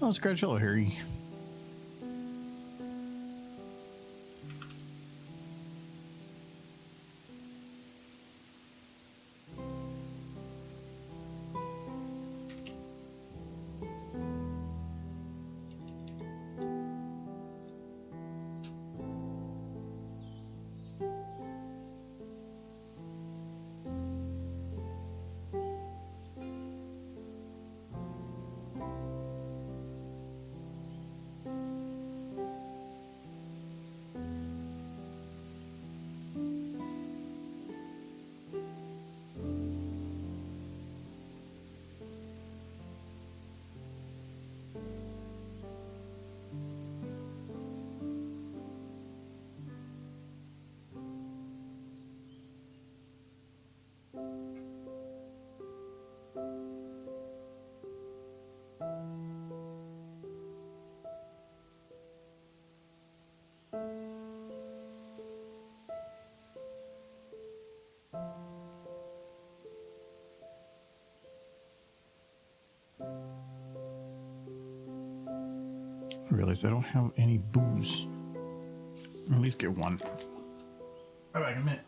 Oh, Scratch, hello, Harry. I realize I don't have any booze. At least get one. All right, a minute.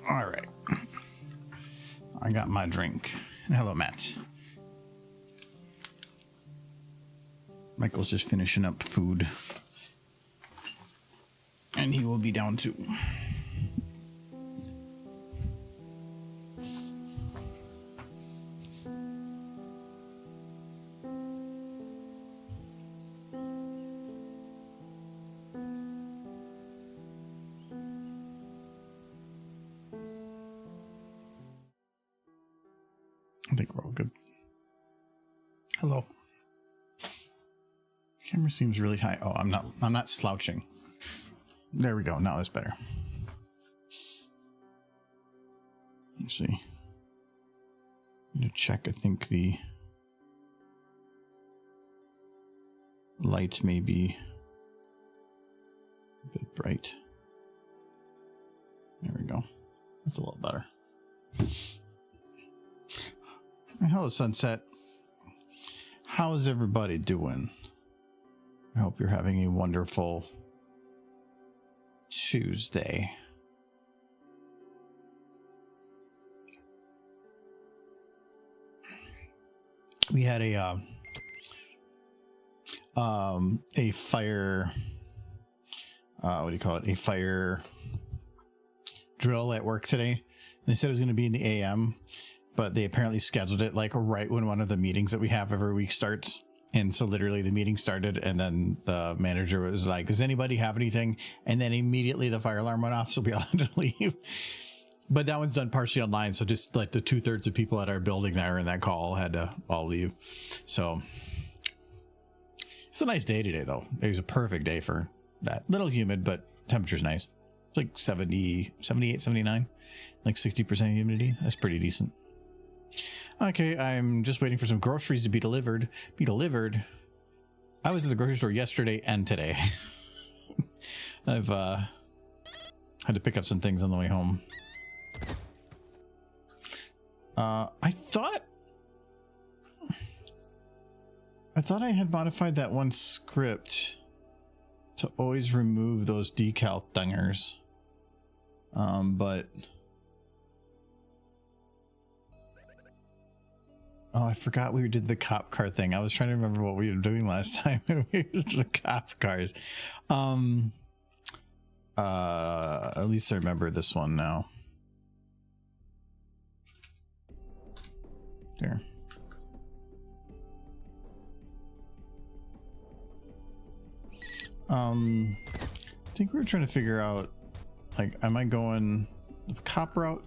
All right. I got my drink. And hello, Matt. Michael's just finishing up food. And he will be down too. I think we're all good. Hello. Camera seems really high. Oh, I'm not slouching. There we go. Now that's better. Let's see. I'm gonna check. I think the light may be a bit bright. There we go. That's a little better. Hello, Sunset. How's everybody doing? I hope you're having a wonderful Tuesday. we had a fire, what do you call it? A fire drill at work today. They said it was going to be in the AM, but they apparently scheduled it like right when one of the meetings that we have every week starts. And so literally the meeting started, and then the manager was like, does anybody have anything? And then immediately the fire alarm went off, so we all had to leave. But that one's done partially online, so just like the 2/3 of people at our building that are in that call had to all leave. So it's a nice day today, though. It was a perfect day for that. Little humid, but temperature's nice. It's like 70, 78, 79, like 60% humidity. That's pretty decent. Okay, I'm just waiting for some groceries to be delivered. I was at the grocery store yesterday and today. I've had to pick up some things on the way home. I thought I had modified that one script to always remove those decal thingers. But oh, I forgot we did the cop car thing. I was trying to remember what we were doing last time. We used the cop cars. At least I remember this one now. There. I think we were trying to figure out, like, am I going the cop route?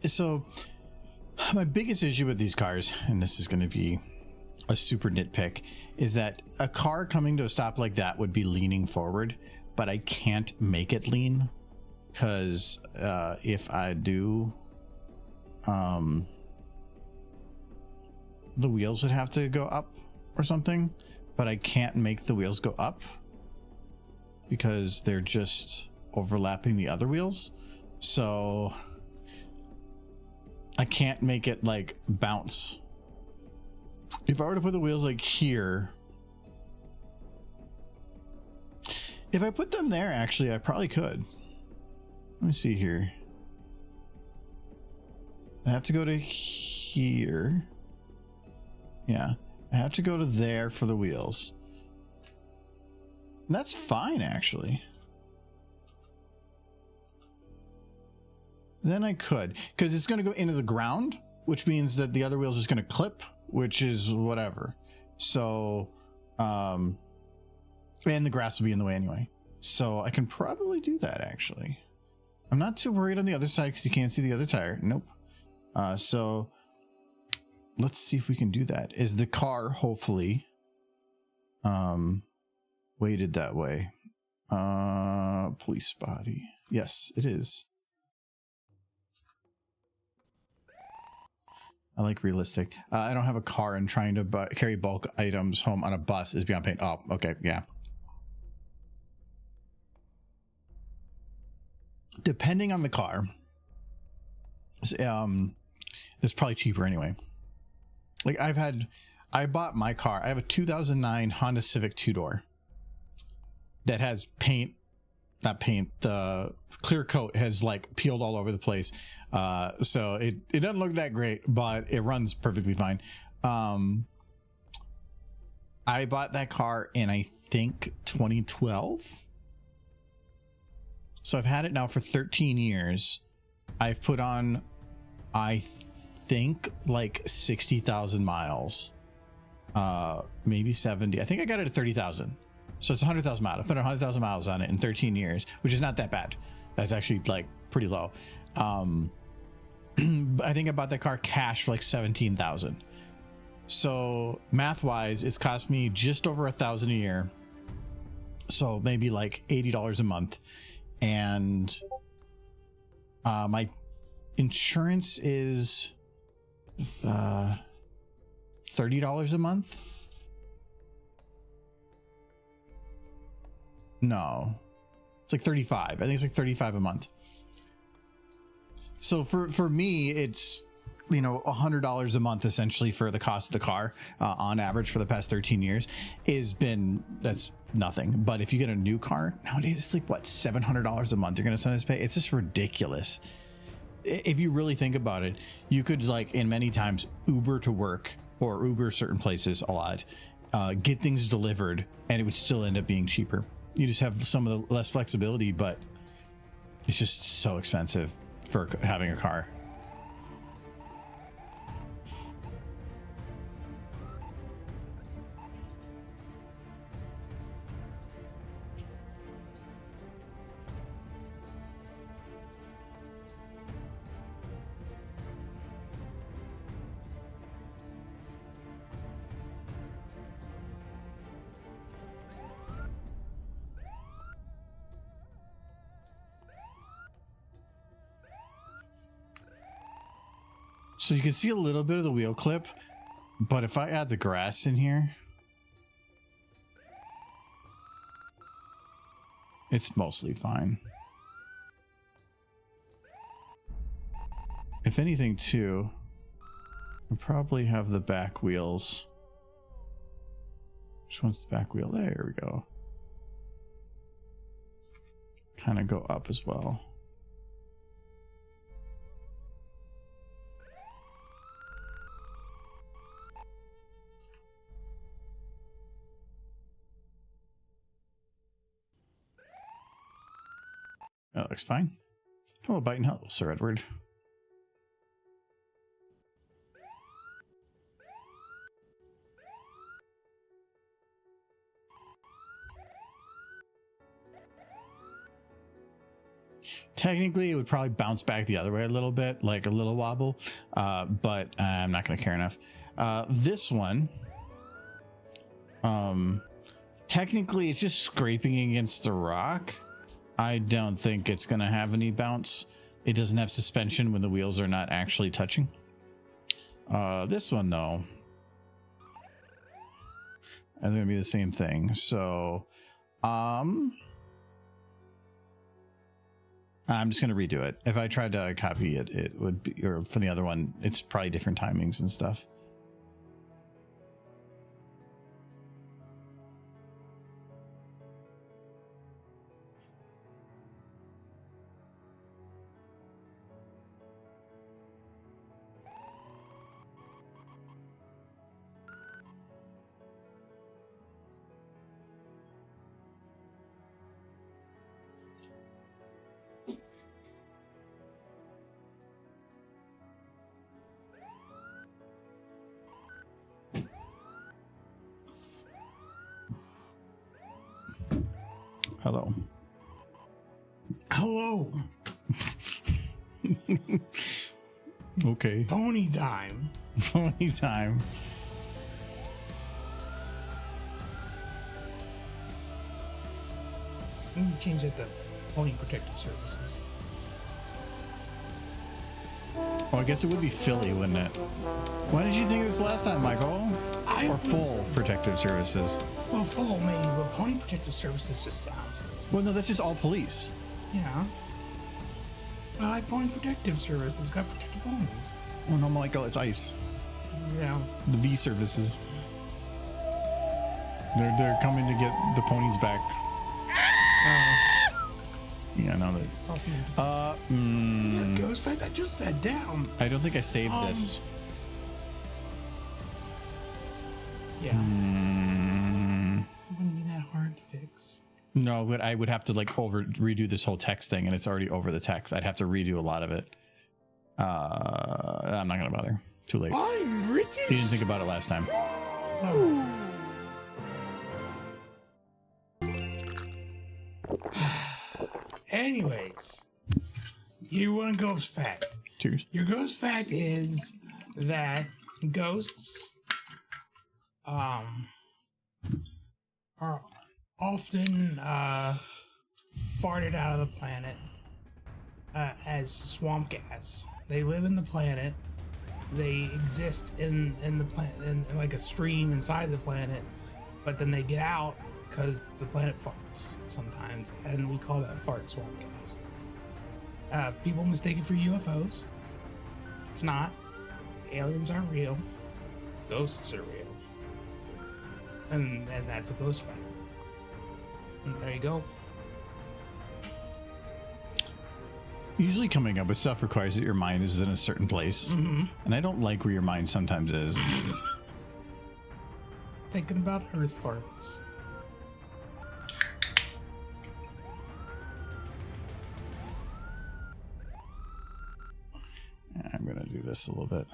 So my biggest issue with these cars, and this is going to be a super nitpick, is that a car coming to a stop like that would be leaning forward, but I can't make it lean because if I do, the wheels would have to go up or something, but I can't make the wheels go up because they're just overlapping the other wheels. So I can't make it like bounce. If I were to put the wheels like here, if I put them there, actually, I probably could. Let me see here. I have to go to here. Yeah, I have to go to there for the wheels. And that's fine, actually. Then I could, because it's going to go into the ground, which means that the other wheel's just going to clip, which is whatever. So, and the grass will be in the way anyway. So I can probably do that, actually. I'm not too worried on the other side because you can't see the other tire. Nope. So let's see if we can do that. Is the car hopefully weighted that way? Police body. Yes, it is. I like realistic. I don't have a car, and trying to carry bulk items home on a bus is beyond pain. Oh, okay, yeah. Depending on the car, it's probably cheaper anyway. Like I bought my car. I have a 2009 Honda Civic 2-door that has paint, not paint, the clear coat has like peeled all over the place. So it doesn't look that great, but it runs perfectly fine. I bought that car in, I think, 2012. So I've had it now for 13 years. I've put on, I think, like 60,000 miles, maybe 70. I think I got it at 30,000. So it's 100,000 miles. I put 100,000 miles on it in 13 years, which is not that bad. That's actually like pretty low. I think I bought that car cash for like 17,000. So math wise, it's cost me just over $1,000 a year. So maybe like $80 a month. And my insurance is $30 a month. No, it's like 35. I think it's like 35 a month. So for me, it's, you know, $100 a month essentially for the cost of the car on average for the past 13 years that's nothing. But if you get a new car nowadays, it's like what, $700 a month you're going to send us pay. It's just ridiculous. If you really think about it, you could, like, in many times Uber to work or Uber certain places a lot, get things delivered, and it would still end up being cheaper. You just have some of the less flexibility, but it's just so expensive for having a car. So you can see a little bit of the wheel clip, but if I add the grass in here, it's mostly fine. If anything, too, I'll probably have the back wheels. Which one's the back wheel? There we go. Kind of go up as well. That looks fine. Hello, Bite, hello, Sir Edward. Technically, it would probably bounce back the other way a little bit, like a little wobble, but I'm not going to care enough. This one, technically, it's just scraping against the rock. I don't think it's going to have any bounce. It doesn't have suspension when the wheels are not actually touching. This one, though, is going to be the same thing. So, I'm just going to redo it. If I tried to copy it, it would be, or for the other one, it's probably different timings and stuff. Hello. Hello. Okay. Pony time. Pony time. We can change it to Pony Protective Services. Well, I guess it would be Philly, wouldn't it? Why did you think of this last time, Michael? Or full protective services? Well, full maybe, but Pony Protective Services just sounds good. Well, no, that's just all police. Yeah. I like Pony Protective Services. Got protected ponies. Oh no, Michael, it's ICE. Yeah. The V services. They're coming to get the ponies back. Yeah, I know that. That ghost fight I just sat down. I don't think I saved this. Yeah. It wouldn't be that hard to fix. No, but I would have to like redo this whole text thing, and it's already over the text. I'd have to redo a lot of it. I'm not gonna bother. Too late. I'm British. You didn't think about it last time. Oh. Anyways, you want a ghost fact. Cheers. Your ghost fact is that ghosts are often farted out of the planet as swamp gas. They live in the planet. They exist in the planet, in like a stream inside the planet, but then they get out because the planet farts sometimes, and we call that fart swamp gas. People mistake it for UFOs. It's not. Aliens aren't real. Ghosts are real. And that's a ghost fact. And there you go. Usually coming up with stuff requires that your mind is in a certain place. Mm-hmm. And I don't like where your mind sometimes is. Thinking about earth farts. I'm going to do this a little bit.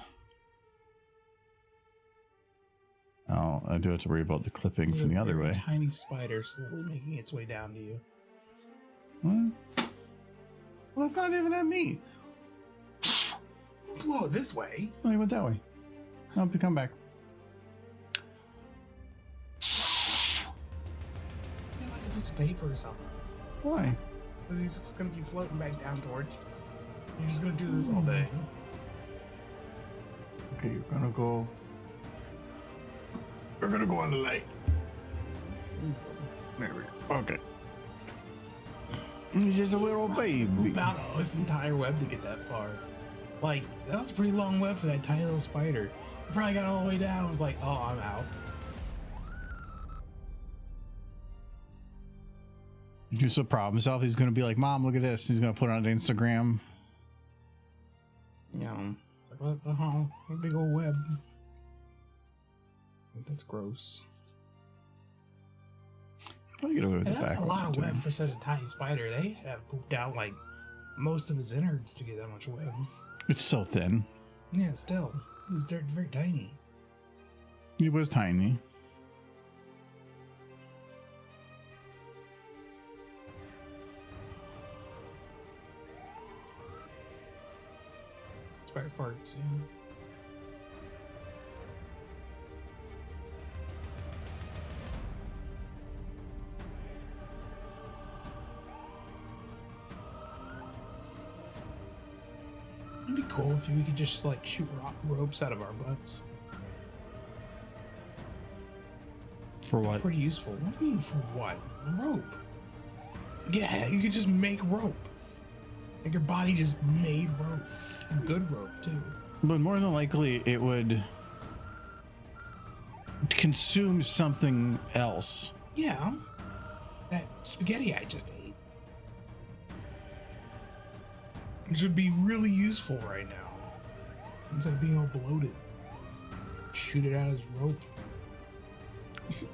Oh, I do have to worry about the clipping from the other way. Tiny spider slowly making its way down to you. What? Well, that's not even at me. Blow it this way. Oh, he went that way. Oh, come back. Yeah, like a piece of paper or something. Why? Because he's just gonna keep floating back down towards you. You're just gonna do this all day. Okay, you're gonna go. We're gonna go on the light. There we go. Okay. He's just a little baby. Who bowed all this entire web to get that far? Like, that was a pretty long web for that tiny little spider. He probably got all the way down and was like, oh, I'm out. He's so proud of himself. He's gonna be like, Mom, look at this. He's gonna put it on Instagram. You know, like, what the hell? A big old web. That's gross. I'll get away with the That's back. a lot of web for such a tiny spider. They have pooped out like most of his innards to get that much web. It's so thin. Yeah, still. It was very tiny. He was tiny. Spider farts, yeah. It'd be cool if we could just like shoot ropes out of our butts. For what? Pretty useful. What do you mean for what? Rope. Yeah, you could just make rope. Like your body just made rope. Good rope too. But more than likely, it would consume something else. Yeah. That spaghetti I just ate. Which would be really useful right now. Instead of being all bloated. Shoot it out as rope.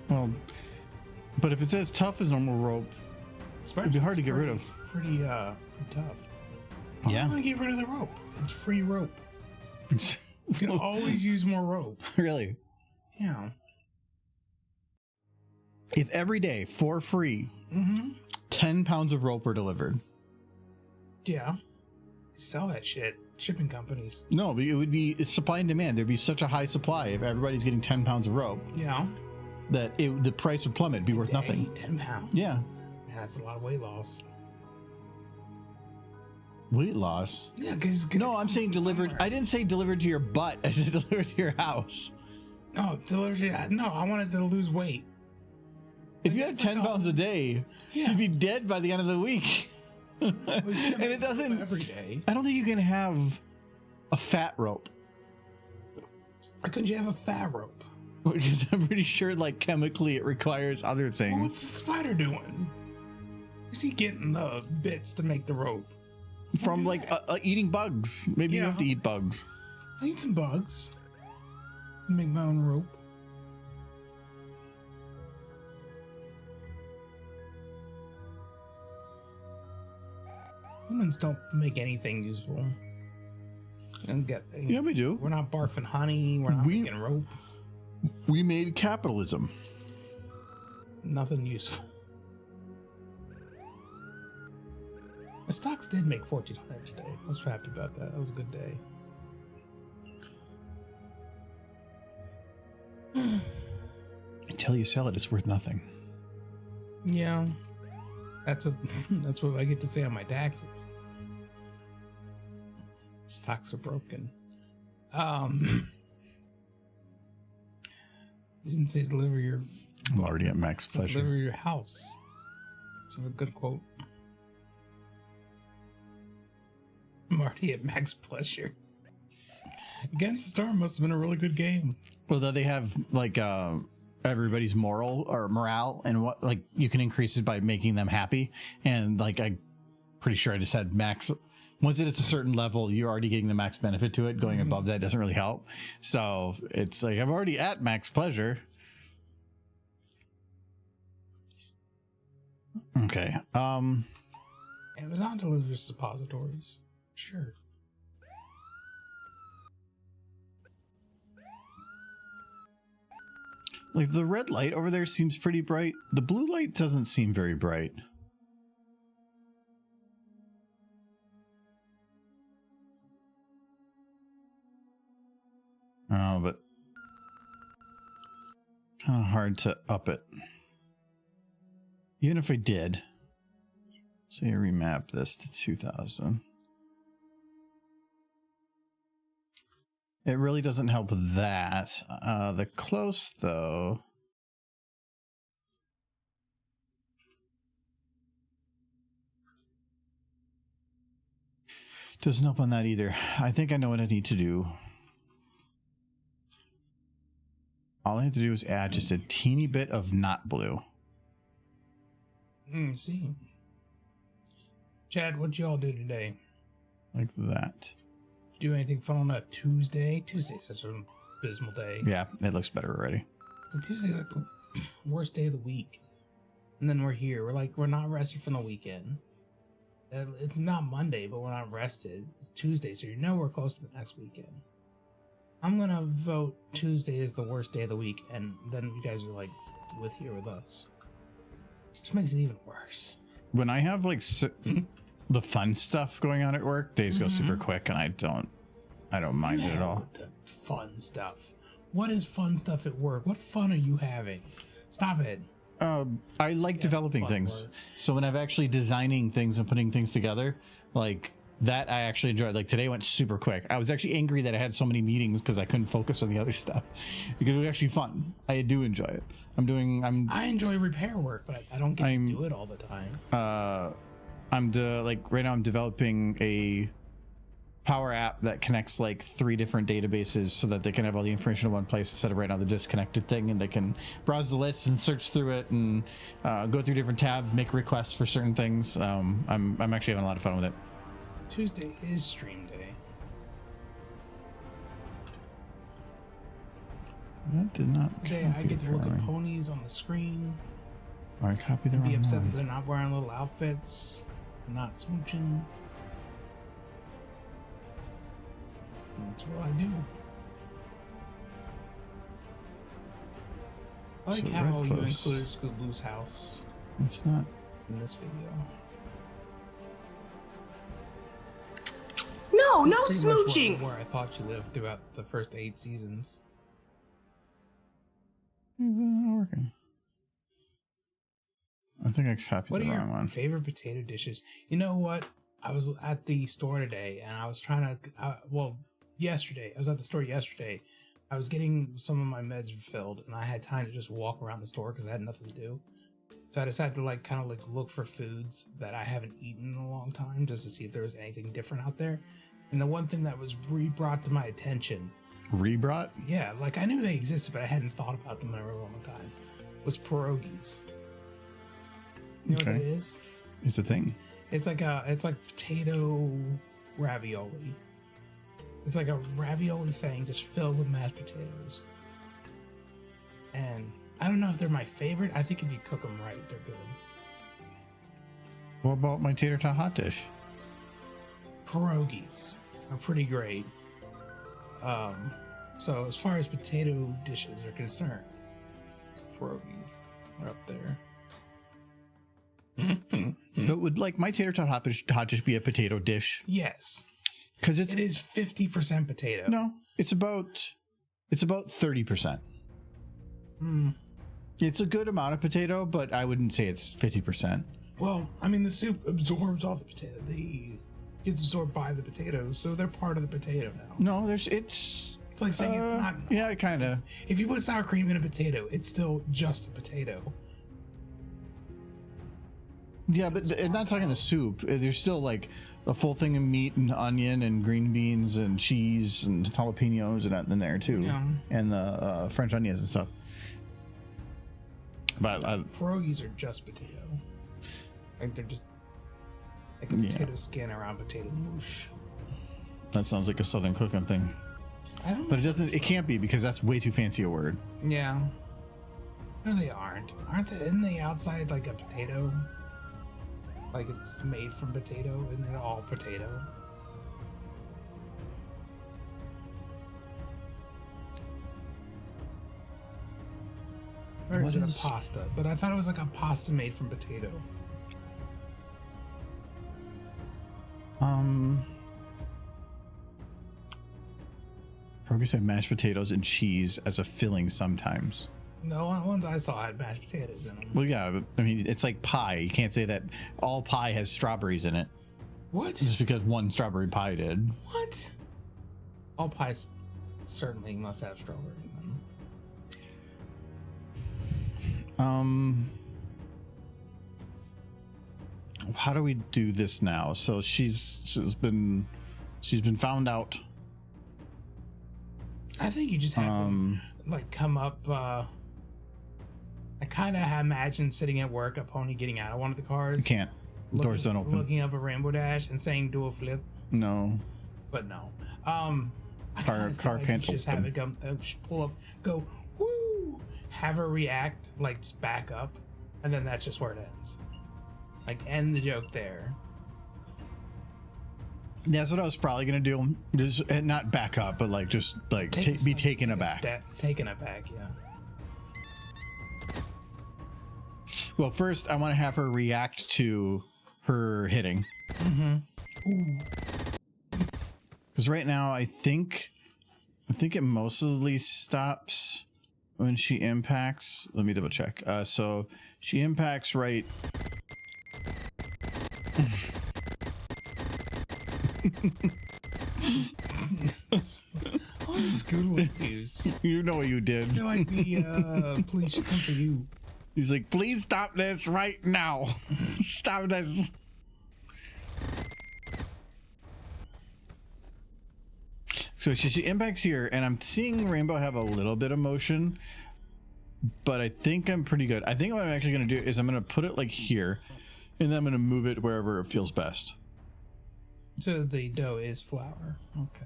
Well, but if it's as tough as normal rope, it'd be hard to get rid of. Pretty tough. Yeah. I want to get rid of the rope. It's free rope. You can always use more rope. Really? Yeah. If every day, for free, 10 pounds of rope were delivered. Yeah. Sell that shit. Shipping companies. No, but it would be it's supply and demand. There'd be such a high supply if everybody's getting 10 pounds of rope Yeah. that the price would plummet, it'd be worth nothing. 10 pounds. Yeah. Yeah, that's a lot of weight loss. Weight loss? Yeah, because No, I'm saying delivered. I didn't say delivered to your butt. I said delivered to your house. No, delivery. No, I wanted to lose weight. If you had 10 pounds a day, Yeah. you'd be dead by the end of the week. And it doesn't. Every day. I don't think you can have a fat rope. Why couldn't you have a fat rope? Because I'm pretty sure, like, chemically it requires other Well, things. what's the spider doing? Where's he getting the bits to make the rope? From, like, eating bugs. Maybe you Yeah. have to eat bugs. I eat some bugs. Make my own rope. Humans don't make anything useful. And Yeah, we do. We're not barfing honey. We're not We- making rope. We made capitalism. Nothing useful. The stocks did make $1,400 today. I was happy about that. That was a good day. Until you sell it, it's worth nothing. Yeah, that's what I get to say on my taxes. Stocks are broken. You didn't say deliver your. I'm already at max pleasure. Deliver your house. That's a good quote. I'm already at max pleasure. Against the Storm must have been a really good game. Well, though they have like everybody's morale and what, like, you can increase it by making them happy. And like, I'm pretty sure I just had max. Once it's a certain level, you're already getting the max benefit to it. Going above that doesn't really help. So it's like, I'm already at max pleasure. Okay. Amazon delivers suppositories. Sure. Like, the red light over there seems pretty bright. The blue light doesn't seem very bright. Oh, but kind of hard to up it. Even if I did. So you remap this to 2000. It really doesn't help that. The close, though. Doesn't help on that either. I think I know what I need to do. All I have to do is add just a teeny bit of not blue. See. Chad, what'd y'all do today? Like that. Do anything fun on a Tuesday? Tuesday's such an abysmal day. Yeah, it looks better already. Tuesday's like the worst day of the week. And then we're here. We're not rested from the weekend. It's not Monday, but we're not rested. It's Tuesday, so you know we're close to the next weekend. I'm gonna vote Tuesday is the worst day of the week, and then you guys are like here with us. Which makes it even worse. When I have like the fun stuff going on at work, days go super quick, and I don't mind it at all. The fun stuff. What is fun stuff at work? What fun are you having? Stop it. I like developing things. Work. So when I'm actually designing things and putting things together, like that, I actually enjoy. Like today went super quick. I was actually angry that I had so many meetings because I couldn't focus on the other stuff. Because it was actually fun. I do enjoy it. I enjoy repair work, but I don't get to do it all the time. Right now I'm developing a Power App that connects like 3 different databases so that they can have all the information in one place instead of right now the disconnected thing, and they can browse the list and search through it and go through different tabs, make requests for certain things. I'm actually having a lot of fun with it. Tuesday is stream day. That did not. Today I get to look at ponies on the screen. Or I copied the wrong one. Be upset that they're not wearing little outfits, not smooching. That's what I do. I like how you included Scootaloo's house. It's not in this video. No, no smooching. Where I thought you lived throughout the first 8 seasons. It's not working. I think I copied the wrong one. What are your favorite potato dishes? You know what? I was at the store today, and I was trying to. Yesterday I was at the store yesterday. I was getting some of my meds refilled, and I had time to just walk around the store because I had nothing to do. So I decided to kind of look for foods that I haven't eaten in a long time, just to see if there was anything different out there. And the one thing that was brought to my attention. Rebrought? Yeah, I knew they existed, but I hadn't thought about them in a really long time. Was pierogies. You know what that is? It's a thing. It's like potato ravioli. It's like a ravioli thing just filled with mashed potatoes. And I don't know if they're my favorite. I think if you cook them right, they're good. What about my tater tot hot dish? Pierogies are pretty great. So as far as potato dishes are concerned, pierogies are up there. But would my tater tot hot dish be a potato dish? Yes, because it is 50% potato. No, it's about 30%. It's a good amount of potato, but I wouldn't say it's 50%. Well, I mean, the soup absorbs all the potato. It's absorbed by the potatoes, so they're part of the potato now. No, it's like saying it's not. Yeah, kind of. If you put sour cream in a potato, it's still just a potato. Yeah, but I'm not talking the soup. There's still a full thing of meat and onion and green beans and cheese and jalapenos and that in there too. Yeah. And the French onions and stuff. But pierogies are just potato. Like they're just like a potato skin around potato mousse. that sounds like a southern cooking thing. I don't. But it doesn't. It can't be because that's way too fancy a word. Yeah. No, they aren't. Aren't they? Isn't the outside like a potato? Like it's made from potato, and they're all potato. Or is it a pasta? But I thought it was like a pasta made from potato. Pierogies have mashed potatoes and cheese as a filling sometimes. The ones I saw had mashed potatoes in them. Well, yeah, but, I mean, it's like pie. You can't say that all pie has strawberries in it. What? Just because one strawberry pie did. What? All pies certainly must have strawberry in them. How do we do this now? So she's been found out. I think you just have to, like come up. I kind of imagine sitting at work, a pony getting out of one of the cars. You can't. Doors don't open. Looking up a Rainbow Dash and saying "do a flip." No. But no. Car can't just open. have it come, just pull up, go woo, have her react, like just back up, and then that's just where it ends. Like end the joke there. That's what I was probably gonna do. Just not back up, but like just like be taken aback. Taken aback, yeah. Well, first I want to have her react to her hitting. Because right now I think it mostly stops when she impacts. Let me double check. So she impacts right. What is good with news? You know what you did. I feel like the police should come for you. He's like, please stop this right now. Stop this. So she impacts here, and I'm seeing Rainbow have a little bit of motion, but I think I'm pretty good. I think what I'm actually going to do is I'm going to put it like here, and then I'm going to move it wherever it feels best. So the dough is flour. Okay.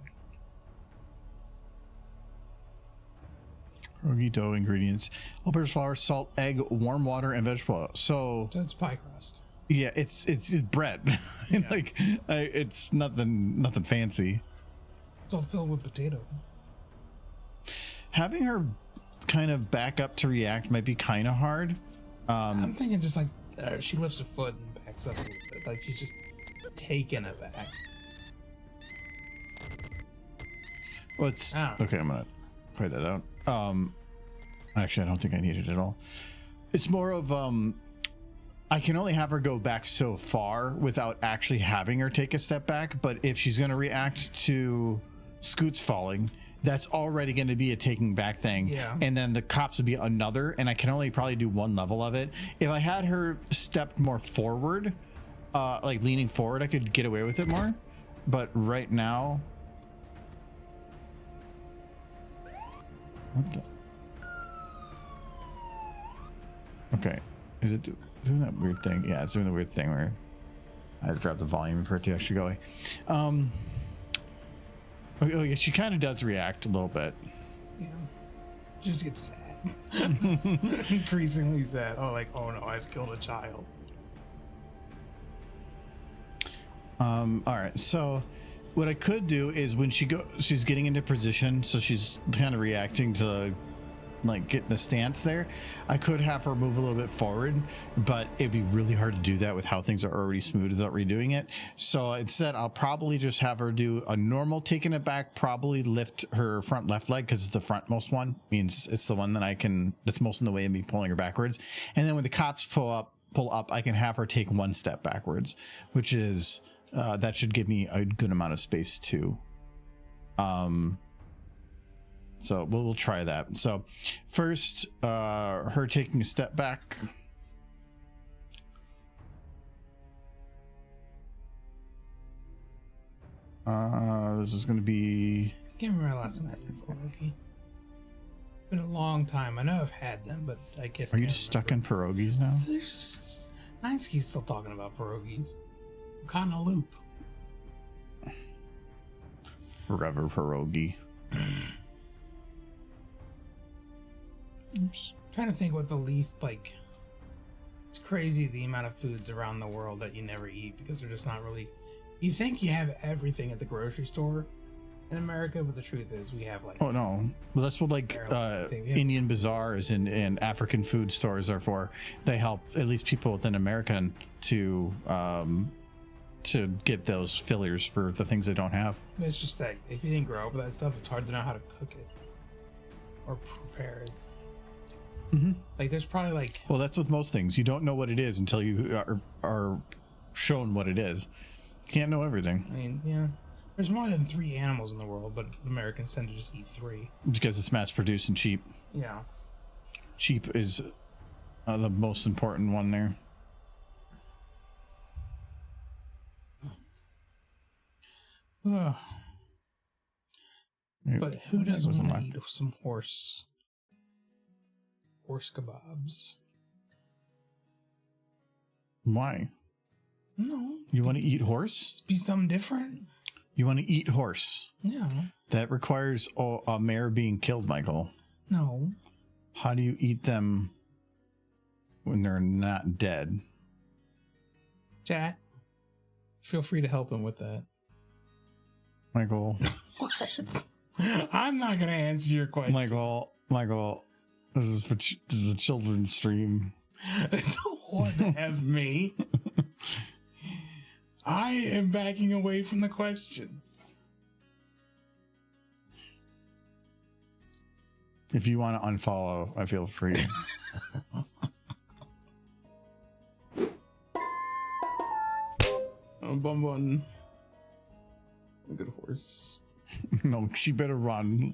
Pierogi dough ingredients: all-purpose flour, salt, egg, warm water, and vegetable oil. So it's pie crust. Yeah, it's bread. And Yeah. like it's nothing fancy. It's all filled with potato. Having her kind of back up to react might be kind of hard. I'm thinking just like she lifts a foot and backs up a little bit, like she's just taken aback. Well, it's Oh. okay. I'm gonna write that out. Actually, I don't think I need it at all. It's more of I can only have her go back so far without actually having her take a step back. But if she's going to react to Scoots falling, that's already going to be a taking back thing. Yeah. And then the cops would be another, and I can only probably do one level of it. If I had her stepped more forward, like leaning forward, I could get away with it more. But right now, what the? Okay, is it doing that weird thing? Yeah, it's doing the weird thing where I had to drop the volume for it to actually go away. Oh yeah, she kind of does react a little bit. Yeah. She just gets sad. Just increasingly sad. Oh, like, oh no, I've killed a child. All right, so what I could do is when she's getting into position, so she's kind of reacting to like get in the stance there, I could have her move a little bit forward, but it'd be really hard to do that with how things are already smooth without redoing it. So instead I'll probably just have her do a normal taking it back, probably lift her front left leg because it's the frontmost one, means it's the one that's most in the way of me pulling her backwards. And then when the cops pull up, I can have her take one step backwards, which is that should give me a good amount of space too. So we'll try that. So first, her taking a step back. This is going to be. I can't remember last time I did Loki. Been a long time. I know I've had them, but I guess. Are you just stuck in pierogies now? Nineski's still talking about pierogies. I'm caught in a loop. Forever pierogi. Oops. Trying to think what the least like. It's crazy the amount of foods around the world that you never eat because they're just not really. You think you have everything at the grocery store in America, but the truth is we have like. Oh no! Well, that's what like Indian bazaars and African food stores are for. They help at least people within America to get those fillers for the things they don't have. It's just that if you didn't grow up with that stuff, it's hard to know how to cook it or prepare it. Mm-hmm. Like there's probably like. Well, that's with most things. You don't know what it is until you are shown what it is. You can't know everything. I mean, yeah. There's more than 3 animals in the world, but Americans tend to just eat 3. Because it's mass produced and cheap. Yeah. Cheap is the most important one there. But who doesn't want to eat some horse kebabs? Why? No. You want to eat horse? Just be something different. You want to eat horse? Yeah. That requires a mare being killed, Michael. No. How do you eat them when they're not dead? Chat. Feel free to help him with that. Michael. What? I'm not gonna answer your question. Michael, this is a children's stream. They don't want to have me. I am backing away from the question. If you want to unfollow, I feel free. Bum. A good horse. No, she better run.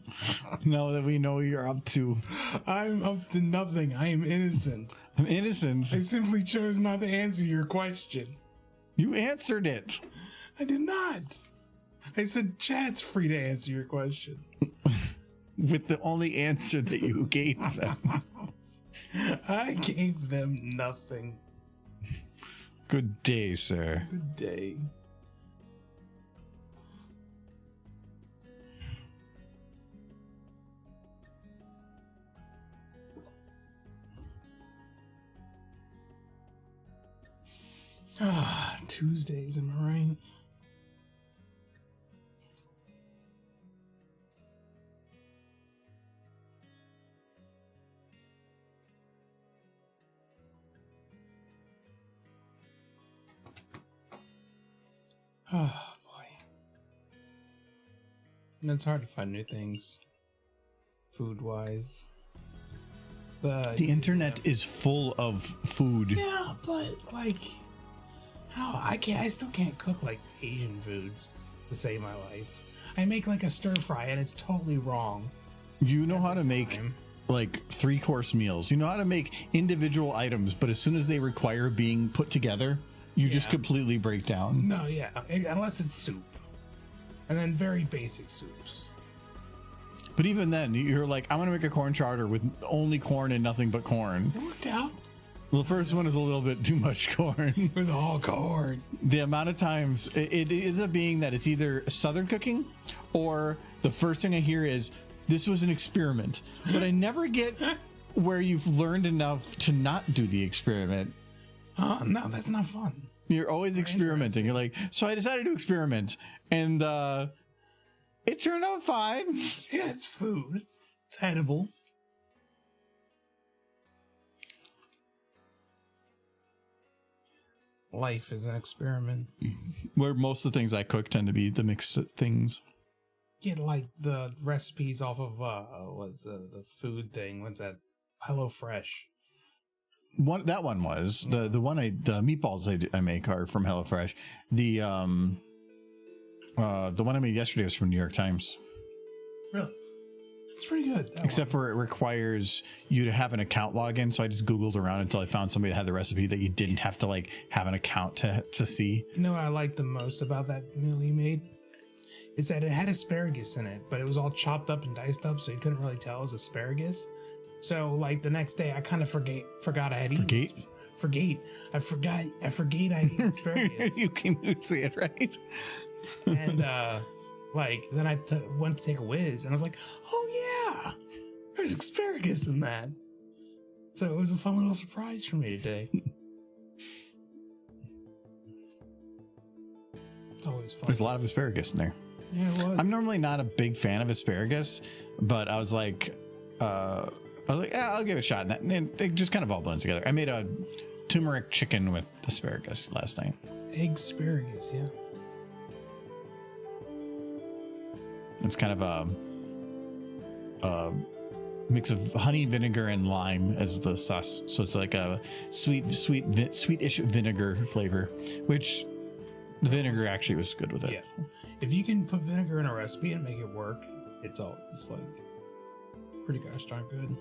Now that we know you're up to. I'm up to nothing. I am innocent. I'm innocent. I simply chose not to answer your question. You answered it. I did not. I said chat's free to answer your question. With the only answer that you gave them. I gave them nothing. Good day, sir. Good day. Tuesdays, am I right? Oh boy. And it's hard to find new things. Food wise. But The internet is full of food. yeah, but like how I still can't cook like Asian foods to save my life. I make like a stir fry and it's totally wrong. You know how to make like 3-course meals. You know how to make individual items, but as soon as they require being put together, you just completely break down. No, yeah, unless it's soup. And then very basic soups. But even then, you're like, I'm going to make a corn chowder with only corn and nothing but corn. It worked out. Well, the first one is a little bit too much corn. It was all corn. The amount of times it ends up being that it's either Southern cooking or the first thing I hear is, this was an experiment. But I never get where you've learned enough to not do the experiment. No, that's not fun. You're always experimenting. You're like, so I decided to experiment. And it turned out fine. Yeah, it's food. It's edible. Life is an experiment. Where most of the things I cook tend to be the mixed things. Get like the recipes off of what's the food thing? What's that? HelloFresh. That one was the meatballs I make are from HelloFresh. The one I made yesterday was from New York Times. Really? It's pretty good. Except for it requires you to have an account login. So I just Googled around until I found somebody that had the recipe that you didn't have to like have an account to see. You know what I like the most about that meal you made? is that it had asparagus in it, but it was all chopped up and diced up, so you couldn't really tell it was asparagus. So like the next day, I kind of forgot I had eaten. I forgot I ate asparagus. You can say it right. And like then I went to take a whiz, and I was like, oh yeah, there's asparagus in that. So it was a fun little surprise for me today. It's always fun. There's a lot of asparagus in there. Yeah, it was. I'm normally not a big fan of asparagus, but I was like, yeah, I'll give it a shot. And it just kind of all blends together. I made a turmeric chicken with asparagus last night. Egg asparagus, yeah. It's kind of a mix of honey, vinegar, and lime as the sauce. So it's like a sweetish vinegar flavor, which the vinegar actually was good with it. Yeah. If you can put vinegar in a recipe and make it work, it's like pretty gosh darn good.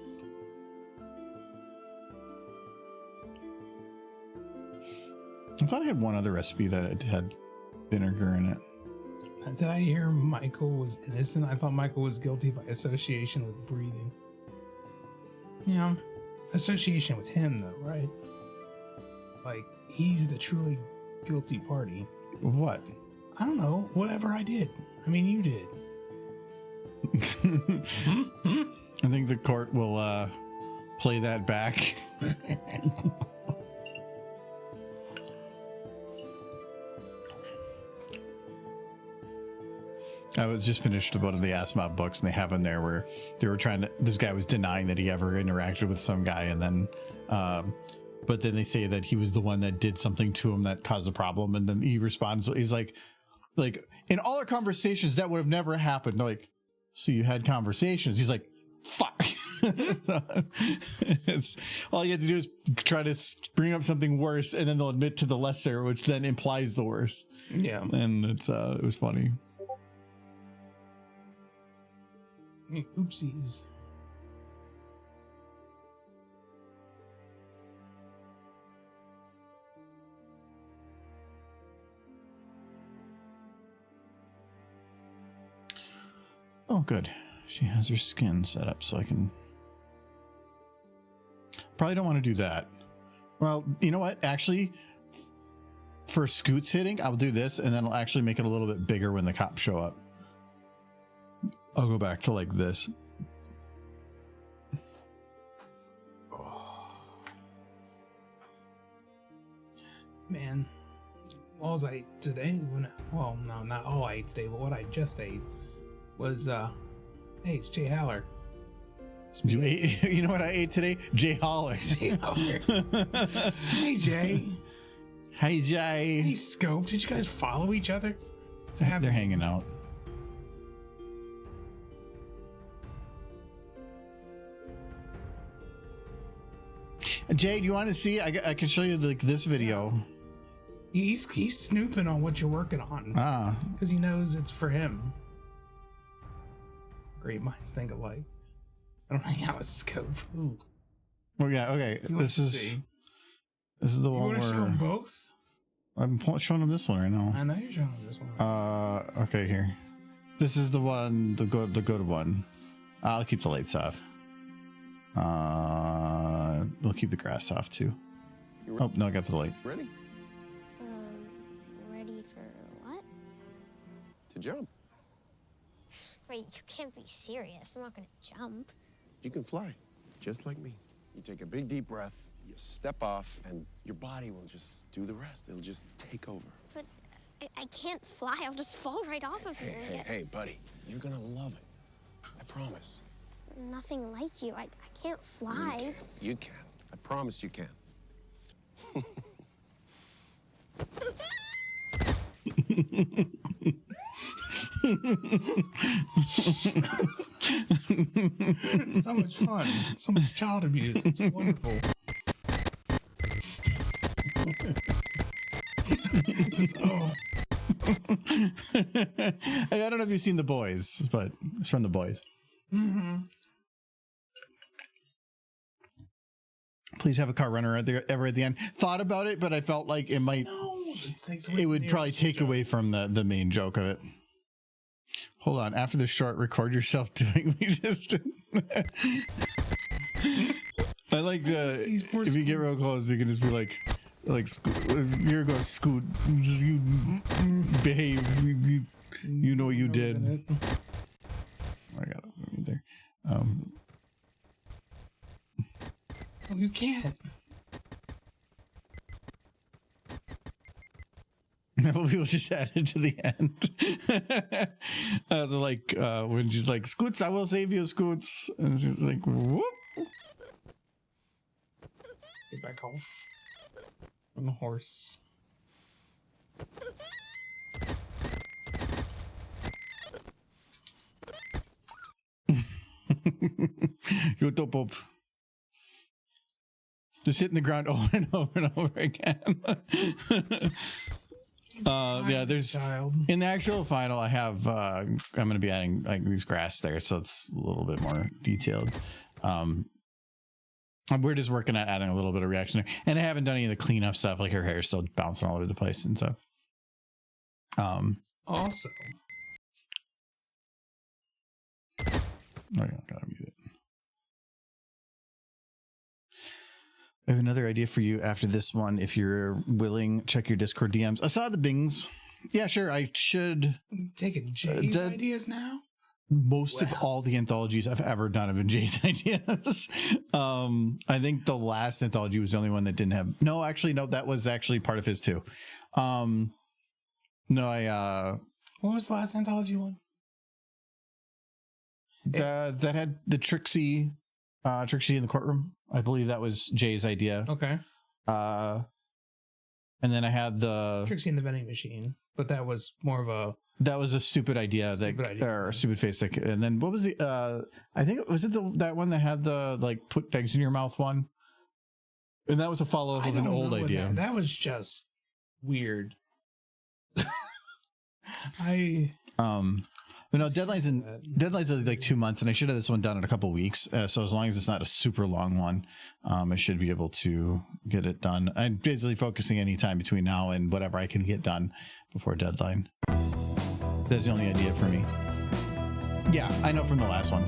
I thought I had one other recipe that it had vinegar in it. Did I hear Michael was innocent? I thought Michael was guilty by association with breathing. Yeah, association with him though, right? Like he's the truly guilty party. What? I don't know. Whatever I did. I mean, you did. I think the court will play that back. I was just finished one of the Asimov books, and they have in there where they were this guy was denying that he ever interacted with some guy, and then but then they say that he was the one that did something to him that caused a problem, and then he responds, he's like in all our conversations that would have never happened. They're like, so you had conversations? He's like, fuck. It's all you have to do is try to bring up something worse, and then they'll admit to the lesser, which then implies the worse. Yeah, and it was funny. Oopsies. Oh, good. She has her skin set up so I can... Probably don't want to do that. Well, you know what? Actually, for Scoots hitting, I'll do this, and then I'll actually make it a little bit bigger when the cops show up. I'll go back to like this. Man, all I ate today, well, no, not all I ate today, but what I just ate was, hey, it's Jay Haller. You know what I ate today? Jay Haller. Jay Haller. Hey, Jay. Hey, Jay. Hey, Scope. Did you guys follow each other? They're hanging out. Jay, do you want to see? I can show you like this video. He's snooping on what you're working on. Because he knows it's for him. Great minds think alike. I don't hang out with Scope. Ooh. Well, yeah, okay. This is the one where... You want to show them both? I'm showing them this one right now. I know you're showing them this one. Okay, here. This is the one, the good one. I'll keep the lights off. We'll keep the grass off too. Oh, no, I got the light. Ready? Ready for what? To jump. Wait, you can't be serious. I'm not gonna jump. You can fly, just like me. You take a big deep breath, you step off, and your body will just do the rest. It'll just take over. But I can't fly. I'll just fall right off of here. Hey, buddy. You're gonna love it. I promise. Nothing like you. I can't fly. You can. I promise you can. So much fun. So much child abuse. It's wonderful. I don't know if you've seen The Boys, but it's from The Boys. Mm-hmm. Please have a car runner ever at the end. Thought about it, but I felt like it might. No, it would probably take away from the main joke of it. Hold on. After the short, record yourself doing. We just. I like if you get real close, you can just be like here goes Scoot. You behave. You know you did. I got it there. Oh, you can't. We'll just add it to the end. I was like, when she's like, Scoots, I will save you, Scoots. And she's like, whoop. Get back off on the horse. Go top up. Just hitting the ground over and over and over again. Yeah, there's in the actual final I have I'm gonna be adding like these grass there, so it's a little bit more detailed. We're just working at adding a little bit of reaction there, and I haven't done any of the cleanup stuff, like her hair is still bouncing all over the place and stuff. Also, I gotta mute it. I have another idea for you after this one. If you're willing, check your Discord DMs. I saw the bings. Yeah, sure. I should. Taking Jay's ideas now? Most of all the anthologies I've ever done have been Jay's ideas. I think the last anthology was the only one that didn't have. No, actually, no, that was actually part of his too. No, What was the last anthology one? That had the Trixie in the courtroom. I believe that was Jay's idea. Okay. And then I had the Trixie in the vending machine, but that was more of a stupid idea or a stupid face stick. And then what was the I think was it that one that had the like put eggs in your mouth one? And that was a follow up of an old idea. That was just weird. But no, deadline's like 2 months, and I should have this one done in a couple weeks. So as long as it's not a super long one, I should be able to get it done. I'm basically focusing any time between now and whatever I can get done before deadline. That's the only idea for me. Yeah, I know from the last one.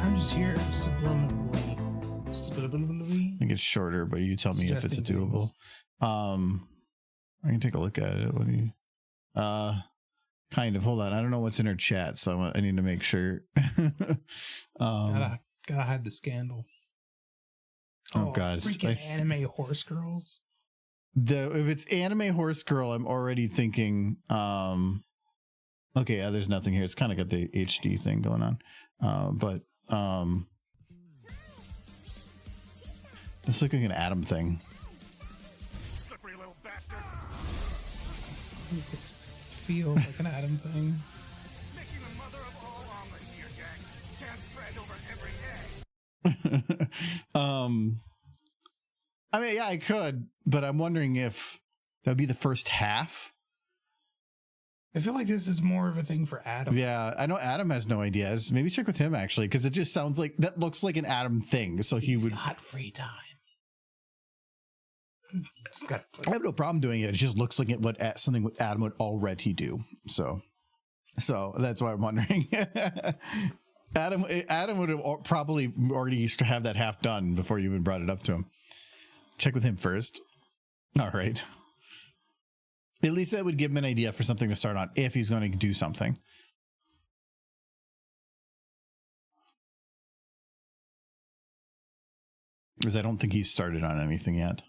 I'm just here subliminally. I think it's shorter, but you tell me if it's doable. I can take a look at it. What do you? Kind of. Hold on. I don't know what's in her chat, so I need to make sure. Gotta hide the scandal. Oh God! Freaking anime horse girls. If it's anime horse girl, I'm already thinking. Okay, yeah, there's nothing here. It's kind of got the HD thing going on, but it's looking like an Adam thing. Slippery little bastard. It's feel like an Adam thing. Making the mother of all omelets here, gang. Can't spread over every egg. I mean, yeah, I could, but I'm wondering if that would be the first half. I feel like this is more of a thing for Adam. Yeah, I know Adam has no ideas. Maybe check with him actually, because it just sounds like that looks like an Adam thing. So He's got free time. I have no problem doing it. It just looks like something what Adam would already do. So that's why I'm wondering. Adam would have probably already used to have that half done before you even brought it up to him. Check with him first. All right. At least that would give him an idea for something to start on if he's going to do something. Because I don't think he's started on anything yet.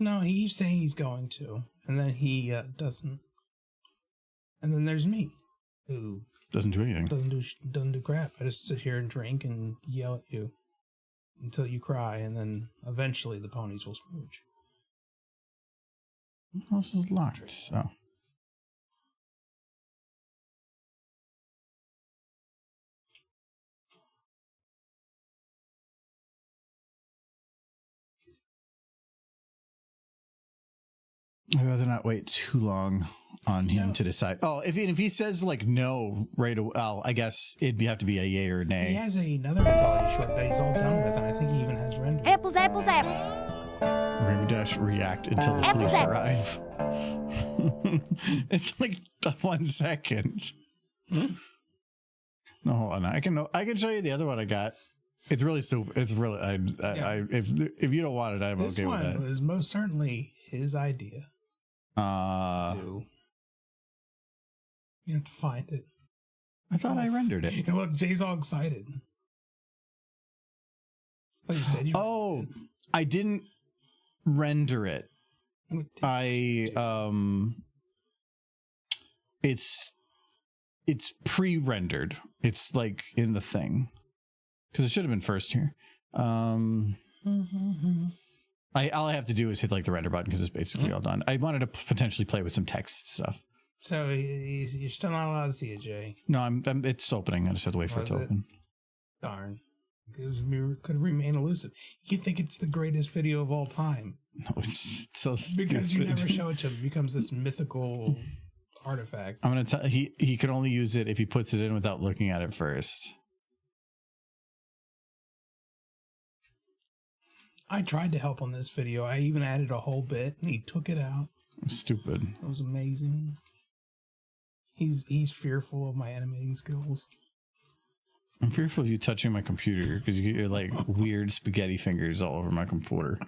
No, he keeps saying he's going to, and then he doesn't. And then there's me, who doesn't do anything. Doesn't do crap. I just sit here and drink and yell at you until you cry, and then eventually the ponies will smooch. This is locked, so. I'd rather not wait too long on him to decide. Oh, if he says like no right away, well, I guess it'd have to be a yay or a nay. He has another anthology short that he's all done with, and I think he even has rendered. Apples, apples, apples. Rainbow Dash react until the police arrive. It's like 1 second. No, hold on. I can show you the other one I got. It's really stupid. It's really if you don't want it, I'm this okay with that. This one was most certainly his idea. You have to find it. I thought I rendered it. And look, Jay's all excited. Oh, you said you I didn't render it. It's pre-rendered. It's like in the thing. Because it should have been first here. All I have to do is hit like the render button because it's basically all done. I wanted to potentially play with some text stuff. So you're still not allowed to see it, Jay. No, it's opening. I just have to wait for it to open. Darn. It could remain elusive. You think it's the greatest video of all time. No, it's so stupid. Because you never show it to him. It becomes this mythical artifact. I'm going to tell he could only use it if he puts it in without looking at it first. I tried to help on this video. I even added a whole bit and he took it out. Stupid. It was amazing. He's fearful of my animating skills. I'm fearful of you touching my computer because you get your like weird spaghetti fingers all over my computer.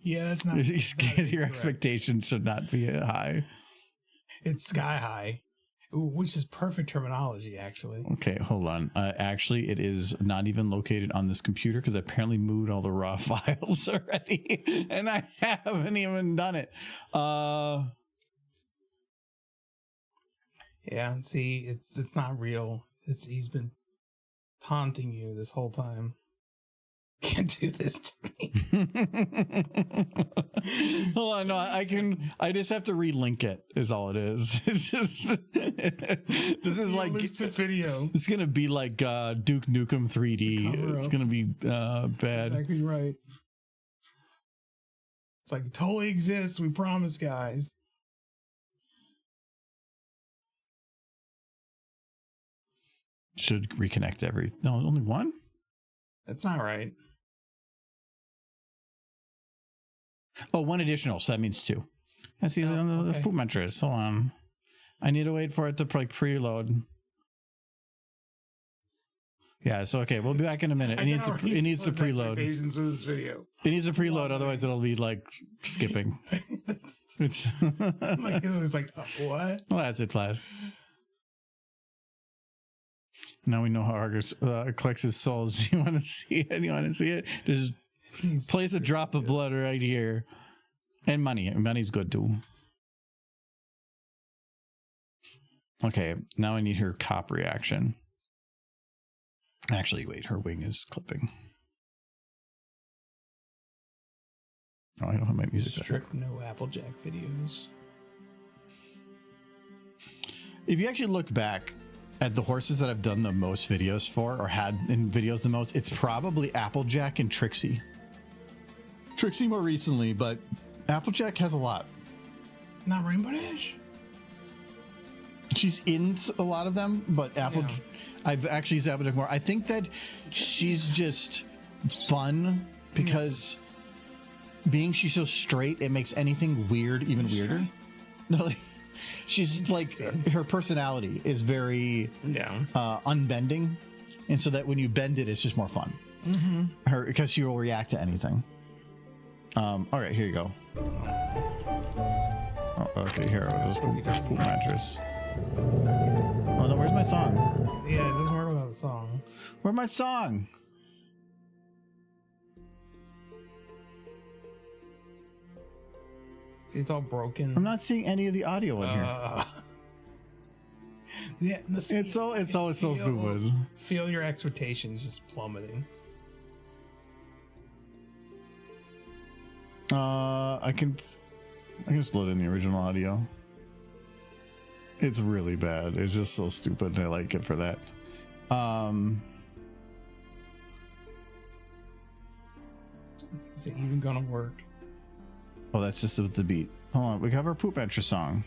Yeah, that's not. Your expectations should not be high. It's sky high, which is perfect terminology, actually. Okay, hold on. Actually, it is not even located on this computer because I apparently moved all the raw files already, and I haven't even done it. Yeah, see, it's not real. He's been taunting you this whole time. Can't do this to me. Hold on, no, I just have to relink it is all it is. It's just this is like it's a video. It's gonna be like Duke Nukem 3D. It's gonna be bad. Exactly right. It's like it totally exists, we promise, guys. Should reconnect no, only one? That's not right. Oh, one additional, so that means 2. I see the poop mattress. Hold on. I need to wait for it to preload. Yeah, so okay, we'll be back in a minute. It needs to preload. For this video. It needs to preload, otherwise it'll be like skipping. It's like what? Well, that's it, class. Now we know how Argus collects his souls. Do you want to see it? You want to see it? Just place a drop of blood right here. And money. Money's good too. Okay, now I need her cop reaction. Actually, wait, her wing is clipping. Oh, I don't have my music. Strict no Applejack videos. If you actually look back at the horses that I've done the most videos for, or had in videos the most, it's probably Applejack and Trixie. Trixie more recently, but Applejack has a lot. Not Rainbow Dash? She's in a lot of them, but I've actually used Applejack more. I think that she's just fun because being she's so straight, it makes anything weird even weirder. No, like, she's like, her personality is very unbending, and so that when you bend it, it's just more fun. Her, because she will react to anything. All right, here you go. Oh, okay, here this poop mattress. Oh no, where's my song? Yeah, it doesn't work without the song. Where's my song? See, it's all broken. I'm not seeing any of the audio in here. Yeah, it's so stupid. Feel your expectations just plummeting. I can just load in the original audio. It's really bad. It's just so stupid, and I like it for that. Is it even gonna work? Oh, that's just with the beat. Hold on, we have our poop entry song.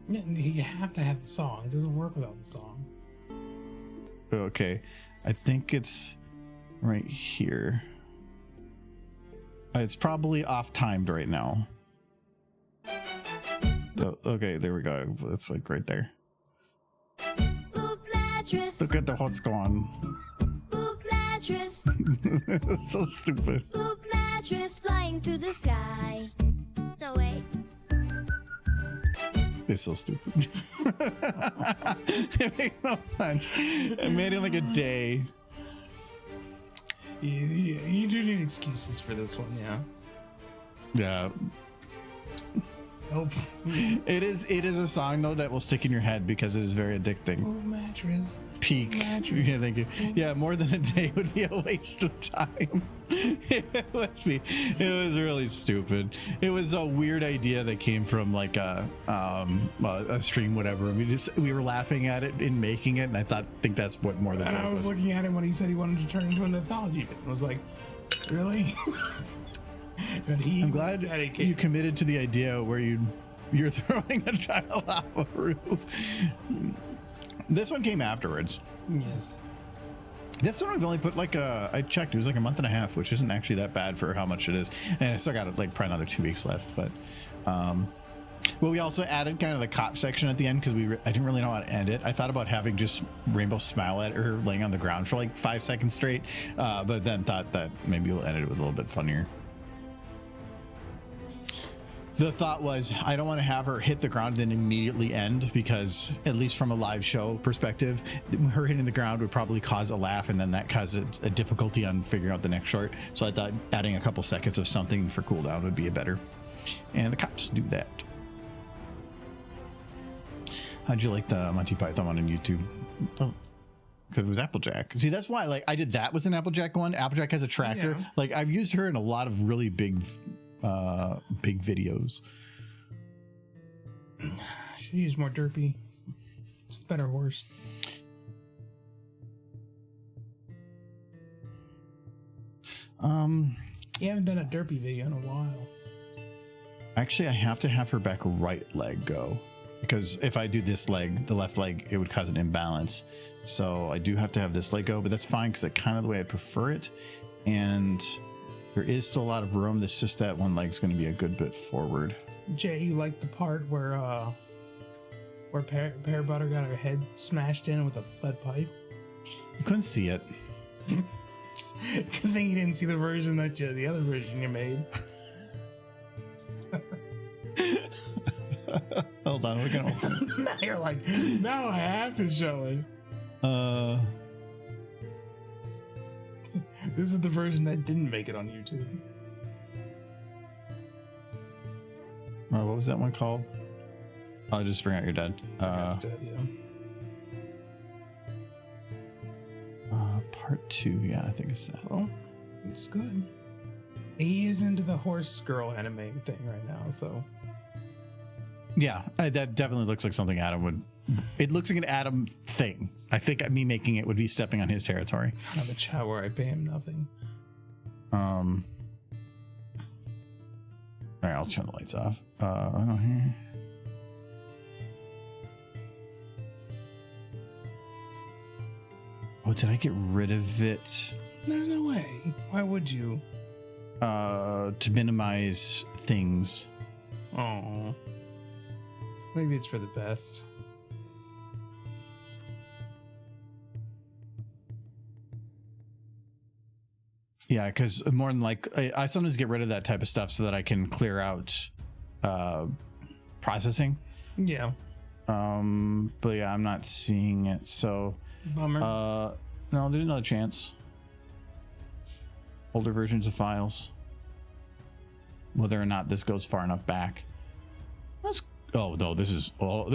Yeah, you have to have the song. It doesn't work without the song. Okay, I think it's right here. It's probably off timed right now. Oh, okay, there we go. That's like right there. Poop mattress. Look at the what's going. Poop mattress. That's so stupid. Poop mattress flying through the sky. No way. It's so stupid. It makes no sense. I made it like a day. You do need excuses for this one, yeah. Yeah. Nope. It is a song though that will stick in your head because it is very addicting. Oh, mattress. Peak. Mattress. Yeah, thank you. Yeah, more than a day would be a waste of time. It was really stupid. It was a weird idea that came from like a stream, whatever. We were laughing at it in making it, and I think that's what more than. And I was looking at him when he said he wanted to turn into an anthology bit. I was like, really? I'm glad you committed to the idea where you're throwing a child off a roof. This one came afterwards. Yes. This one I've only put like I checked, it was like a month and a half, which isn't actually that bad for how much it is. And I still got like probably another 2 weeks left. But well, we also added kind of the cop section at the end because I didn't really know how to end it. I thought about having just Rainbow smile at her laying on the ground for like 5 seconds straight, but then thought that maybe we'll end it with a little bit funnier. The thought was, I don't want to have her hit the ground and then immediately end, because at least from a live show perspective, her hitting the ground would probably cause a laugh, and then that causes a difficulty on figuring out the next short. So I thought adding a couple seconds of something for cooldown would be a better. And the cops do that. How'd you like the Monty Python one on YouTube? Oh, because it was Applejack. See, that's why like I did that was an Applejack one. Applejack has a tracker. Yeah. Like I've used her in a lot of really big videos. Should use more derpy. It's the better horse. You haven't done a derpy video in a while. Actually, I have to have her back right leg go, because if I do this leg, the left leg, it would cause an imbalance. So I do have to have this leg go, but that's fine because that's kind of the way I prefer it. And there is still a lot of room. That's just that one leg's going to be a good bit forward. Jay, you like the part where Pear Butter got her head smashed in with a lead pipe? You couldn't see it. Good thing you didn't see the version the other version you made. Hold on, we're gonna open. Now you're like, now half is showing. This is the version that didn't make it on YouTube. What was that one called? Oh, just bring out your dead. Yeah. Part 2. Yeah, I think it's that. Well, it's good. He is into the horse girl anime thing right now, so. Yeah, that definitely looks like something Adam would. It looks like an Adam thing. I think me making it would be stepping on his territory. I have a chat where I pay him nothing. All right, I'll turn the lights off. I don't hear. Oh, did I get rid of it? There's no way. Why would you? To minimize things. Oh. Maybe it's for the best. Yeah, because more than like I sometimes get rid of that type of stuff so that I can clear out processing. Yeah. But yeah, I'm not seeing it. So Bummer. no, there's another chance. Older versions of files. Whether or not this goes far enough back. Oh no, this is old.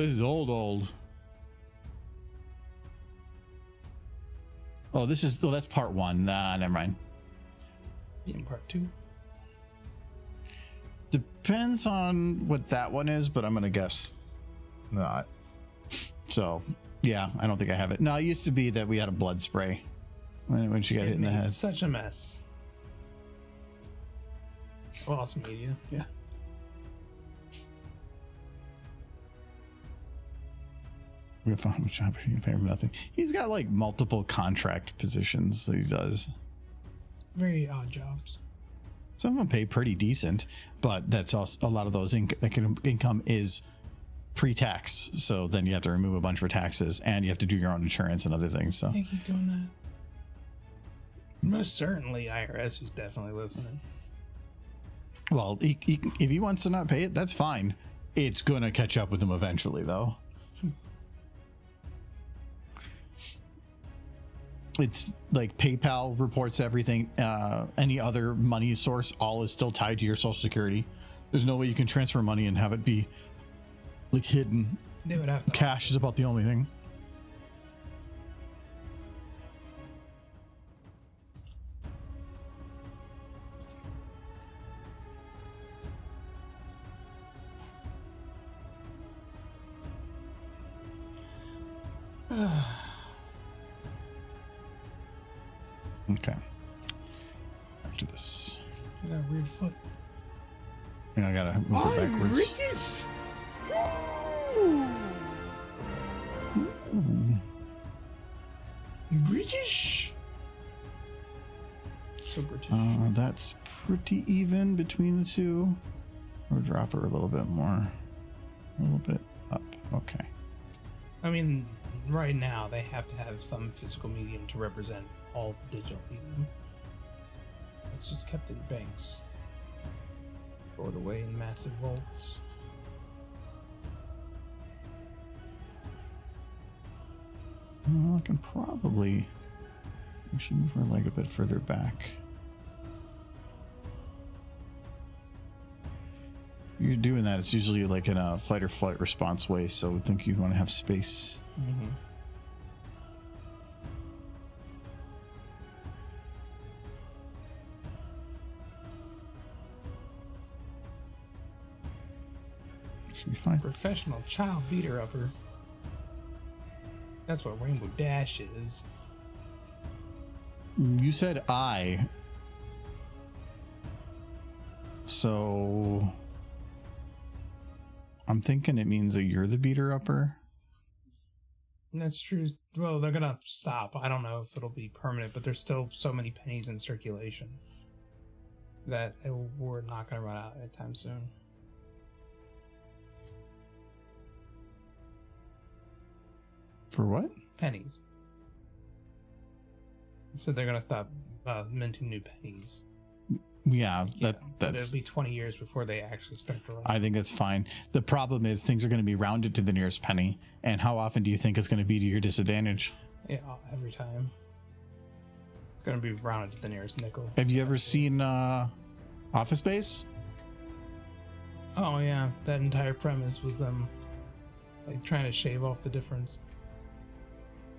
Oh, that's part 1. Nah, never mind. In part 2. Depends on what that one is, but I'm gonna guess not. So yeah, I don't think I have it. No, it used to be that we had a blood spray when she got hit in the head. Such a mess. Awesome media. Yeah. We're gonna find a job. You can pay him nothing. He's got like multiple contract positions that he does. Very odd jobs. Some of them pay pretty decent, but that's also a lot of those income is pre-tax, so then you have to remove a bunch for taxes, and you have to do your own insurance and other things. So I think he's doing that. Most certainly, IRS is definitely listening. well, if he wants to not pay it, that's fine. It's gonna catch up with him eventually, though. It's like PayPal reports everything. Any other money source, all is still tied to your Social Security. There's no way you can transfer money and have it be like hidden. They would have to. Cash is about the only thing. Okay. After this, I got a weird foot. I gotta move it backwards. British. British. So British. That's pretty even between the two. Or drop her a little bit more. A little bit up. Okay. I mean, right now they have to have some physical medium to represent all digital medium. It's just kept in banks, stored away in massive vaults. Well, I can probably actually move her leg a bit further back. You're doing that, it's usually like in a fight or flight response way, so I would think you'd want to have space. Mm-hmm. Should be fine. Professional child beater upper. That's what Rainbow Dash is. You said I. So I'm thinking it means that you're the beater upper. And that's true. Well, they're gonna stop. I don't know if it'll be permanent, but there's still so many pennies in circulation that we're not gonna run out anytime soon. For what? Pennies. So they're gonna stop minting new pennies. Yeah, But that's. it'll be 20 years before they actually start to run. I think that's fine. The problem is things are going to be rounded to the nearest penny, and how often do you think it's going to be to your disadvantage? Yeah, every time. It's gonna be rounded to the nearest nickel. Have you ever seen Office Space? Oh yeah, that entire premise was them like trying to shave off the difference.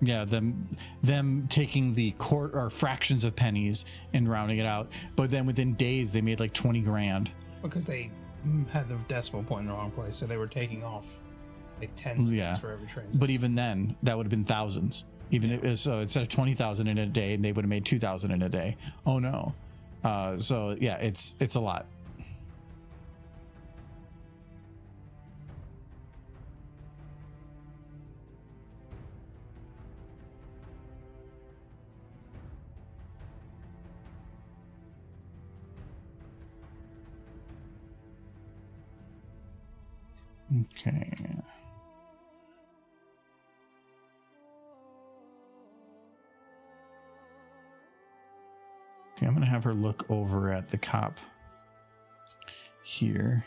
Yeah, them taking the quarter or fractions of pennies and rounding it out, but then within days they made like 20 grand. Because they had the decimal point in the wrong place, so they were taking off like 10 cents Yeah. for every transaction. But even then, that would have been thousands. Even if, so instead of 20,000 in a day, they would have made 2,000 in a day. Oh no! So yeah, it's a lot. Okay. Okay, I'm gonna have her look over at the cop here.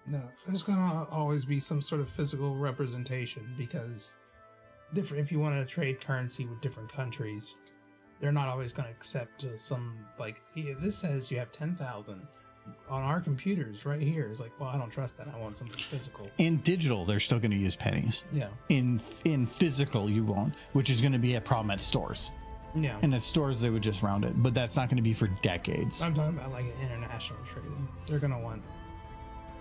No, there's gonna always be some sort of physical representation because different. If you want to trade currency with different countries, they're not always gonna accept some like this says you have 10,000 on our computers right here. It's like, well, I don't trust that. I want something physical. In digital, they're still gonna use pennies. Yeah, In physical, you won't, which is gonna be a problem at stores. yeah. And at stores, they would just round it, but that's not gonna be for decades. I'm talking about like international trading. They're gonna want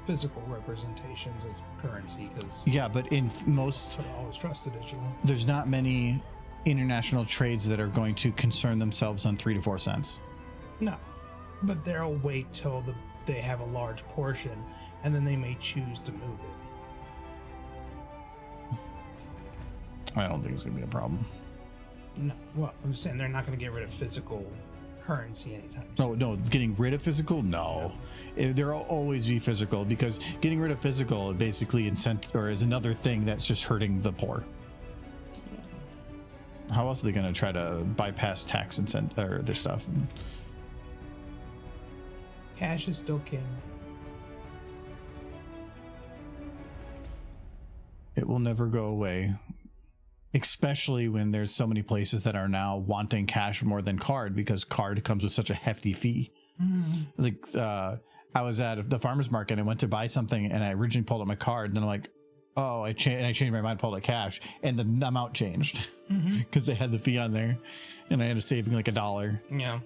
physical representations of currency because Yeah, but in most, I always trust the digital. there's not many international trades that are going to concern themselves on 3 to 4 cents. No, but they'll wait till they have a large portion, and then they may choose to move it. I don't think it's gonna be a problem. No, well, I'm just saying they're not going to get rid of physical currency anytime soon. No, no, getting rid of physical? No. There'll always be physical, because getting rid of physical basically is another thing that's just hurting the poor. How else are they going to try to bypass tax and this stuff? Cash is still king. It will never go away, especially when there's so many places that are now wanting cash more than card, because card comes with such a hefty fee. Like I was at the farmer's market and I went to buy something, and I originally pulled out my card, and then I'm like, oh, I changed my mind, pulled out cash, and the amount changed because they had the fee on there, and I ended up saving like $1. Yeah.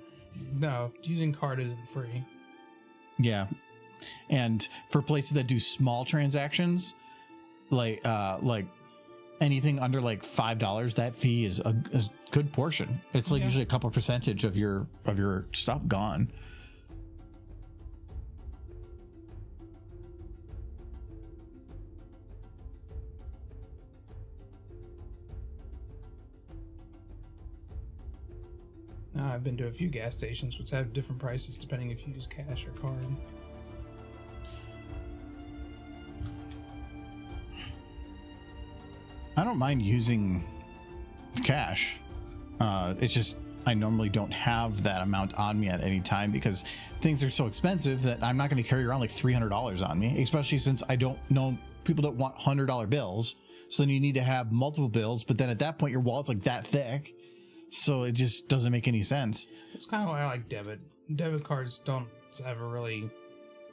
No, using card isn't free. Yeah. And for places that do small transactions, like anything under like $5, that fee is a good portion. It's like usually a couple percentage of your stuff gone. I've been to a few gas stations which have different prices depending if you use cash or card. I don't mind using cash. It's just I normally don't have that amount on me at any time because things are so expensive that I'm not going to carry around like $300 on me, especially since I don't know people don't want $100 bills. So then you need to have multiple bills, but then at that point your wallet's like that thick. So it just doesn't make any sense. It's kind of why I like debit. Debit cards don't ever really...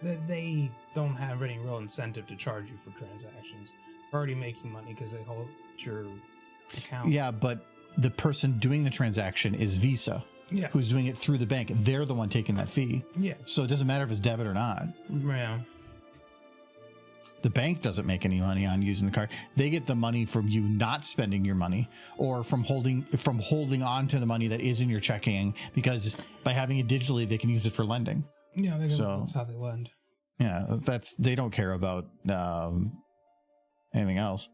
They don't have any real incentive to charge you for transactions. You're already making money because they hold your account. Yeah, but the person doing the transaction is Visa. Yeah. Who's doing it through the bank. They're the one taking that fee. Yeah. So it doesn't matter if it's debit or not. Yeah. The bank doesn't make any money on using the card. They get the money from you not spending your money, or from holding on to the money that is in your checking, because by having it digitally, they can use it for lending. Yeah, that's how they lend. Yeah, they don't care about anything else.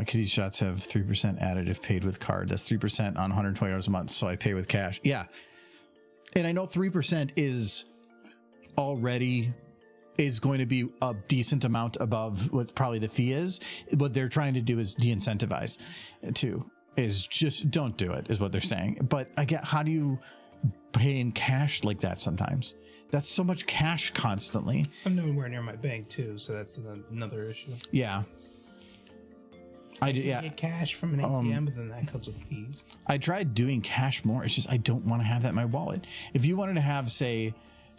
Kitty shots have 3% added if paid with card. That's 3% on $120 a month. So I pay with cash. Yeah. And I know 3% is already going to be a decent amount above what probably the fee is. What they're trying to do is de-incentivize too, is just don't do it is what they're saying. But again, how do you pay in cash like that sometimes? That's so much cash constantly. I'm nowhere near my bank too, so that's another issue. Yeah. I get cash from an ATM, but then that comes with fees. I tried doing cash more. It's just I don't want to have that in my wallet. If you wanted to have, say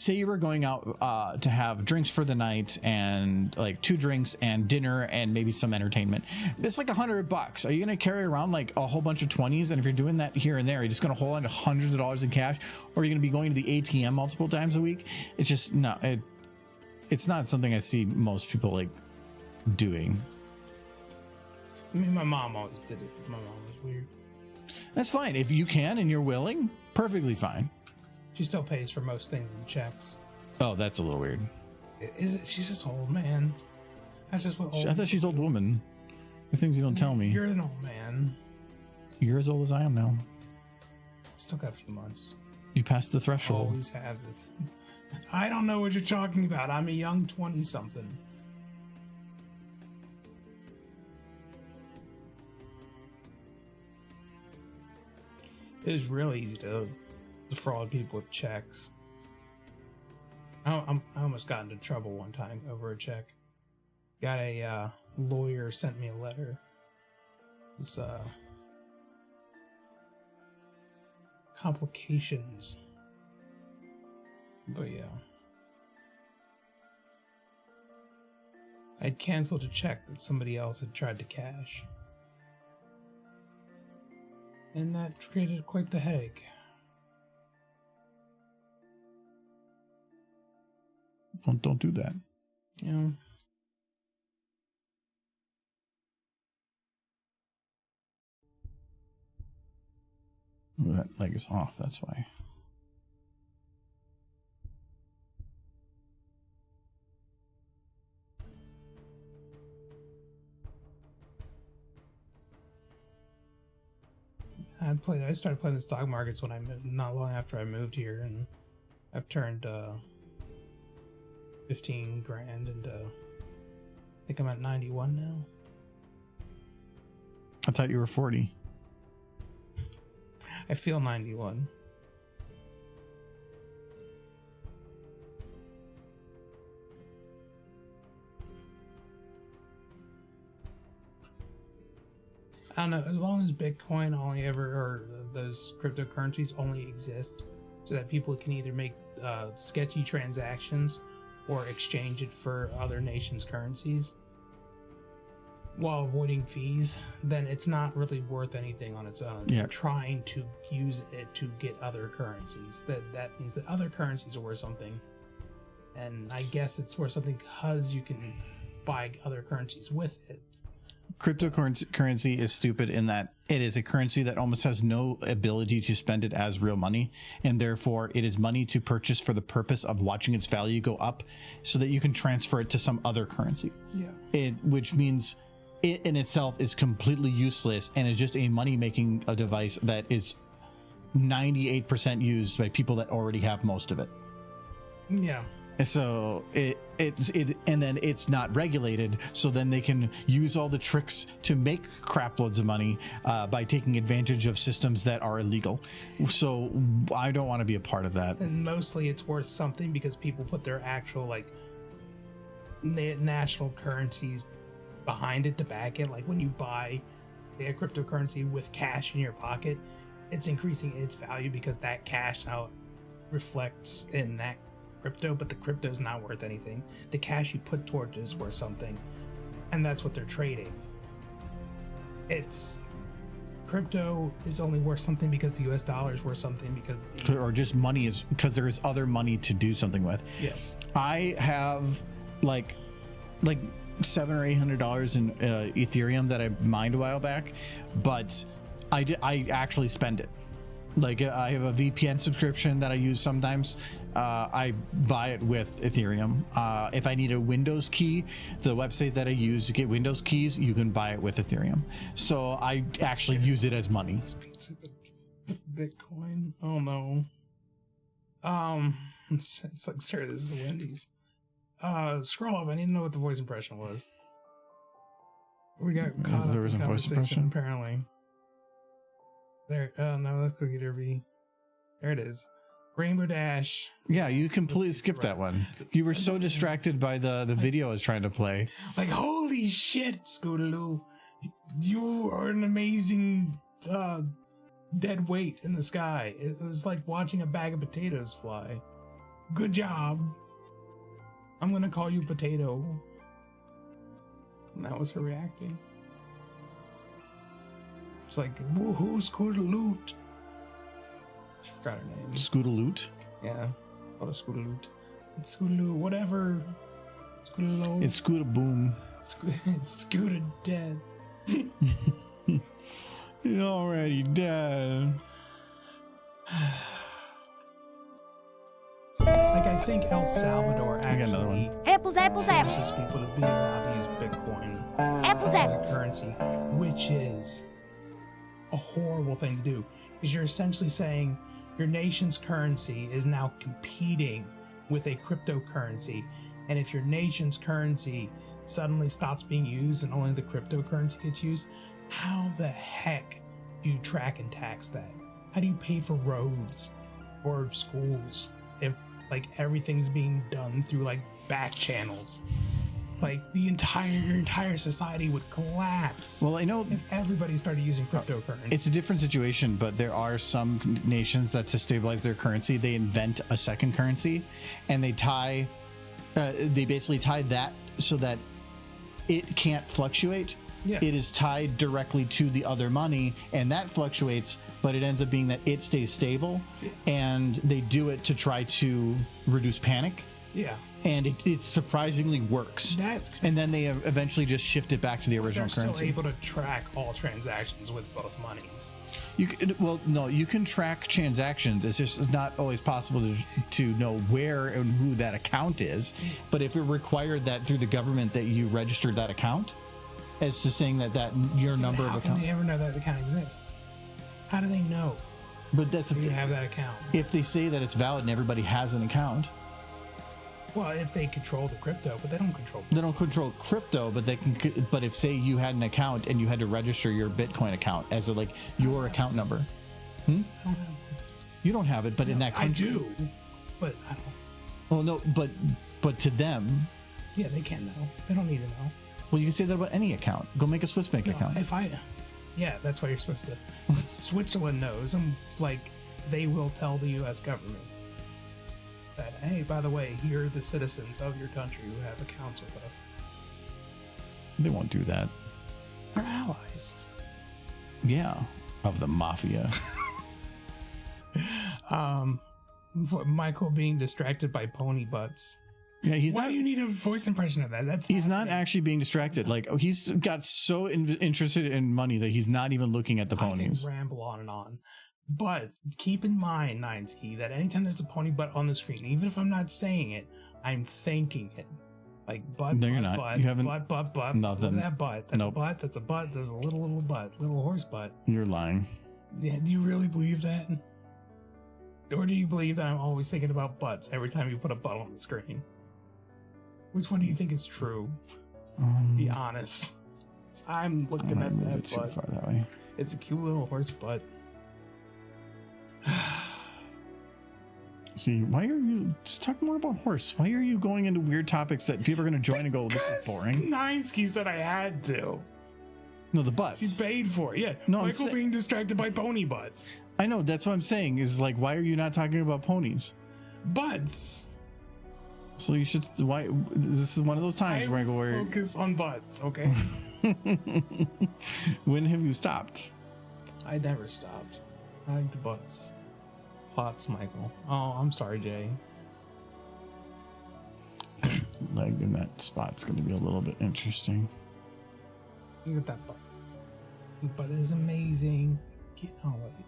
you were going out to have drinks for the night and like 2 drinks and dinner and maybe some entertainment, it's like $100. Are you going to carry around like a whole bunch of 20s? And if you're doing that here and there, you're just going to hold on to hundreds of dollars in cash, or are you going to be going to the ATM multiple times a week? It's just no. It's not something I see most people like doing. I mean, my mom always did it. My mom was weird. That's fine. If you can and you're willing, perfectly fine. She still pays for most things in checks. Oh, that's a little weird. Is it? She's just old man. That's just what old. I thought she's old woman. The things you don't tell me. You're an old man. You're as old as I am now. Still got a few months. You passed the threshold. Always have it. I don't know what you're talking about. I'm a young 20-something. It is really easy to defraud people with checks. I almost got into trouble one time over a check. Got a lawyer sent me a letter. It's complications. But yeah. I'd canceled a check that somebody else had tried to cash. And that created quite the headache. Don't do that. Yeah. Ooh, that leg is off, that's why. I started playing the stock markets when I moved, not long after I moved here, and I've turned 15 grand, and I think I'm at 91 now. I thought you were 40. I feel 91. I don't know, as long as Bitcoin or those cryptocurrencies only exist so that people can either make sketchy transactions or exchange it for other nations' currencies while avoiding fees, then it's not really worth anything on its own. Yeah. You're trying to use it to get other currencies. That means that other currencies are worth something. And I guess it's worth something because you can buy other currencies with it. Cryptocurrency is stupid in that it is a currency that almost has no ability to spend it as real money, and therefore it is money to purchase for the purpose of watching its value go up so that you can transfer it to some other currency. Yeah. Which means it in itself is completely useless and is just a money-making device that is 98% used by people that already have most of it. Yeah. So and then it's not regulated, so then they can use all the tricks to make crap loads of money by taking advantage of systems that are illegal. So I don't want to be a part of that. And mostly it's worth something because people put their actual like national currencies behind it to back it. Like when you buy a cryptocurrency with cash in your pocket, it's increasing its value because that cash now reflects in that crypto, but the crypto is not worth anything. The cash you put towards it is worth something, and that's what they're trading. It's crypto is only worth something because the US dollar is worth something because Or just money is because there is other money to do something with. Yes. I have like $700 or $800 in Ethereum that I mined a while back, but I actually spend it. Like I have a VPN subscription that I use sometimes. I buy it with Ethereum. If I need a Windows key, the website that I use to get Windows keys, you can buy it with Ethereum. So I actually use it as money. Bitcoin. Oh no. It's like, sir, this is Wendy's. Scroll up. I need to know what the voice impression was. We got caught There up was in a voice conversation, impression? apparently. There. No, that's Cookie Derby. There it is. Rainbow Dash. Yeah, you completely skipped that one. You were so distracted by the video I was trying to play. Like, holy shit, Scootaloo. You are an amazing dead weight in the sky. It was like watching a bag of potatoes fly. Good job. I'm gonna call you Potato. And that was her reacting. It's like, woohoo, Scootaloo. I forgot her name. Scootaloot? Yeah. What a Scootaloo. It's Scootaloo, whatever. Scootaloo. It's Scootaboom. It's Scooter dead. He's already dead. Like, I think El Salvador got another actually one. Apples, apples, apples. forces people to be allowed to use Bitcoin Apples, as a apples. currency, which is a horrible thing to do. Because you're essentially saying your nation's currency is now competing with a cryptocurrency. And if your nation's currency suddenly stops being used and only the cryptocurrency gets used, how the heck do you track and tax that? How do you pay for roads or schools if like everything's being done through like back channels? Like your entire society would collapse. Well, I know if everybody started using cryptocurrency. it's a different situation, but there are some nations that to stabilize their currency, they invent a second currency, and they basically tie that so that it can't fluctuate. Yeah. It is tied directly to the other money, and that fluctuates, but it ends up being that it stays stable, and they do it to try to reduce panic. Yeah. And it surprisingly works. And then they eventually just shift it back to the original They're currency. still able to track all transactions with both monies. You can track transactions. It's just not always possible to know where and who that account is. But if it required that through the government that you registered that account, as to saying that your number of How can account. they ever know that account exists? How do they know But that's the that you thing. have that account? If they say that it's valid and everybody has an account, Well, if they control the crypto, but they don't control. they don't control crypto, but they can. But if say you had an account and you had to register your Bitcoin account as a, like your account number, I don't have. you don't have it. But in that I country, do, but I don't. well, no, but to them, Yeah, they can know. They don't need to know. well, you can say that about any account. Go make a Swiss bank No, account. if I, yeah, that's why you're supposed to. But Switzerland knows. I'm like, they will tell the U.S. government that, hey, by the way, here are the citizens of your country who have accounts with us. They won't do that. They're allies. Yeah, of the mafia. For Michael being distracted by pony butts. Yeah, he's Why not. do you need a voice impression of that? That's He's not happening. actually being distracted. Like he's got so interested in money that he's not even looking at the ponies. I can ramble on and on. But keep in mind, Nineski, that anytime there's a pony butt on the screen, even if I'm not saying it, I'm thinking it. Like butt, No, butt, you're not. butt, You haven't- butt, butt, butt. Nothing. Look at that butt. That's Nope. a butt. That's a butt. There's a little butt. Little horse butt. You're lying. Yeah, do you really believe that? Or do you believe that I'm always thinking about butts every time you put a butt on the screen? Which one do you think is true? Be honest. I'm I looking might at move that it too butt. far that way. It's a cute little horse butt. See, why are you just talking more about horse? Why are you going into weird topics that people are going to join and go, this is boring? Nineski said I had to. No, the She butts. paid for it. Yeah. No, I'm Michael sa- being distracted by pony butts. I know, that's what I'm saying is like, why are you not talking about ponies? Butts. So you should, why, this is one of those times where I go, where, focus on butts, okay? when have you stopped? I never stopped. I like the butts. Plots, Michael. Oh, I'm sorry, Jay. Like in that spot's going to be a little bit interesting. Look at that butt. The butt is amazing. Oh, wait.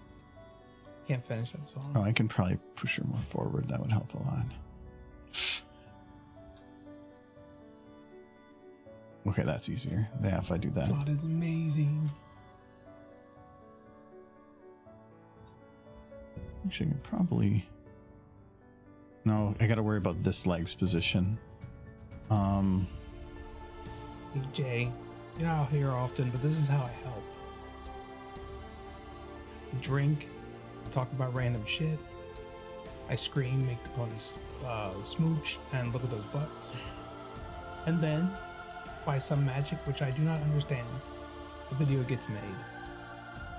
Can't finish that song. Oh, I can probably push her more forward. That would help a lot. Okay, that's easier. Yeah, if I do that. Butt is amazing. Actually, I can probably. No, I got to worry about this leg's position. Hey, Jay, you're not here often, but this is how I help. I drink, talk about random shit. I scream, make the ponies smooch, and look at those butts. And then, by some magic, which I do not understand, the video gets made.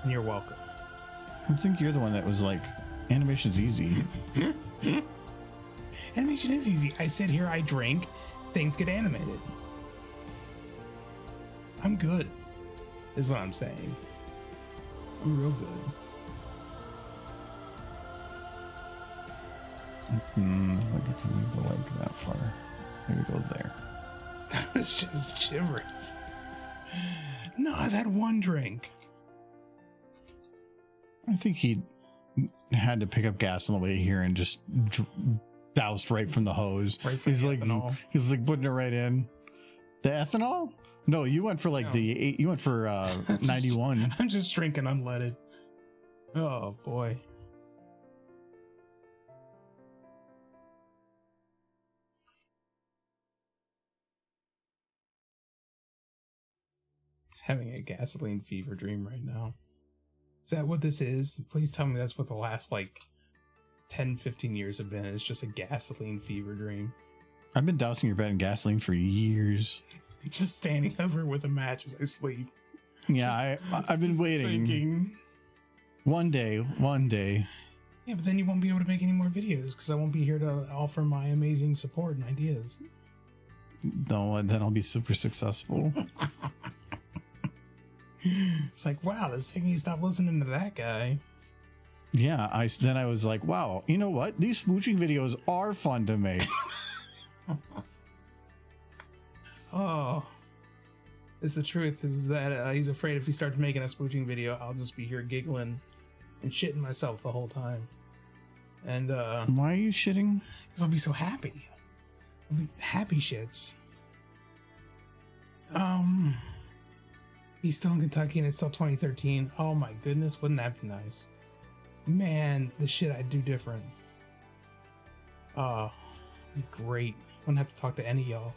And you're welcome. I think you're the one that was like, animation's easy. Animation is easy. I sit here, I drink, things get animated. I'm good, is what I'm saying. I'm real good. Like you can move the leg that far. Maybe go there. It's just shivering. No, I've had one drink. I think he had to pick up gas on the way here and just doused right from the hose. Right from he's the like, ethanol. he's like putting it right in. The ethanol? No, you went for like No. you went for 91. I'm just drinking unleaded. Oh boy. He's having a gasoline fever dream right now. Is that what this is? Please tell me that's what the last like 10, 15 years have been. It's just a gasoline fever dream. I've been dousing your bed in gasoline for years. Just standing over with a match as I sleep. Yeah, I've been Just waiting. thinking, One day. yeah, but then you won't be able to make any more videos because I won't be here to offer my amazing support and ideas. No, then I'll be super successful. It's like, wow, the second you stop listening to that guy. Yeah, I was like, wow, you know what? These smooching videos are fun to make. Oh, it's the truth is that he's afraid if he starts making a spooching video, I'll just be here giggling and shitting myself the whole time. And Why are you shitting? because I'll be so happy. I'll be happy shits. He's still in Kentucky and it's still 2013. Oh my goodness, wouldn't that be nice? Man, the shit I'd do different. Great. Wouldn't have to talk to any of y'all.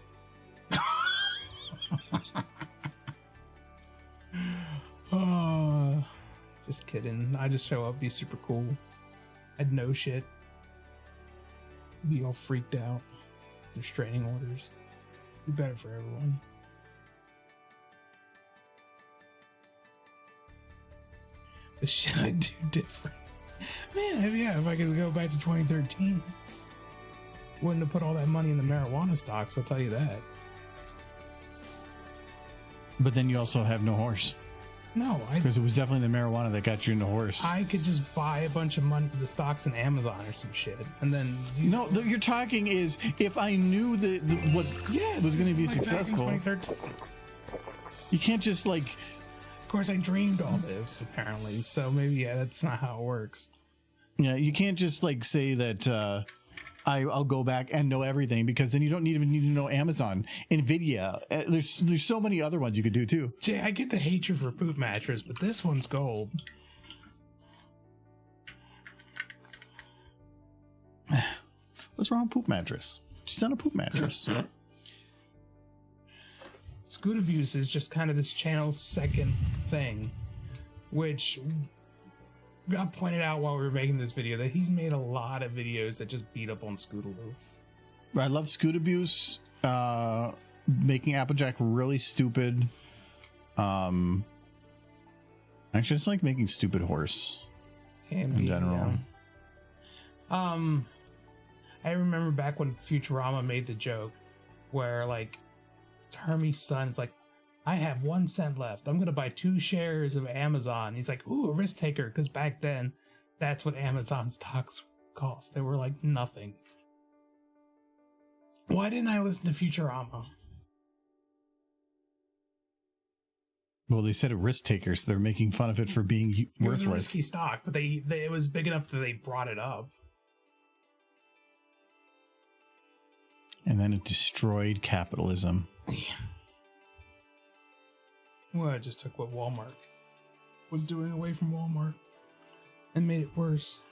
Just kidding. I just show up, be super cool. I'd know shit. Be all freaked out. Restraining orders. Be better for everyone. The shit I do different. Man, yeah, if I could go back to 2013, wouldn't have put all that money in the marijuana stocks, I'll tell you that. But then you also have no horse. No, because it was definitely the marijuana that got you into horse. I could just buy a bunch of money, the stocks in Amazon or some shit, and then no. You're talking is if I knew what was going to be successful. You can't just like. Of course, I dreamed all this apparently, so maybe that's not how it works. Yeah, you can't just like say that. I'll go back and know everything, because then you don't even need to know Amazon, Nvidia. There's so many other ones you could do too. Jay, I get the hatred for poop mattress, but this one's gold. What's wrong with poop mattress? She's on a poop mattress. Scoot abuse is just kind of this channel's second thing, which got pointed out while we were making this video that he's made a lot of videos that just beat up on Scootaloo. I love Scoot abuse, making Applejack really stupid. Actually, it's like making stupid horse in general. I remember back when Futurama made the joke where like Hermie's son's like, I have 1 cent left. I'm going to buy 2 shares of Amazon. He's like, ooh, a risk taker. Because back then, that's what Amazon stocks cost. They were like nothing. Why didn't I listen to Futurama? Well, they said a risk taker, so they're making fun of it for being It was a worthless. risky stock, but it was big enough that they brought it up. And then it destroyed capitalism. Well, I just took what Walmart was doing away from Walmart and made it worse.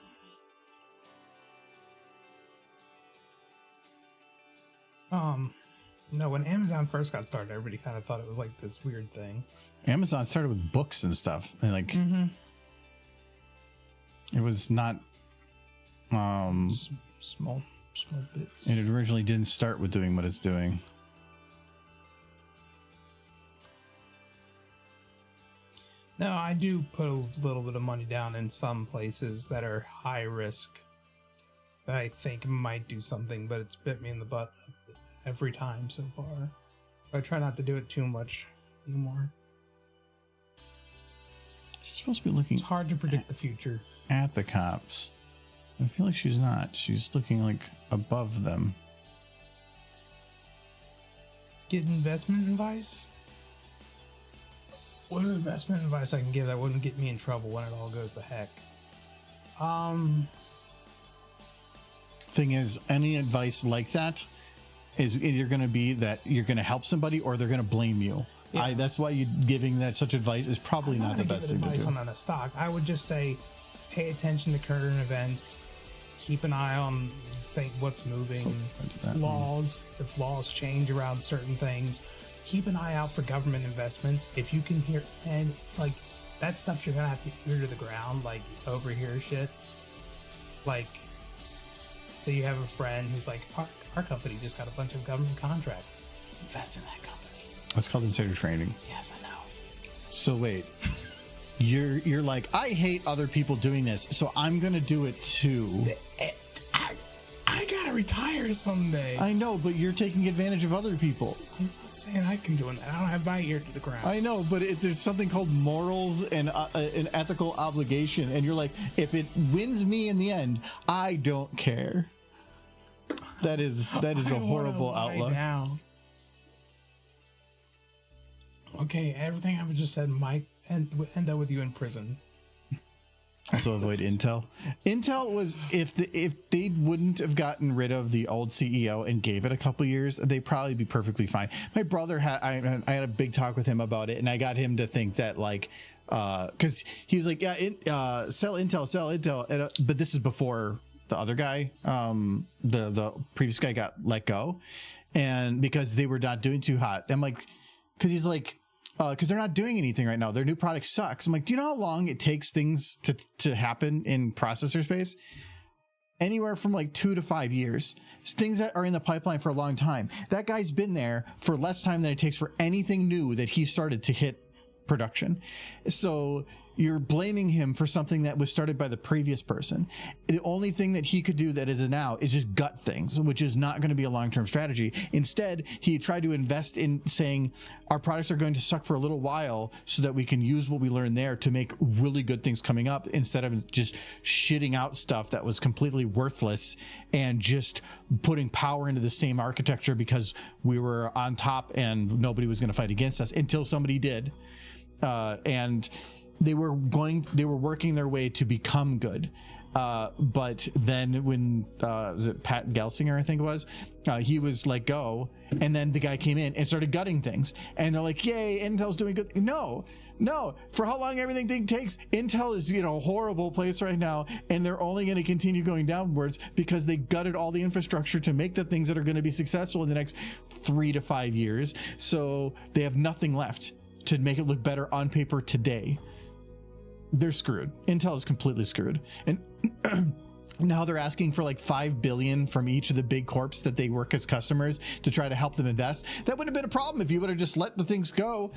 No, when Amazon first got started, everybody kind of thought it was like this weird thing. Amazon started with books and stuff, and like it was not small bits. and it originally didn't start with doing what it's doing. No, I do put a little bit of money down in some places that are high risk that I think might do something, but it's bit me in the butt every time so far. I try not to do it too much anymore. She's supposed to be looking It's hard to predict the future. at the cops. I feel like she's not. She's looking like above them. Get investment advice? What is investment advice I can give that wouldn't get me in trouble when it all goes to heck? Thing is, any advice like that is either going to be that you're going to help somebody or they're going to blame you. Yeah. That's why you giving that such advice is probably not the best thing to advice do. on a stock. I would just say, pay attention to current events. Keep an eye on what's moving. Laws, if laws change around certain things. Keep an eye out for government investments. If you can hear, and like that stuff, you're gonna have to ear to the ground, like overhear shit. Like, so you have a friend who's like, our company just got a bunch of government contracts. Invest in that company. That's called insider trading. Yes, I know. So wait, you're like, I hate other people doing this, so I'm gonna do it too. I gotta retire someday. I know, but you're taking advantage of other people. I'm not saying I can do it. I don't have my ear to the ground. I know, but there's something called morals and an ethical obligation, and you're like, if it wins me in the end, I don't care. That is a horrible outlook. Down. Okay, everything I just said might end up with you in prison. also avoid Intel. Intel was if they wouldn't have gotten rid of the old CEO and gave it a couple years, they'd probably be perfectly fine. My brother I had a big talk with him about it, and I got him to think that like because he was like, yeah, sell Intel, and, but this is before the other guy, the previous guy got let go, and because they were not doing too hot. I'm like, because he's like, because they're not doing anything right now. Their new product sucks. I'm like, do you know how long it takes things to happen in processor space? Anywhere from like 2 to 5 years. It's things that are in the pipeline for a long time. That guy's been there for less time than it takes for anything new that he started to hit production. So you're blaming him for something that was started by the previous person. The only thing that he could do that is now is just gut things, which is not going to be a long-term strategy. Instead, he tried to invest in saying our products are going to suck for a little while so that we can use what we learned there to make really good things coming up, instead of just shitting out stuff that was completely worthless and just putting power into the same architecture because we were on top and nobody was going to fight against us until somebody did. And they were working their way to become good. But then when, was it Pat Gelsinger, I think it was, he was let go, and then the guy came in and started gutting things, and they're like, yay, Intel's doing good. No, for how long everything takes, Intel is, a horrible place right now, and they're only going to continue going downwards because they gutted all the infrastructure to make the things that are going to be successful in the next 3 to 5 years. So they have nothing left to make it look better on paper today. They're screwed. Intel is completely screwed. And now they're asking for like $5 billion from each of the big corps that they work as customers to try to help them invest. That wouldn't have been a problem if you would have just let the things go.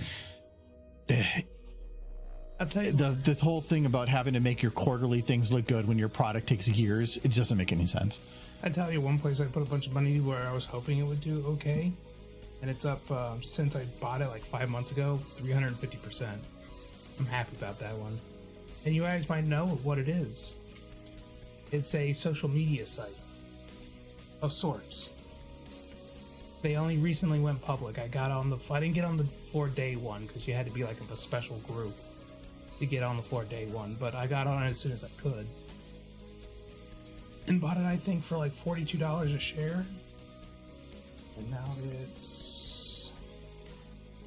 I'll tell you, the whole thing about having to make your quarterly things look good when your product takes years, it doesn't make any sense. I tell you, one place I put a bunch of money where I was hoping it would do okay, and it's up since I bought it like 5 months ago, 350%. I'm happy about that one. And you guys might know what it is. It's a social media site of sorts. They only recently went public. I didn't get on the floor day one because you had to be like a special group to get on the floor day one, but I got on it as soon as I could. And bought it, I think, for like $42 a share. And now it's...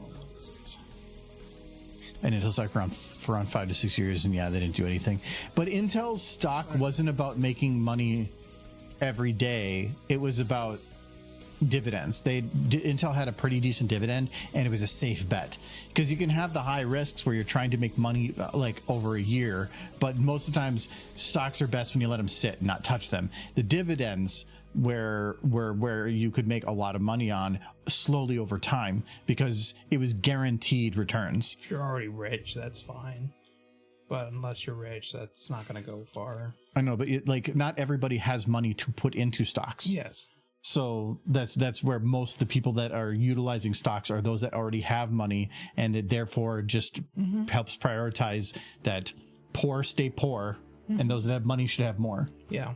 what is it? And Intel's like around 5 to 6 years, and yeah, they didn't do anything. But Intel's stock wasn't about making money every day. It was about dividends. Intel had a pretty decent dividend, and it was a safe bet because you can have the high risks where you're trying to make money like over a year, but most of the times stocks are best when you let them sit, not touch them. The dividends where you could make a lot of money on slowly over time because it was guaranteed returns. If you're already rich, that's fine. But unless you're rich, that's not going to go far. I know, but not everybody has money to put into stocks. Yes. So that's where most of the people that are utilizing stocks are those that already have money, and it therefore just helps prioritize that poor stay poor, and those that have money should have more. Yeah,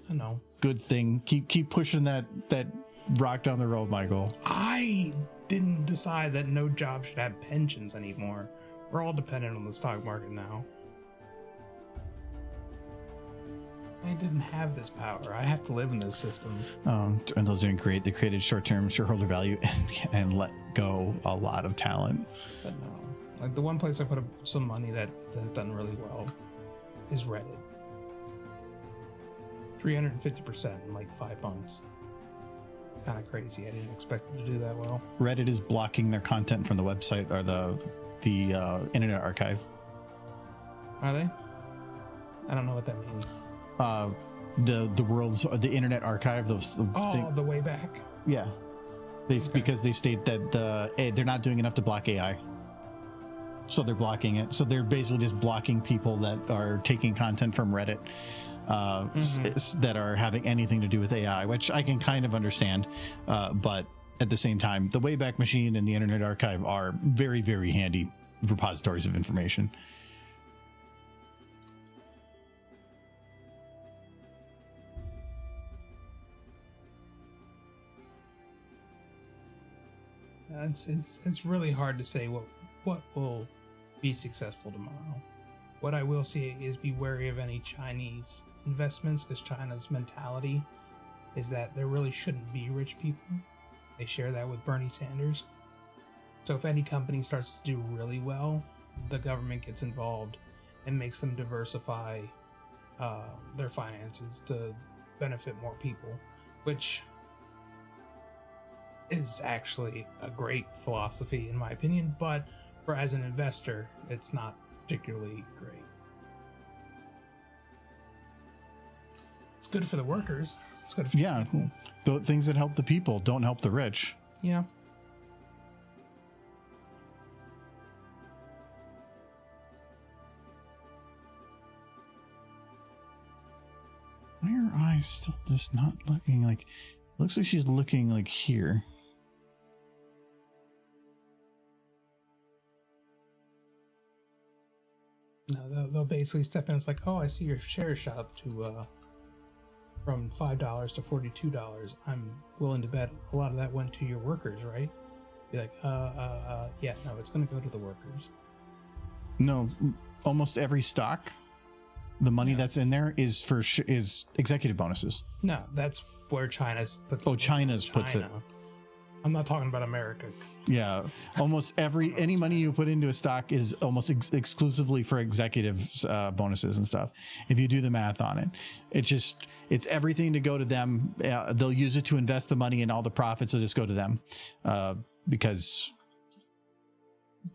I know. Good thing. Keep pushing that rock down the road, Michael. I didn't decide that no job should have pensions anymore. We're all dependent on the stock market now. I didn't have this power. I have to live in this system. Intel's doing great. They created short-term shareholder value and let go a lot of talent. But no. Like the one place I put up some money that has done really well is Reddit. 350% in like 5 months. Kind of crazy. I didn't expect it to do that well. Reddit is blocking their content from the website or the Internet Archive. Are they? I don't know what that means. The Internet Archive. The way back. Yeah, because they state that they're not doing enough to block AI, so they're blocking it. So they're basically just blocking people that are taking content from Reddit that are having anything to do with AI, which I can kind of understand, but at the same time, the Wayback Machine and the Internet Archive are very, very handy repositories of information. It's really hard to say what will be successful tomorrow. What I will say is be wary of any Chinese investments, because China's mentality is that there really shouldn't be rich people. They share that with Bernie Sanders. So if any company starts to do really well, the government gets involved and makes them diversify their finances to benefit more people, which is actually a great philosophy in my opinion, but for as an investor, it's not particularly great. It's good for the workers. It's good for Yeah, people. the things that help the people don't help the rich. Yeah. Why are her eyes still just not looking like? Looks like she's looking like here. No, they'll basically step in. It's like, oh, I see your share shot up to from $5 to $42. I'm willing to bet a lot of that went to your workers, right? Be like, yeah, no, it's going to go to the workers. No, almost every stock, the money that's in there is for is executive bonuses. No, that's where China's puts. Oh, China's puts it. I'm not talking about America. Yeah, almost any money you put into a stock is almost exclusively for executive bonuses and stuff. If you do the math on it, it's everything to go to them. They'll use it to invest the money, and all the profits will just go to them, because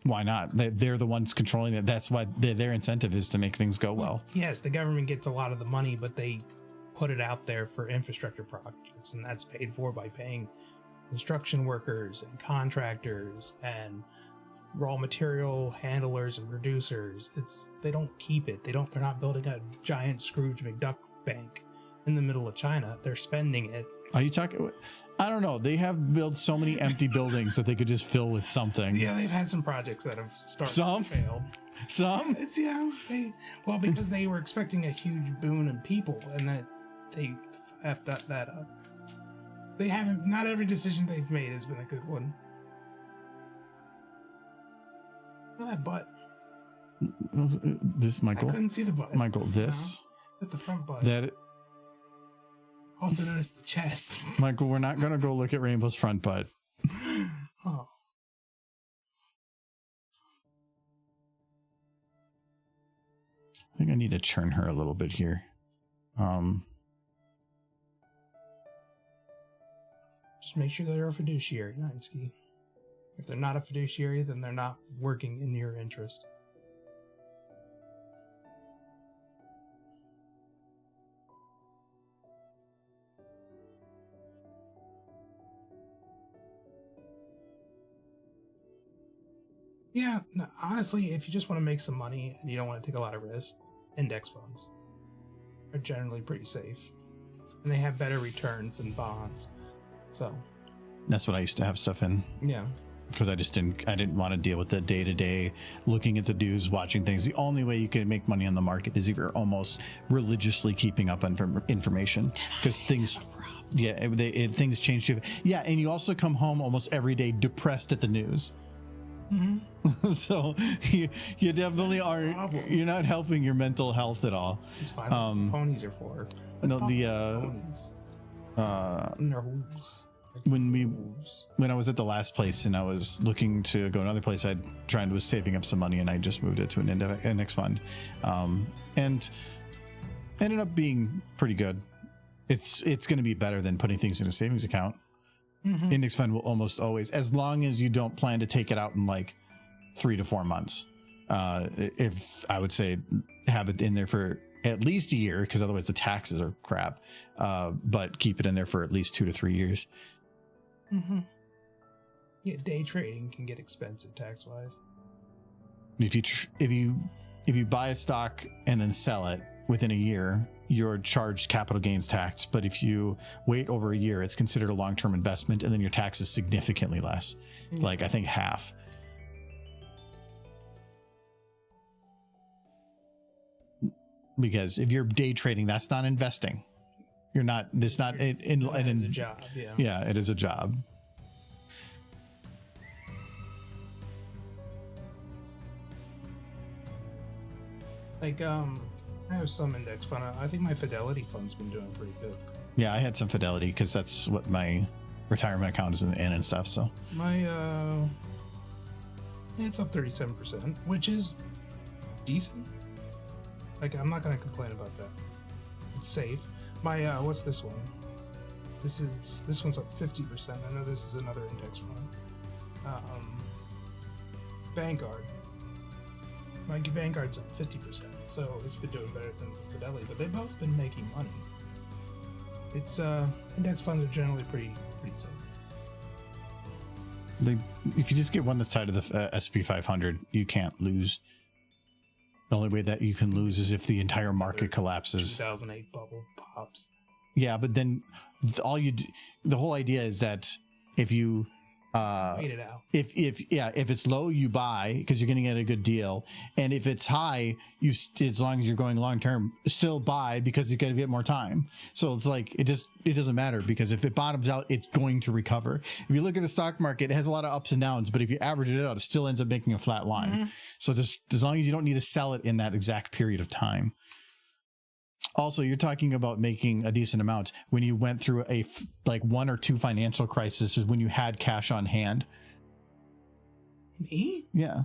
why not? They're the ones controlling it. That's why their incentive is to make things go well. Yes, the government gets a lot of the money, but they put it out there for infrastructure projects, and that's paid for by paying construction workers and contractors and raw material handlers and producers. They don't keep it. They're not building a giant Scrooge McDuck bank in the middle of China. They're spending it. Are you talking? I don't know. They have built so many empty buildings that they could just fill with something. Yeah, they've had some projects that have started Some? and failed. Some? It's because they were expecting a huge boon in people, and then they effed that up. They haven't. Not every decision they've made has been a good one. Look at that butt. This, Michael. I couldn't see the butt. Michael, this. No, that's the front butt. That. Also notice the chest. Michael, we're not going to go look at Rainbow's front butt. Oh. I think I need to churn her a little bit here. Just make sure they're a fiduciary, Ninsky. If they're not a fiduciary, then they're not working in your interest. Yeah, no, honestly, if you just want to make some money and you don't want to take a lot of risk, index funds are generally pretty safe. And they have better returns than bonds. So that's what I used to have stuff in. Yeah. Because I didn't want to deal with the day-to-day looking at the news, watching things. The only way you can make money on the market is if you're almost religiously keeping up on information, because things things change too. Yeah, and you also come home almost every day depressed at the news. Mm-hmm. So you definitely are. You're not helping your mental health at all. It's fine. Ponies are for. Let's talk about ponies. And their hooves. When I was at the last place and I was looking to go another place, I was saving up some money and I just moved it to an index fund, and ended up being pretty good. It's going to be better than putting things in a savings account. Mm-hmm. Index fund will almost always, as long as you don't plan to take it out in like 3 to 4 months. If I would say have it in there for at least a year, because otherwise the taxes are crap. But keep it in there for at least 2 to 3 years. Mm-hmm. Yeah, day trading can get expensive tax wise. If you buy a stock and then sell it within a year, you're charged capital gains tax. But if you wait over a year, it's considered a long-term investment, and then your tax is significantly less, like I think half. Because if you're day trading, that's not investing. You're not. It's not. It's a job. Yeah. Yeah, it is a job. Like, I have some index fund. I think my Fidelity fund's been doing pretty good. Yeah, I had some Fidelity because that's what my retirement account is in and stuff. So My, it's up 37%, which is decent. Like, I'm not gonna complain about that. It's safe. My, what's this one? This one's up 50%. I know this is another index fund. Vanguard. My Vanguard's up 50%, so it's been doing better than Fidelity, but they've both been making money. It's, index funds are generally pretty safe. if you just get one that's tied to the SP 500, you can't lose. The only way that you can lose is if the entire market collapses. 2008 bubble pops. Yeah, but then the whole idea is that if you Wait it out. if it's low, you buy because you're going to get a good deal, and if it's high, as long as you're going long term, still buy because you got to get more time. So it's like it doesn't matter, because if it bottoms out, it's going to recover. If you look at the stock market, it has a lot of ups and downs, but if you average it out, it still ends up making a flat line. Mm-hmm. So just as long as you don't need to sell it in that exact period of time. Also, you're talking about making a decent amount when you went through like one or two financial crises when you had cash on hand. Me? Yeah.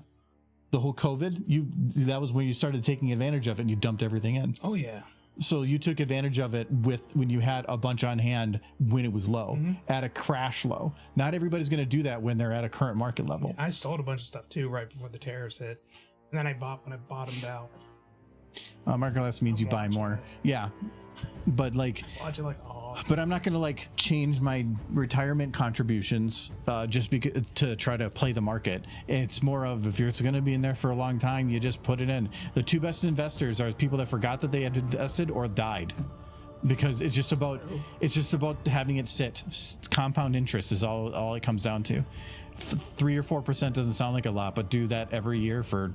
The whole COVID, that was when you started taking advantage of it and you dumped everything in. Oh, yeah. So you took advantage of it when you had a bunch on hand when it was low, at a crash low. Not everybody's going to do that when they're at a current market level. Yeah, I sold a bunch of stuff too right before the tariffs hit. And then I bought when it bottomed out. Market less means you buy more. Yeah. But like, watch it like, oh. But I'm not going to like change my retirement contributions just because to try to play the market. It's more of, if it's going to be in there for a long time, you just put it in. The two best investors are people that forgot that they had invested or died, because it's just about having it sit. Compound interest is all it comes down to. 3 or 4% doesn't sound like a lot, but do that every year for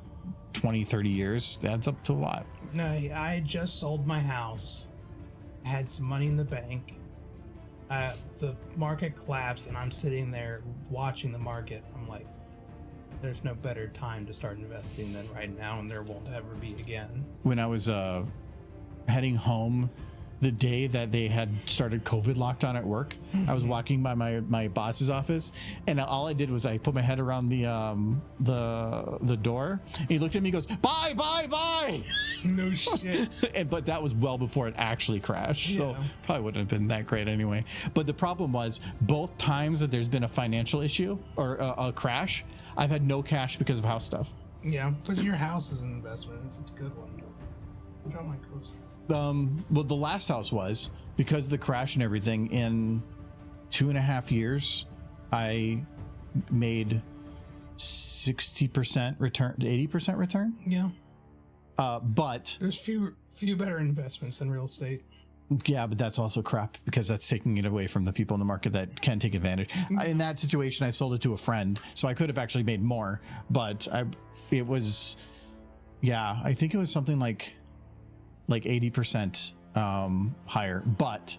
20, 30 years, that adds up to a lot. No, I just sold my house. I had some money in the bank. The market collapsed, and I'm sitting there watching the market. I'm like, there's no better time to start investing than right now, and there won't ever be again. When I was heading home the day that they had started COVID lockdown at work, I was walking by my boss's office, and all I did was I put my head around the door, and he looked at me and goes, buy. No shit. But that was well before it actually crashed. So probably wouldn't have been that great anyway. But the problem was, both times that there's been a financial issue or a crash, I've had no cash because of house stuff. Yeah, but your house is an investment. It's a good one. I don't like coasters. Well, the last house was, because of the crash and everything, in 2.5 years, I made 60% return, 80% return. Yeah. But there's few better investments than real estate. Yeah, but that's also crap, because that's taking it away from the people in the market that can take advantage. In that situation, I sold it to a friend, so I could have actually made more, but I think it was something like 80% higher, but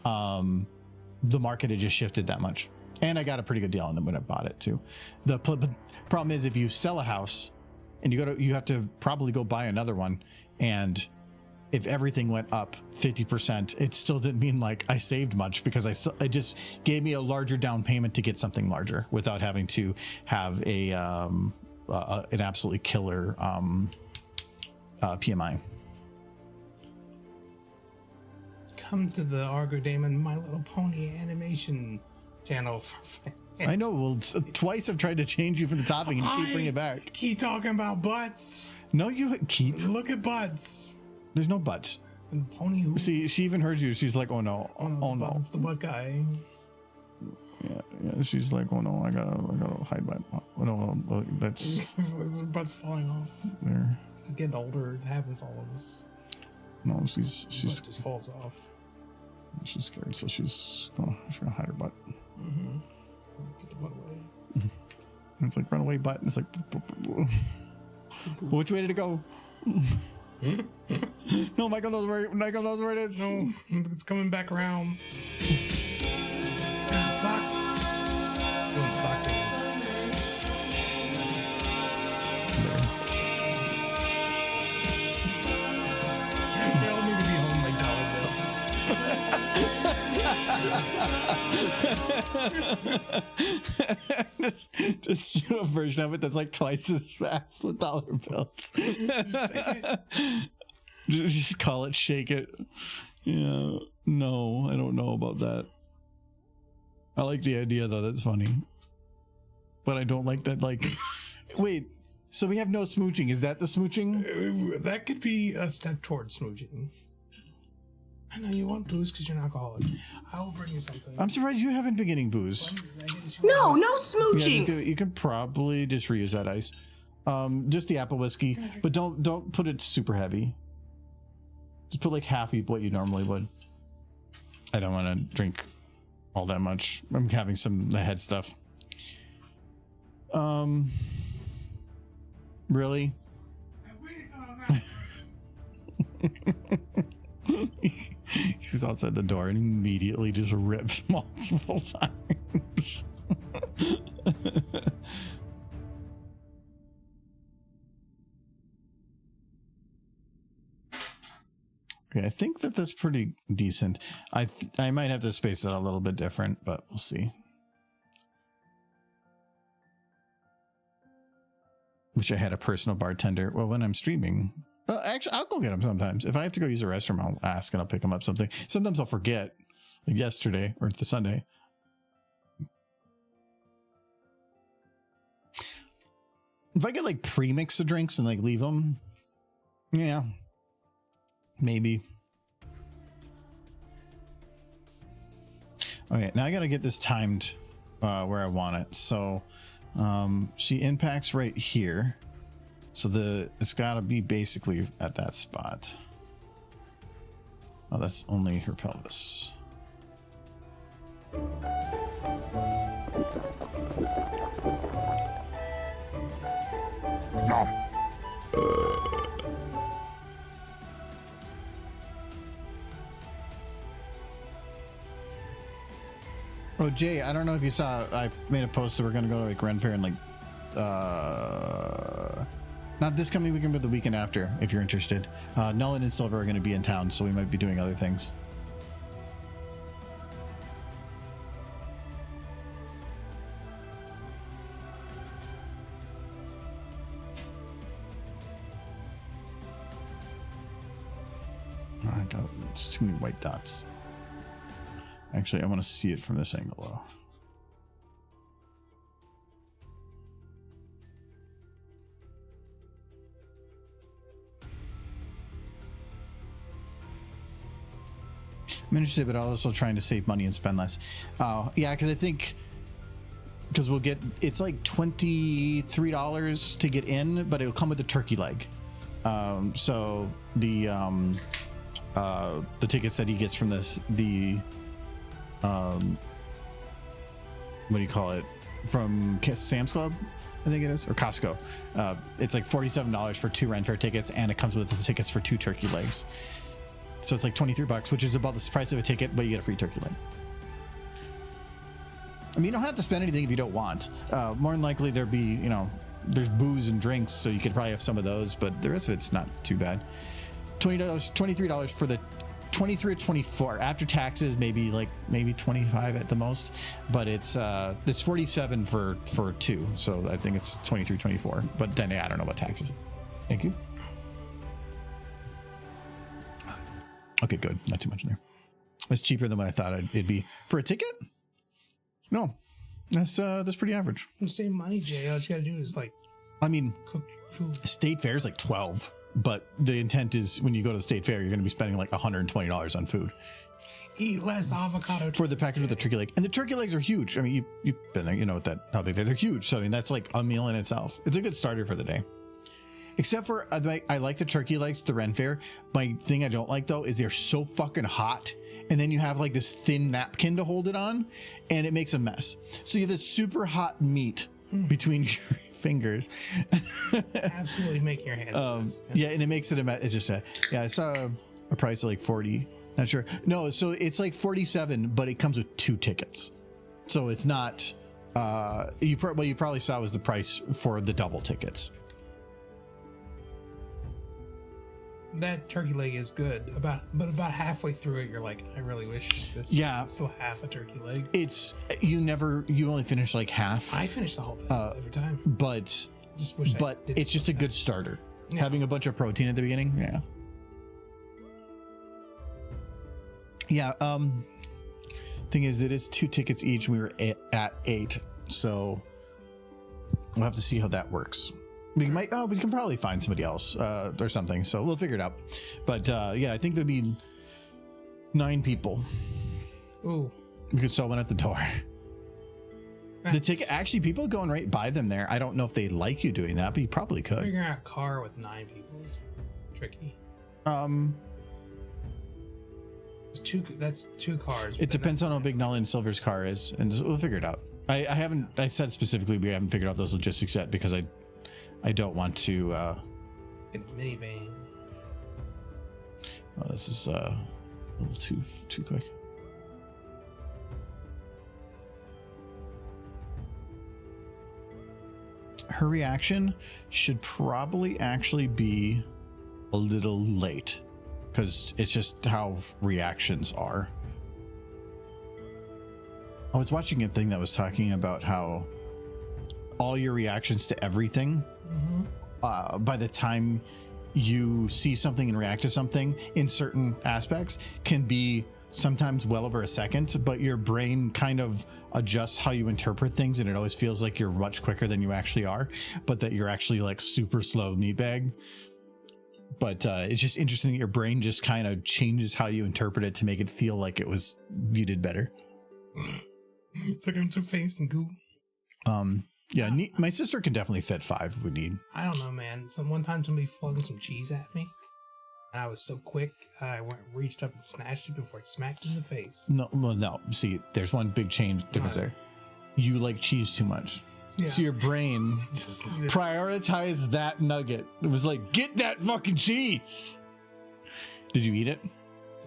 the market had just shifted that much, and I got a pretty good deal on them when I bought it too. The problem is, if you sell a house and you have to probably go buy another one, and if everything went up 50%, it still didn't mean like I saved much, because it just gave me a larger down payment to get something larger without having to have an absolutely killer PMI. Come to the Argo Damon My Little Pony animation channel. I know. Well, twice I've tried to change you from the topic and you keep bringing it back. Keep talking about butts. No, you keep. Look at butts. There's no butts. And pony. See, she even heard you. She's like, oh no, oh no. It's the butt guy. Yeah. She's like, oh no, I gotta hide my. Oh no, that's. His butt's falling off. There. She's getting older. It happens to all of us. No, she's just falls off. She's scared, so she's gonna hide her butt. Mm-hmm. Get the butt away. Mm-hmm. It's like, run away, butt. It's like, which way did it go? No, Michael knows where it is. No, it's coming back around. Socks. Sock days. just do a version of it that's like twice as fast with dollar bills. Just call it Shake It. Yeah. No, I don't know about that. I like the idea though, that's funny. But I don't like that, like, wait, so we have no smooching. Is that the smooching? That could be a step towards smooching. I know you want booze because you're an alcoholic. I will bring you something. I'm surprised you haven't been getting booze. No Yeah, smooching. you can probably just reuse that ice. Just the apple whiskey, but don't put it super heavy. Just put like half of what you normally would. I don't want to drink all that much. I'm having some of the head stuff. Really? He's outside the door and immediately just rips multiple times. Okay, I think that's pretty decent. I might have to space it a little bit different, but we'll see. Wish I had a personal bartender. Well, when I'm streaming, well, actually, I'll go get him sometimes. If I have to go use the restroom, I'll ask and I'll pick him up something. Sometimes I'll forget, like yesterday or the Sunday. If I could like pre-mix the drinks and like leave them, yeah, maybe. Okay, now I got to get this timed where I want it. So she impacts right here. So it's got to be basically at that spot. Oh, that's only her pelvis. Oh, Jay, I don't know if you saw, I made a post that we're going to go to like Ren Fair and like, not this coming weekend, but the weekend after, if you're interested. Nolan and Silver are going to be in town, so we might be doing other things. Oh, I got it's too many white dots. Actually, I want to see it from this angle though. I'm interested, but also trying to save money and spend less. Oh, yeah, because I think we'll get, it's like $23 to get in, but it'll come with a turkey leg. So the tickets that he gets from this, what do you call it? From Sam's Club, I think it is, or Costco. It's like $47 for 2 Ren Fair tickets, and it comes with the tickets for 2 turkey legs. So it's like $23, which is about the price of a ticket, but you get a free turkey leg. I mean, you don't have to spend anything if you don't want. More than likely there'd be, you know, there's booze and drinks, so you could probably have some of those, but the rest of it's not too bad. $23 for the 23 or 24 after taxes, maybe 25 at the most, but it's 47 for 2, so I think it's 23, 24, but then I don't know about taxes. Thank you. Okay, good, not too much in there. That's cheaper than what I thought it'd be for a ticket. No, that's pretty average. Save money, Jay. All you gotta do is like, I mean, cook food. State fair is like 12, but the intent is when you go to the state fair, you're going to be spending like $120 on food. Eat less avocado for the package with the turkey leg, and the turkey legs are huge. I mean, you've been there, you know how big they're huge. So I mean, that's like a meal in itself. It's a good starter for the day. Except for I like the turkey legs, the Ren Fair. My thing I don't like though is they're so fucking hot, and then you have like this thin napkin to hold it on, and it makes a mess. So you have this super hot meat between your fingers. Absolutely making your hands. Yeah, and it makes it a mess. It's just I saw a price of like 40. Not sure. No, so it's like 47, but it comes with 2 tickets. So it's not. What you probably saw was the price for the double tickets. That turkey leg is good. But about halfway through it, you're like, I really wish this was still half a turkey leg. It's you only finish like half. I finish the whole thing every time. But Just wish I didn't it's just a do good that. starter. Yeah. Having a bunch of protein at the beginning. Yeah. Yeah. Thing is, it is 2 tickets each. We were at 8, so we'll have to see how that works. We can probably find somebody else or something. So we'll figure it out. But yeah, I think there'd be 9 people. Ooh. We could sell one at the door. The ticket, actually, people going right by them there. I don't know if they like you doing that, but you probably could. Figuring out a car with 9 people is tricky. That's 2 cars. It depends on how big Null and Silver's car is, and we'll figure it out. I said specifically we haven't figured out those logistics yet because I don't want to Get a minivan. oh, this is a little too quick. Her reaction should probably actually be a little late because it's just how reactions are. I was watching a thing that was talking about how all your reactions to everything, by the time you see something and react to something in certain aspects, can be sometimes well over a second, but your brain kind of adjusts how you interpret things, and it always feels like you're much quicker than you actually are, but that you're actually like super slow meatbag. But it's just interesting that your brain just kind of changes how you interpret it to make it feel like you did better. It's like I'm too faced and goo. Yeah, my sister can definitely fit 5 if we need. I don't know, man. One time somebody flung some cheese at me, and I was so quick, I reached up and snatched it before it smacked me in the face. No. See, there's one big difference there. You like cheese too much. Yeah. So your brain prioritized that nugget. It was like, get that fucking cheese. Did you eat it?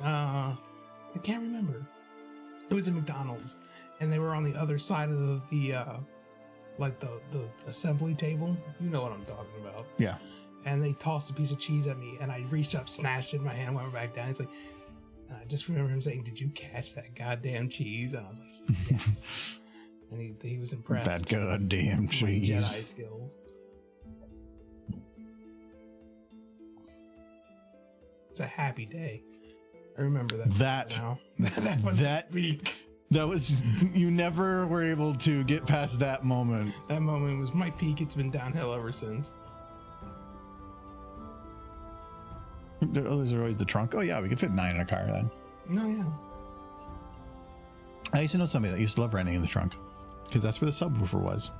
I can't remember. It was at McDonald's, and they were on the other side of the like the assembly table. You know what I'm talking about. Yeah. And they tossed a piece of cheese at me, and I reached up, snatched it in my hand, went back down. It's like, and I just remember him saying, "Did you catch that goddamn cheese?" And I was like, "Yes." And he was impressed. That goddamn with my cheese. Jedi skills. It's a happy day. I remember that. Now. That was you never were able to get past that moment. That moment was my peak. It's been downhill ever since. Those are always the trunk. Oh yeah, we could fit 9 in a car then. No, yeah. I used to know somebody that used to love renting in the trunk because that's where the subwoofer was.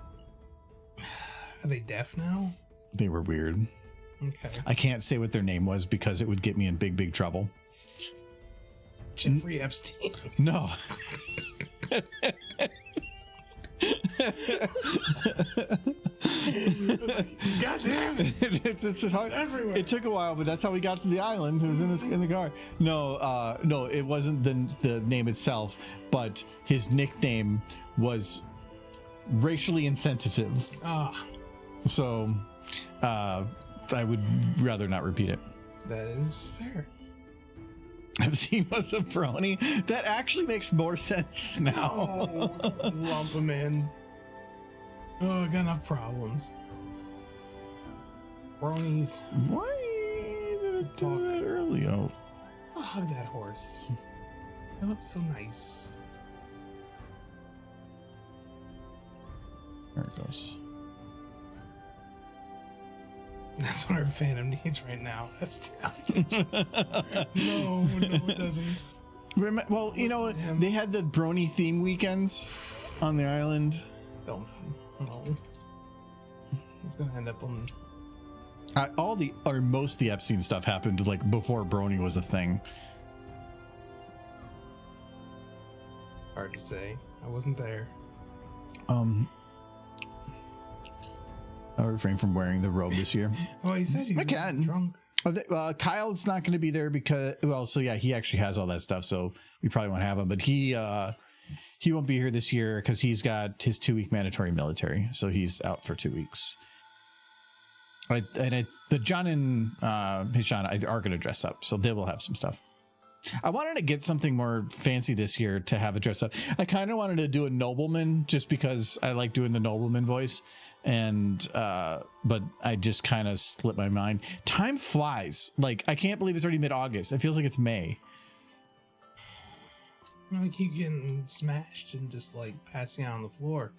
Are they deaf now? They were weird. Okay. I can't say what their name was because it would get me in big trouble. Jeffrey Epstein. No. God damn it! It's hard everywhere. It took a while, but that's how we got to the island. It was in the car. No, it wasn't the name itself, but his nickname was racially insensitive. So, I would rather not repeat it. That is fair. Epstein was a brony. That actually makes more sense now. Oh, lump him in. Oh, I got enough problems. Bronies. Why did it do that early? Oh, I'll hug that horse. It looks so nice. there it goes. That's what our fandom needs right now. Epstein. No, it doesn't. Well, you know what? They had the brony theme weekends on the island. Don't know. He's gonna end up on. Most of the Epstein stuff happened like before brony was a thing. Hard to say. I wasn't there. I'll refrain from wearing the robe this year. Oh, he said he's drunk. Kyle's not going to be there because, he actually has all that stuff, so we probably won't have him. But he won't be here this year because he's got his 2-week mandatory military, so he's out for 2 weeks. The John and Hishan are going to dress up, so they will have some stuff. I wanted to get something more fancy this year to have a dress up. I kind of wanted to do a nobleman just because I like doing the nobleman voice, and but I just kind of slipped my mind. Time flies. Like, I can't believe it's already mid-August. It feels like it's May. I keep getting smashed and just like passing out on the floor.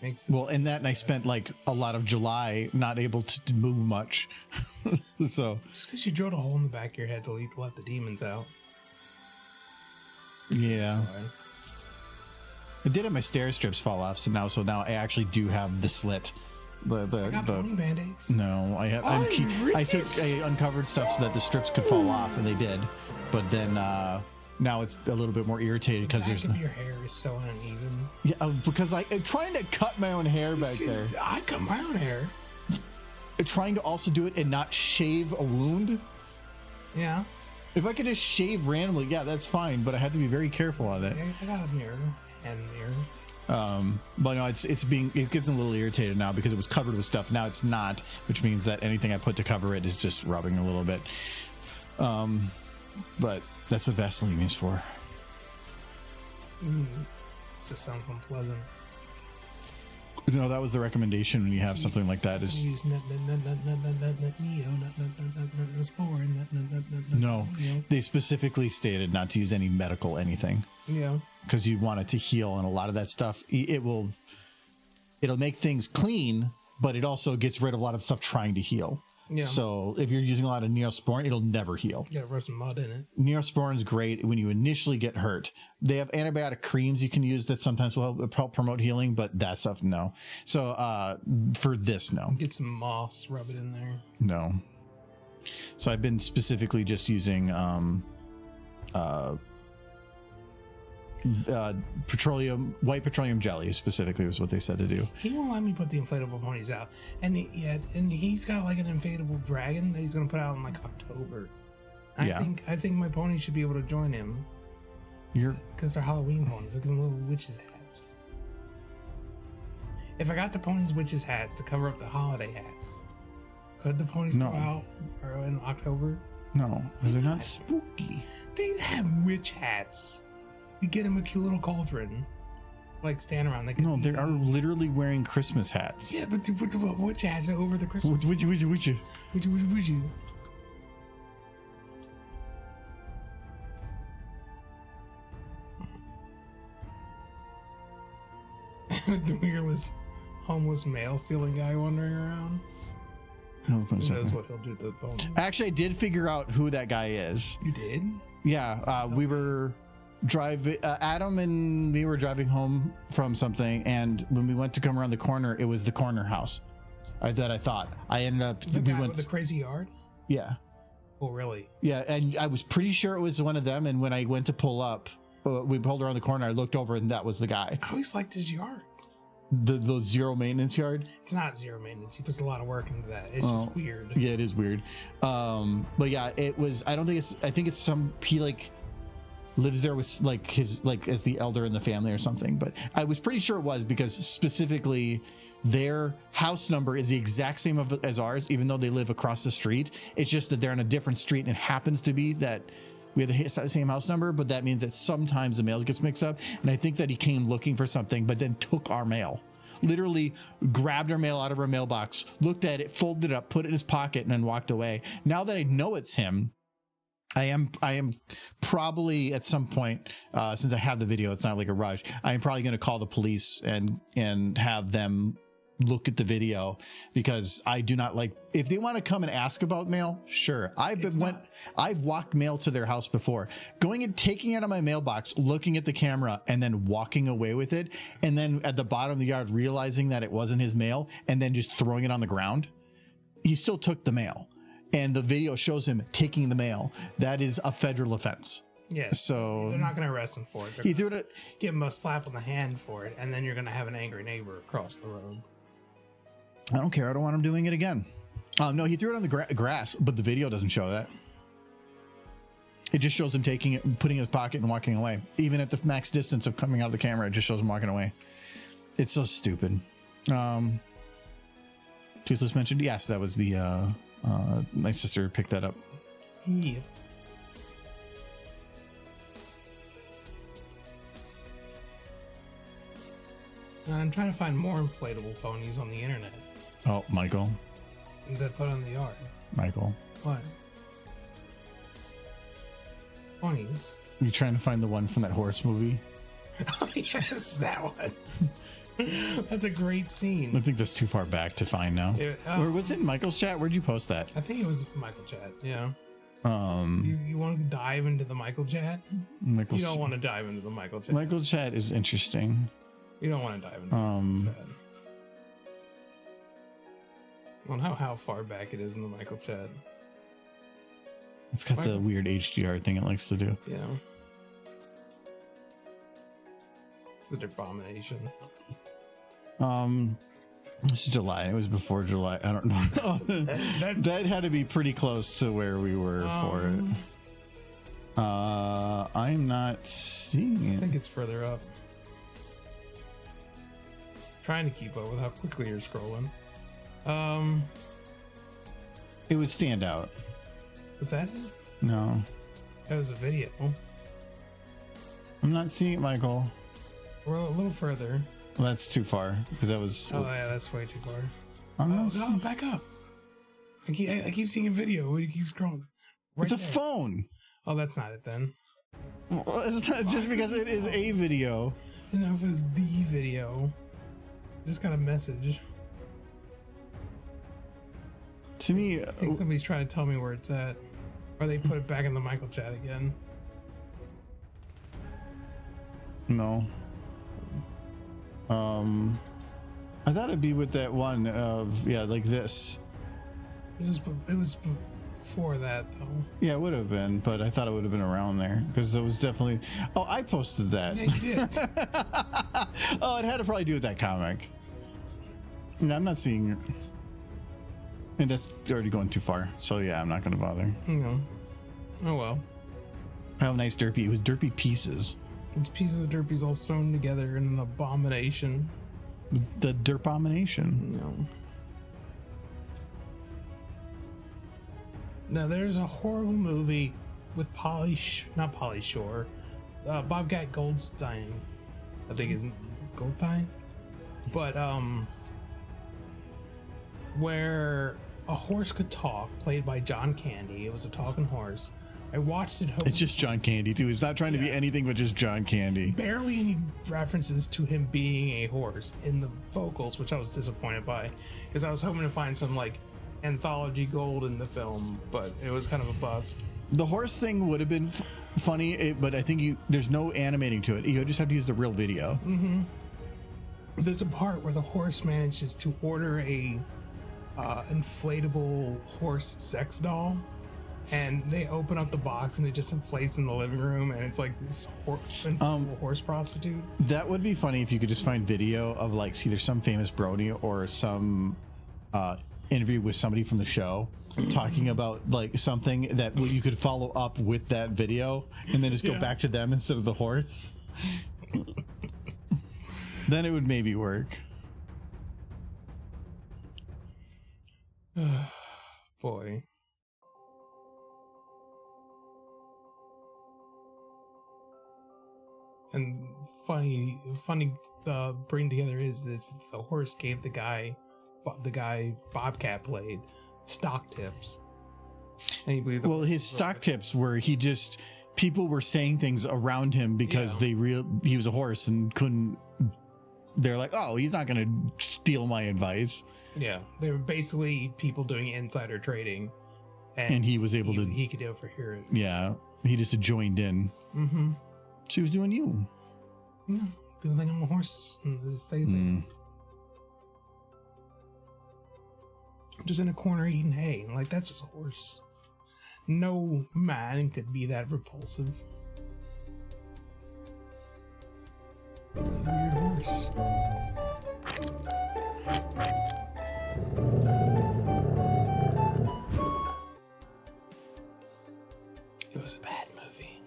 Makes it Well, and I spent like a lot of July not able to move much. So just because you drilled a hole in the back of your head to let the demons out. yeah. Right. I did have my stair strips fall off, so now I actually do have the slit. I got pony band-aids. No, I have. Oh, I uncovered stuff so that the strips could fall off, and they did. But then now it's a little bit more irritated because there's your hair is so uneven. yeah, because I'm trying to cut my own hair back there. I cut my own hair. Trying to also do it and not shave a wound. Yeah. If I could just shave randomly, yeah, that's fine. But I have to be very careful on it. I got a mirror and a mirror. But no, it gets a little irritated now because it was covered with stuff. Now it's not, which means that anything I put to cover it is just rubbing a little bit. But that's what Vaseline is for. It just sounds unpleasant. No, that was the recommendation when you have something like that is Use no. They specifically stated not to use any medical anything. Yeah. Because you want it to heal, and a lot of that stuff it'll make things clean, but it also gets rid of a lot of stuff trying to heal. Yeah. So if you're using a lot of Neosporin, it'll never heal. You gotta rub some mud in it. Neosporin is great when you initially get hurt. They have antibiotic creams you can use that sometimes will help promote healing, but that stuff, no. So for this, no. Get some moss, rub it in there. No. So I've been specifically just using white petroleum jelly specifically was what they said to do. He won't let me put the inflatable ponies out, and he's got like an inflatable dragon that he's gonna put out in like October. I think my pony should be able to join him. Because they're Halloween ponies. Look at them little witches hats. If I got the ponies witches hats to cover up the holiday hats, could the ponies go out in October? No, because they're not spooky. They'd have witch hats. You get them a cute little cauldron, like stand around. No, they are literally wearing Christmas hats. Yeah, but to put the witch hats over the Christmas. Would you? The weirdless homeless male stealing guy wandering around. Who knows what he'll do to the pony? Actually, I did figure out who that guy is. You did? Yeah, we were driving. Adam and me were driving home from something, and when we went to come around the corner, it was the corner house. I thought. I ended up. The guy with the crazy yard. Yeah. Oh, really? Yeah, and I was pretty sure it was one of them. And when I went to pull up, we pulled around the corner. I looked over, and that was the guy. I always liked his yard. The zero maintenance yard. It's not zero maintenance. He puts a lot of work into that. It's just weird. Yeah, it is weird. But yeah, it was. I think it's some. He like lives there with like his like as the elder in the family or something. But I was pretty sure it was because specifically their house number is the exact same as ours, even though they live across the street. It's just that they're on a different street, and it happens to be that we have the same house number, but that means that sometimes the mail gets mixed up. And I think that he came looking for something, but then took our mail. Literally grabbed our mail out of our mailbox, looked at it, folded it up, put it in his pocket, and then walked away. Now that I know it's him, I am probably at some point, since I have the video, it's not like a rush. I am probably going to call the police and have them look at the video, because I do not like, if they want to come and ask about mail, sure. I've walked mail to their house before, going and taking it out of my mailbox, looking at the camera, and then walking away with it, and then at the bottom of the yard realizing that it wasn't his mail, and then just throwing it on the ground. He still took the mail, and the video shows him taking the mail. That is a federal offense. Yeah. So they're not going to arrest him for it. He threw it. Give him a slap on the hand for it, and then you're going to have an angry neighbor across the road. I don't care. I don't want him doing it again. No, he threw it on the grass, but the video doesn't show that. It just shows him taking it and putting it in his pocket and walking away. Even at the max distance of coming out of the camera, it just shows him walking away. It's so stupid. Toothless mentioned? Yes, that was the my sister picked that up. Yep. I'm trying to find more inflatable ponies on the internet Oh, Michael. that put in the yard. Michael. What? Ponies? You trying to find the one from that horse movie? Oh, yes, that one. That's a great scene. I think that's too far back to find now. Or was it in Michael's chat? Where'd you post that? I think it was Michael chat. Yeah. Um, You want to dive into the Michael chat? Michael's You don't want to dive into the Michael chat. Michael chat is interesting. You don't want to dive into the Michael chat. Well, how far back it is in the Michael chat. It's got the weird HDR thing it likes to do. Yeah. It's the abomination. This is July. It was before July. I don't know. That had to be pretty close to where we were for it. I'm not seeing I it. think it's further up. Trying to keep up with how quickly you're scrolling. It would stand out. Was that it? No, That was a video. I'm not seeing it, Michael. We're a little further. Well, that's too far because that was. Oh yeah, that's way too far. I'm not Oh, seeing- no, back up. I keep seeing a video. You keep scrolling. Right it's a there. phone. Oh, that's not it then. Well, it's not just because it is a video. I don't know if it was the video. I just got a message. To me, I think somebody's trying to tell me where it's at. Or they put it back in the Michael chat again. no. I thought it'd be with that one of like this. It was before that though. Yeah, it would have been, but I thought it would have been around there because it was definitely. Oh, I posted that. Yeah, you did. Oh, it had to probably do with that comic. No, I'm not seeing it. And that's already going too far. So yeah, I'm not going to bother. No. Oh well. How nice derpy. It was derpy pieces. It's pieces of derpies all sewn together in an abomination. The derpomination. No. Now there's a horrible movie with not Polly Shore, Bobcat Goldstein, I think is Goldstein, but where a horse could talk, played by John Candy. It was a talking horse. I watched it. It's just John Candy too. It's not trying to be anything but just John Candy. Barely any references to him being a horse in the vocals, which I was disappointed by, because I was hoping to find some like anthology gold in the film, but it was kind of a bust. The horse thing would have been funny, but I think there's no animating to it. You just have to use the real video. Mm-hmm. There's a part where the horse manages to order a inflatable horse sex doll, and they open up the box and it just inflates in the living room, and it's like this inflatable horse prostitute. That would be funny if you could just find video of like either some famous Brony or some interview with somebody from the show talking about like something that you could follow up with that video and then just go back to them instead of the horse. Then it would maybe work. Boy. And funny bring together is this: the horse gave the guy Bobcat played stock tips. And he believed Well, his stock tips were people were saying things around him because he was a horse and couldn't. They're like, oh, he's not going to steal my advice. Yeah, they were basically people doing insider trading, and he was able to. He could overhear it. Yeah, he just joined in. Mm-hmm. She was doing you. Yeah, people think I'm a horse and they say things. I'm just in a corner eating hay, and like that's just a horse. No man could be that repulsive. Weird horse. It was a bad movie.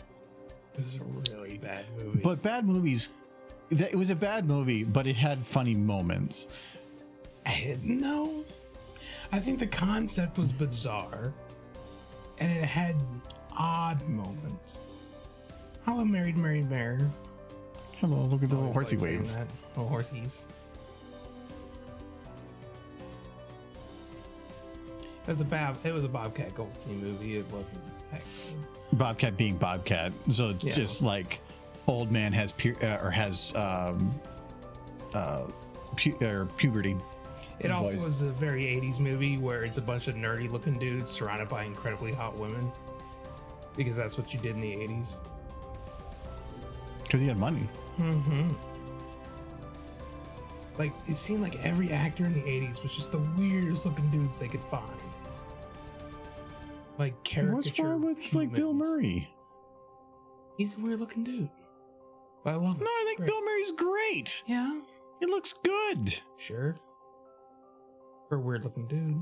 It was a really bad movie. But bad movies, it was a bad movie, but it had funny moments. No. I think the concept was bizarre, and it had odd moments. Hello, married Mary Bear. Hello, look at the little Always horsey like saying wave. that. Little horsies. It was a Bobcat Goldstein movie. It wasn't. Bobcat being Bobcat. So Yeah. just like old man has puberty. It also Boys. was a very 80s movie where it's a bunch of nerdy looking dudes surrounded by incredibly hot women. Because that's what you did in the 80s. Because he had money. Like, it seemed like every actor in the 80s was just the weirdest looking dudes they could find. Like caricature. What's wrong with like Bill humans. Murray? He's a weird looking dude. But I love him. No, I think Great. Bill Murray's great. Yeah, He looks good. sure. For a weird looking dude.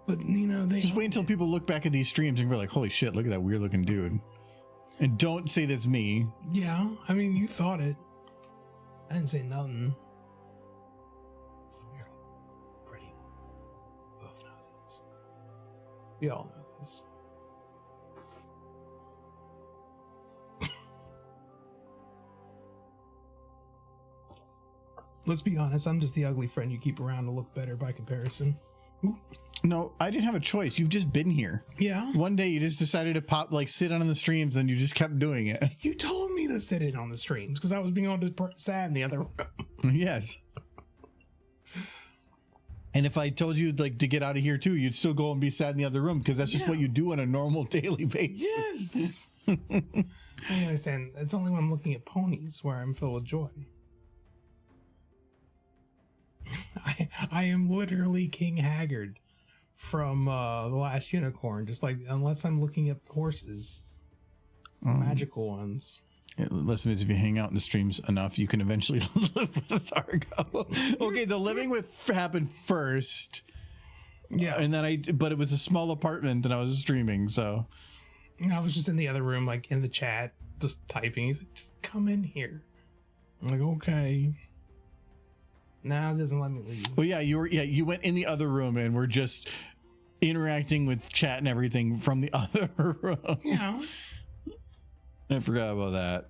But, you know, they Just wait until people look back at these streams and be like, holy shit, look at that weird looking dude. And don't say that's me. Yeah, I mean, you thought it. I didn't say nothing. It's the weird, pretty. Both know this. We all know this. Let's be honest, I'm just the ugly friend you keep around to look better by comparison. Ooh. No, I didn't have a choice. You've just been here. Yeah, One day you just decided to sit on the streams and you just kept doing it. you told me to sit in on the streams because I was being all sad in the other room. Yes. And if I told you like to get out of here too, you'd still go and be sad in the other room because that's just Yeah. what you do on a normal daily basis. Yes. I understand. It's only when I'm looking at ponies where I'm filled with joy. I am literally King Haggard from The Last Unicorn. Just like, unless I'm looking at horses, magical ones. Listeners, if you hang out in the streams enough, you can eventually live with Argo. Okay, the living with happened first. Yeah. And then but it was a small apartment and I was streaming, so. I was just in the other room, like in the chat, just typing. He's like, just come in here. I'm like, okay. Nah, it doesn't let me leave. Well, yeah, you went in the other room and we're just interacting with chat and everything from the other room. Yeah. I forgot about that.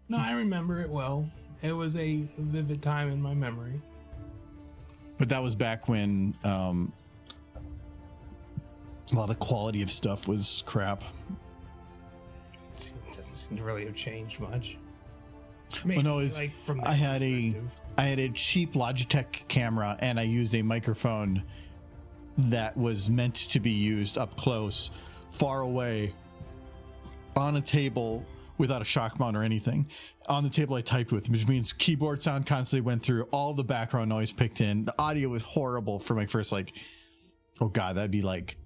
No, I remember it well. It was a vivid time in my memory. But that was back when a lot of quality of stuff was crap. It doesn't seem to really have changed much. Well, no, it's, like from I had perspective. I had a cheap Logitech camera and I used a microphone that was meant to be used up close, far away, on a table without a shock mount or anything. On the table I typed with, which means keyboard sound constantly went through, all the background noise picked in. The audio was horrible for my first, like, oh god, that'd be like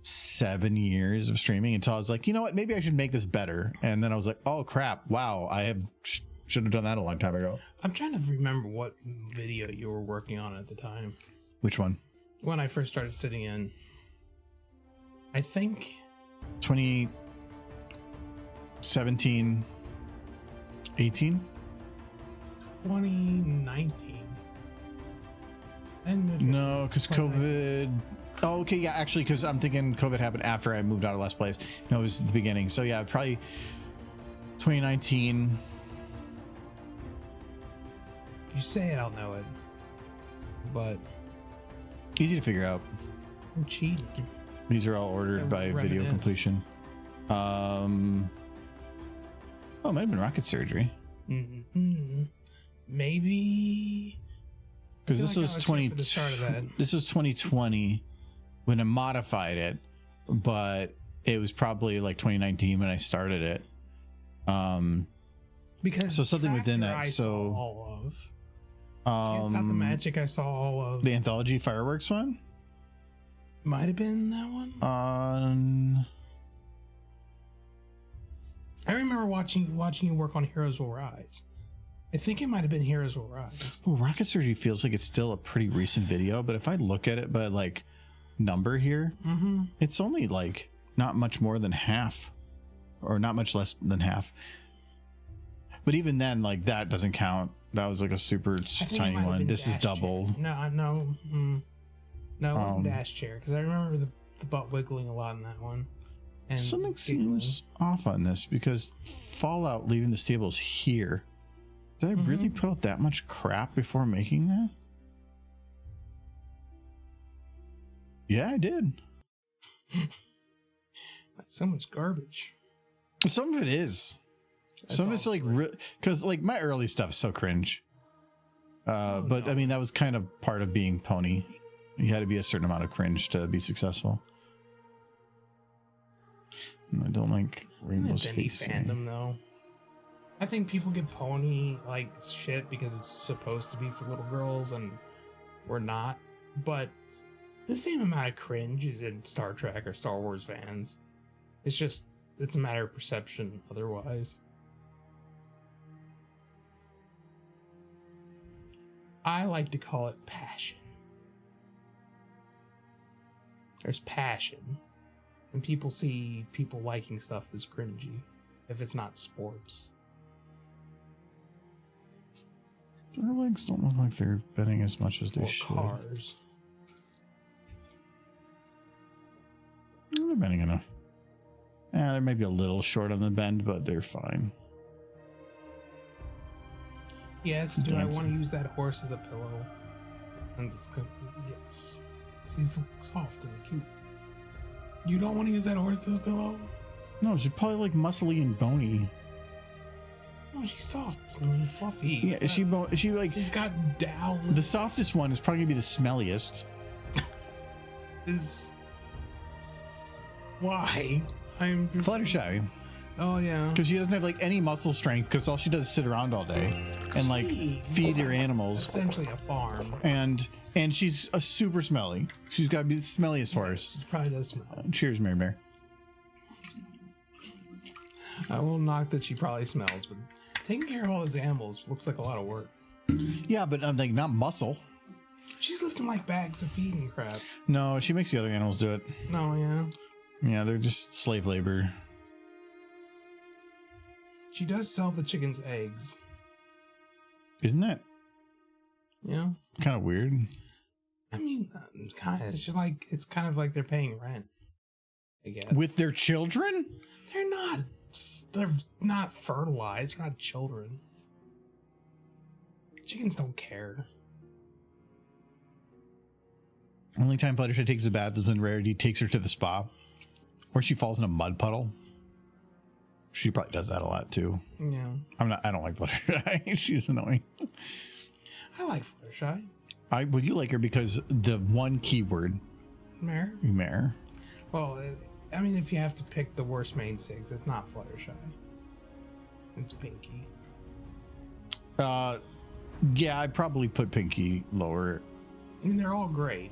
7 years of streaming, until I was like, you know what, maybe I should make this better. And then I was like, oh crap, wow, I should have done that a long time ago. I'm trying to remember what video you were working on at the time. Which one? When I first started sitting in. I think 2017, 18? 2019. And No, because COVID. Oh, okay, yeah, actually, because I'm thinking COVID happened after I moved out of Last Place. No, it was at the beginning. So yeah, probably 2019. If you say it, I'll know it. But Easy to figure out. I'm cheating. These are all ordered Yeah, by video reminisce. completion. Oh, it might have been Rocket Surgery. Mm-hmm. Maybe. Because I this feel was like I was 20. here for the start of that. This was 2020 when I modified it, but it was probably like 2019 when I started it. Because So something within Tractor that, I so- saw all of. Can't Stop the Magic I saw all of. The anthology fireworks one. Might have been that one. I remember watching you work on Heroes Will Rise. I think it might have been Heroes Will Rise. Well, Rocket Surgery feels like it's still a pretty recent video, but if I look at it by like number here, it's only like not much more than half, or not much less than half. But even then, like that doesn't count. That was like a super I think it tiny might have one. been This is Dash double. Check. No. No, it wasn't dash chair because I remember the butt wiggling a lot in that one. And Something giggling. seems off on this because Fallout leaving the stables here. Did I really put out that much crap before making that? Yeah, I did. That's so much garbage. Some of it is. Some of it's like, because like my early stuff is so cringe. But no. I mean, that was kind of part of being Pony. You had to be a certain amount of cringe to be successful. And I don't like Rainbow's Any Facing. fandom though. I think people give Pony like shit because it's supposed to be for little girls and we're not. But the same amount of cringe is in Star Trek or Star Wars fans. It's a matter of perception otherwise. I like to call it passion. There's passion. And people see people liking stuff as cringy if it's not sports. Their legs don't look like they're bending as much as they Or should. cars. They're bending enough. They might be a little short on the bend, but they're fine. Yes, do I want Dancing. to use that horse as a pillow? And just go, yes. She's so soft and cute. You don't want to use that horse as a pillow? No, she's probably like muscly and bony. No, she's soft and fluffy. Yeah, she like She's got down. the softest one is probably gonna be the smelliest. Is why I'm Fluttershy, Oh yeah. because she doesn't have like any muscle strength, because all she does is sit around all day and like Gee, feed her animals. Essentially a farm. And she's a super smelly. She's got to be the smelliest horse. She probably does smell. Cheers, Mary Bear. I will knock that she probably smells, but taking care of all those animals looks like a lot of work. Yeah, but I'm like not muscle. She's lifting like bags of feed and crap. No, she makes the other animals do it. No, yeah. Yeah, they're just slave labor. She does sell the chickens' eggs. Isn't that Yeah. kind of weird? I mean, kind of. It's kind of like they're paying rent. I guess. With their children? They're not. They're not fertilized. They're not children. Chickens don't care. Only time Fluttershy takes a bath is when Rarity takes her to the spa, or she falls in a mud puddle. She probably does that a lot too. Yeah. I don't like Fluttershy. She's annoying. I like Fluttershy. Would you like her because the one keyword, Mare. mare. Well, I mean, if you have to pick the worst main six, it's not Fluttershy. It's Pinky. Yeah, I'd probably put Pinky lower. I mean, they're all great.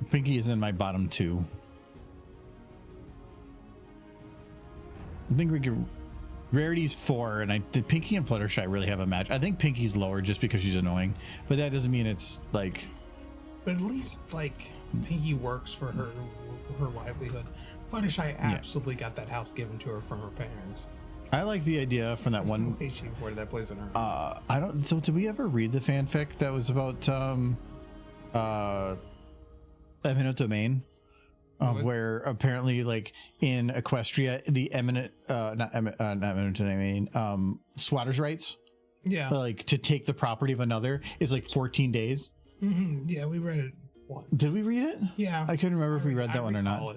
Pinky is in my bottom two. I think we could. Rarity's 4, and the Pinky and Fluttershy really have a match. I think Pinky's lower just because she's annoying, but that doesn't mean it's like. But at least, like, Pinky works for her livelihood. Fluttershy absolutely got that house given to her from her parents. I like the idea from that There's one. no way she afforded that place on her. I don't. So, did we ever read the fanfic that was about eminent domain? What? Where apparently, like in Equestria, the not eminent domain, squatters' rights, Yeah. like to take the property of another, is like 14 days. Yeah, we read it once. Did we read it? Yeah. I couldn't remember if we read that one or not. recall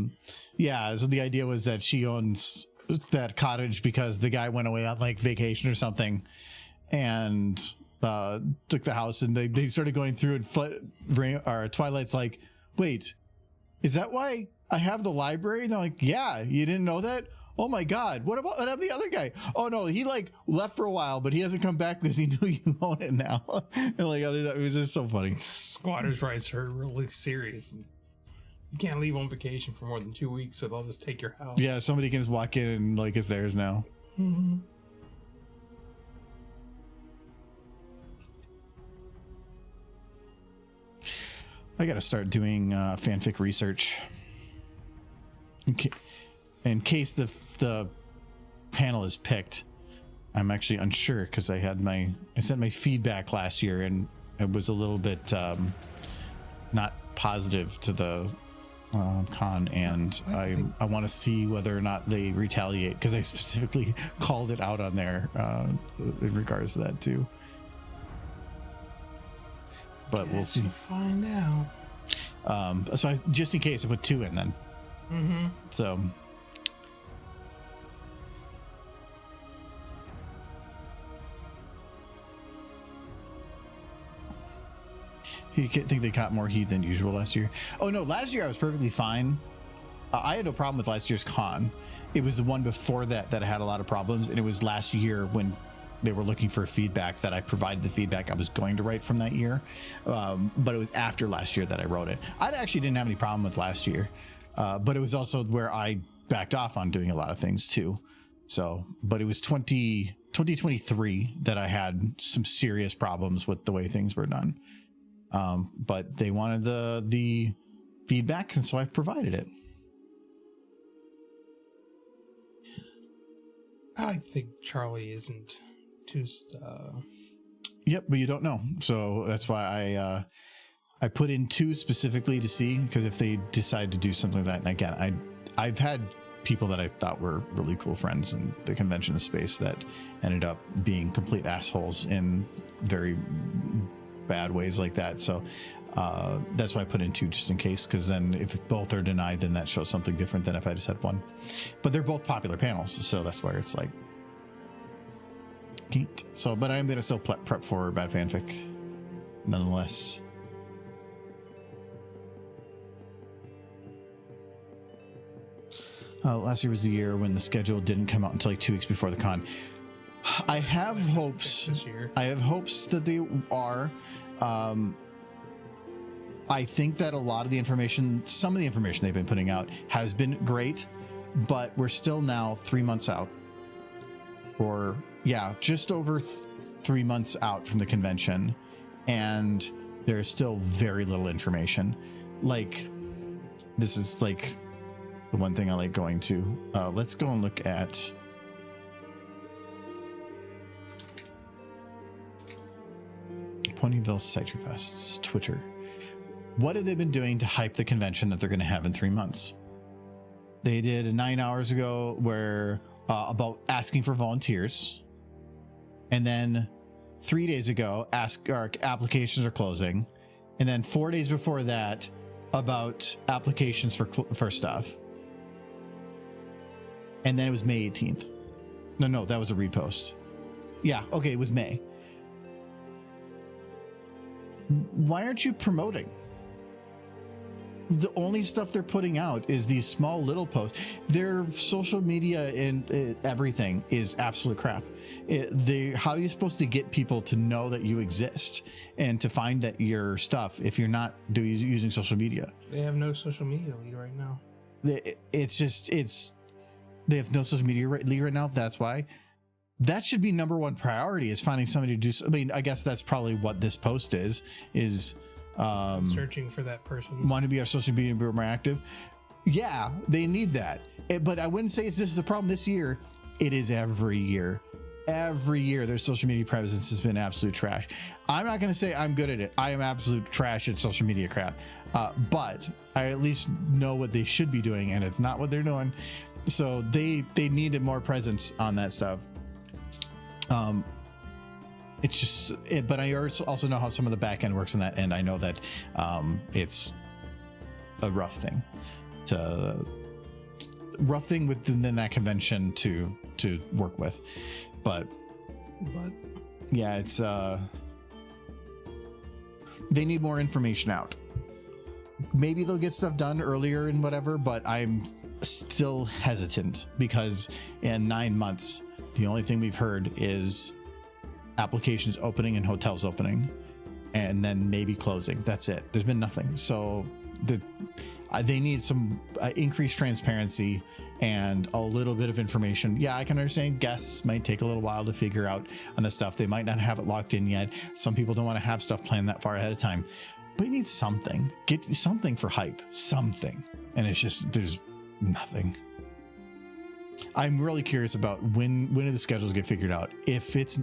it. Yeah, so the idea was that she owns that cottage because the guy went away on like vacation or something and took the house, and they started going through, and Twilight's like, wait, is that why I have the library? And they're like, yeah, you didn't know that? Oh my god, what about the other guy? Oh no, he like left for a while, but he hasn't come back because he knew you own it now. And like, it was just so funny. Squatters' rights are really serious. You can't leave on vacation for more than 2 weeks, so they'll just take your house. Yeah, somebody can just walk in and like it's theirs now. I gotta start doing fanfic research in case the panel is picked. I'm actually unsure because I sent my feedback last year, and it was a little bit not positive to the con, and I want to see whether or not they retaliate, because I specifically called it out on there in regards to that too. But we'll see. Find out. So just in case, I put 2 in then. Mm-hmm. So. You think they caught more heat than usual last year? Oh no, last year I was perfectly fine. I had no problem with last year's con. It was the one before that that I had a lot of problems, and it was last year when they were looking for feedback that I provided the feedback I was going to write from that year. But it was after last year that I wrote it. I actually didn't have any problem with last year, but it was also where I backed off on doing a lot of things too. So, but it was 2023 that I had some serious problems with the way things were done. But they wanted the feedback, and so I provided it. I think Charlie isn't too. Yep, but you don't know, so that's why I put in 2 specifically to see, because if they decide to do something like that, and again, I've had people that I thought were really cool friends in the convention space that ended up being complete assholes in very bad ways like that. So that's why I put in 2 just in case, because then if both are denied, then that shows something different than if I just had 1. But they're both popular panels, so that's where it's like neat. So, but I'm gonna still prep for bad fanfic nonetheless. Last year was the year when the schedule didn't come out until like 2 weeks before the con. I have hopes This year. I have hopes that they are. I think that a lot of the information, some of the information they've been putting out has been great, but we're still now 3 months out, or yeah, just over 3 months out from the convention, and there's still very little information. Like, this is like the one thing I like going to. Let's go and look at Ponyville Citrifest's Twitter. What have they been doing to hype the convention that they're going to have in 3 months? They did a 9 hours ago where about asking for volunteers, and then 3 days ago, applications are closing, and then 4 days before that, about applications for stuff, and then it was May 18th. No, that was a repost. Yeah, okay, it was May. Why aren't you promoting? The only stuff they're putting out is these small little posts. Their social media and everything is absolute crap. How are you supposed to get people to know that you exist and to find that your stuff if you're not using social media? They have no social media lead right now. They have no social media lead right now. That's why. That should be number 1 priority, is finding somebody to do. I mean, I guess that's probably what this post is Searching for that person. want to be our social media more active. Yeah, they need that. But I wouldn't say it's just the problem this year. It is every year. Every year their social media presence has been absolute trash. I'm not going to say I'm good at it. I am absolute trash at social media crap. But I at least know what they should be doing, and it's not what they're doing. So they needed more presence on that stuff. It's just, but I also know how some of the back end works in that, and I know that it's a rough thing within that convention to work with. But yeah, it's they need more information out. Maybe they'll get stuff done earlier and whatever, but I'm still hesitant because in 9 months, the only thing we've heard is applications opening and hotels opening, and then maybe closing. That's it. There's been nothing. So they need some increased transparency and a little bit of information. Yeah, I can understand guests might take a little while to figure out on the stuff. They might not have it locked in yet. Some people don't want to have stuff planned that far ahead of time, but you need something. Get something for hype, something. And it's just, there's nothing. I'm really curious about when do the schedules get figured out. If it's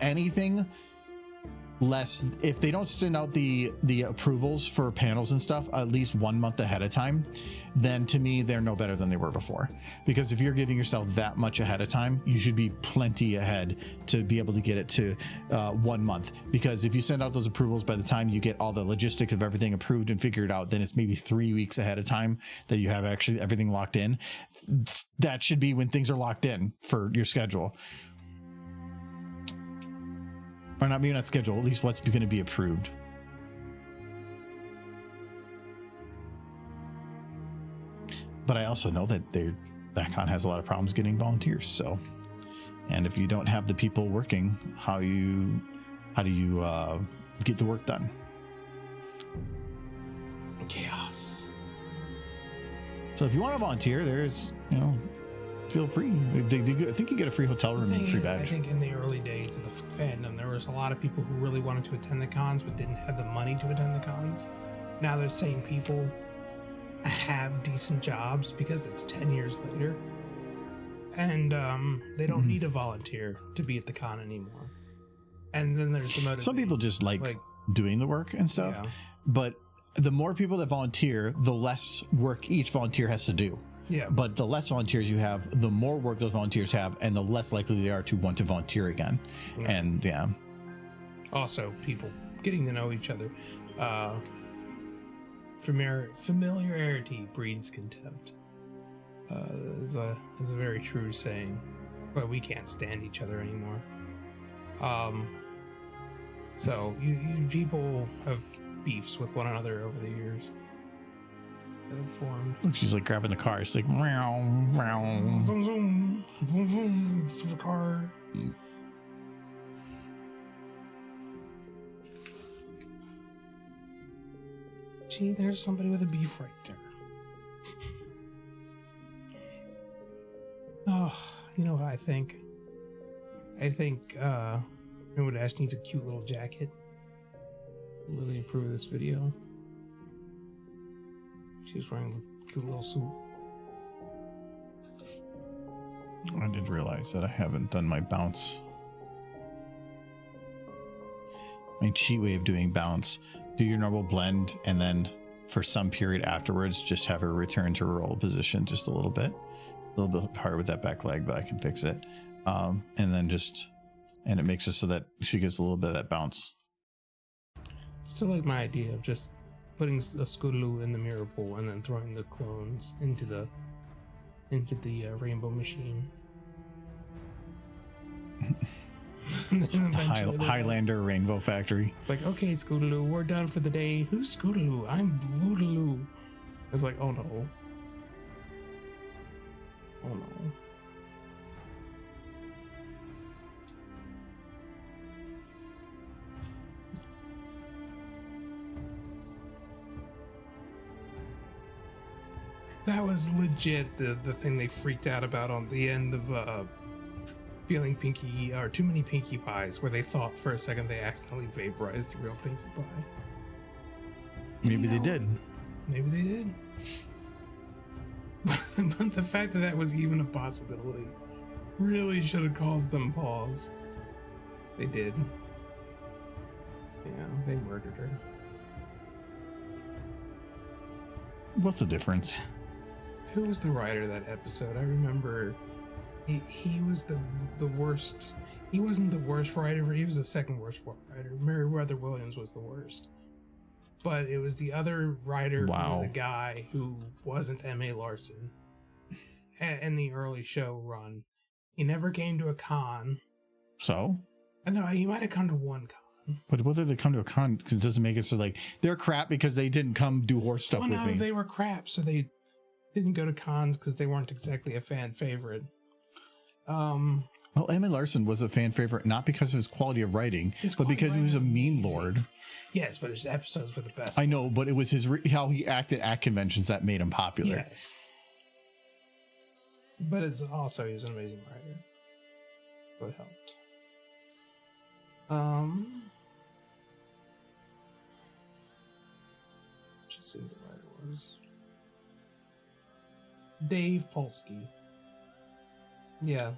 anything less, if they don't send out the approvals for panels and stuff at least 1 month ahead of time, then to me they're no better than they were before. Because if you're giving yourself that much ahead of time, you should be plenty ahead to be able to get it to 1 month. Because if you send out those approvals by the time you get all the logistics of everything approved and figured out, then it's maybe 3 weeks ahead of time that you have actually everything locked in. That should be when things are locked in for your schedule. Or not, maybe not schedule, at least what's going to be approved. But I also know that that con has a lot of problems getting volunteers. So, and if you don't have the people working, how do you get the work done? Chaos. So if you want to volunteer, there's, feel free. I think you get a free hotel room and free badge. I think in the early days of the fandom, there was a lot of people who really wanted to attend the cons but didn't have the money to attend the cons. Now those same people have decent jobs because it's 10 years later, and they don't need a volunteer to be at the con anymore. And then there's the motivation. Some people just like doing the work and stuff, but the more people that volunteer, the less work each volunteer has to do. Yeah. But the less volunteers you have, the more work those volunteers have, and the less likely they are to want to volunteer again. Yeah. And also people getting to know each other. Familiarity breeds contempt. Is a very true saying. But we can't stand each other anymore. So you people have beefs with one another over the years. Formed. Look, she's like grabbing the car. It's like meow, meow. Zoom, zoom, vroom, vroom, super car. Gee, there's somebody with a beef right there. Oh, you know what I think? I think Rainbow Dash needs a cute little jacket. Really improve this video. She's wearing a cute little suit. I did realize that I haven't done my bounce. My cheat way of doing bounce. Do your normal blend, and then for some period afterwards, just have her return to her old position just a little bit. A little bit hard with that back leg, but I can fix it. And then and it makes it so that she gets a little bit of that bounce. Still like my idea of just putting a Scootaloo in the mirror pool and then throwing the clones into the rainbow machine. Highlander Rainbow Factory. It's like, okay, Scootaloo, we're done for the day. Who's Scootaloo? I'm Voodaloo. It's like, oh no. Oh no. That was legit the thing they freaked out about on the end of feeling Pinkie, or Too Many Pinkie Pies, where they thought for a second they accidentally vaporized the real Pinkie Pie. Maybe they did. Maybe they did. But the fact that was even a possibility really should have caused them pause. They did. Yeah, they murdered her. What's the difference? Who was the writer of that episode? I remember he was the worst. He wasn't the worst writer, he was the second worst writer. Meriwether Williams was the worst. But it was the other writer, who was a guy who wasn't M.A. Larson in the early show run. He never came to a con. So? No, he might have come to one con. But whether they come to a con, because it doesn't make it so like they're crap because they didn't come do horse stuff with me. They were crap, so they didn't go to cons because they weren't exactly a fan favorite. Well, M.A. Larson was a fan favorite not because of his quality of writing, but because he was a meme lord. Yes, but his episodes were the best. I know, but it was how he acted at conventions that made him popular. Yes. But it's also, he was an amazing writer. So it helped. Just see who the writer was. Dave Polsky. Yeah.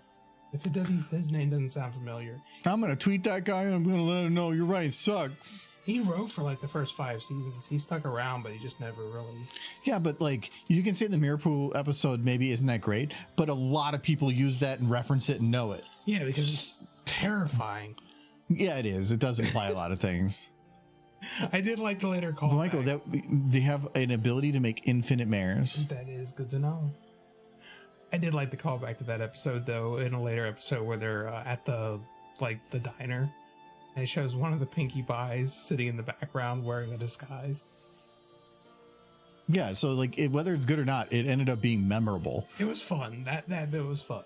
If it doesn't, his name doesn't sound familiar. I'm gonna tweet that guy and I'm gonna let him know you're right. Sucks. He wrote for like the first 5 seasons. He stuck around, but he just never really. Yeah, but like you can say the Mirror Pool episode maybe isn't that great, but a lot of people use that and reference it and know it. Yeah, because it's terrifying. Yeah, it is. It does imply a lot of things. I did like the later call. But Michael, that they have an ability to make infinite mirrors. That is good to know. I did like the callback to that episode, though, in a later episode where they're at the diner, and it shows one of the Pinkie Pies sitting in the background wearing a disguise. Yeah, so like whether it's good or not, it ended up being memorable. It was fun. That bit was fun.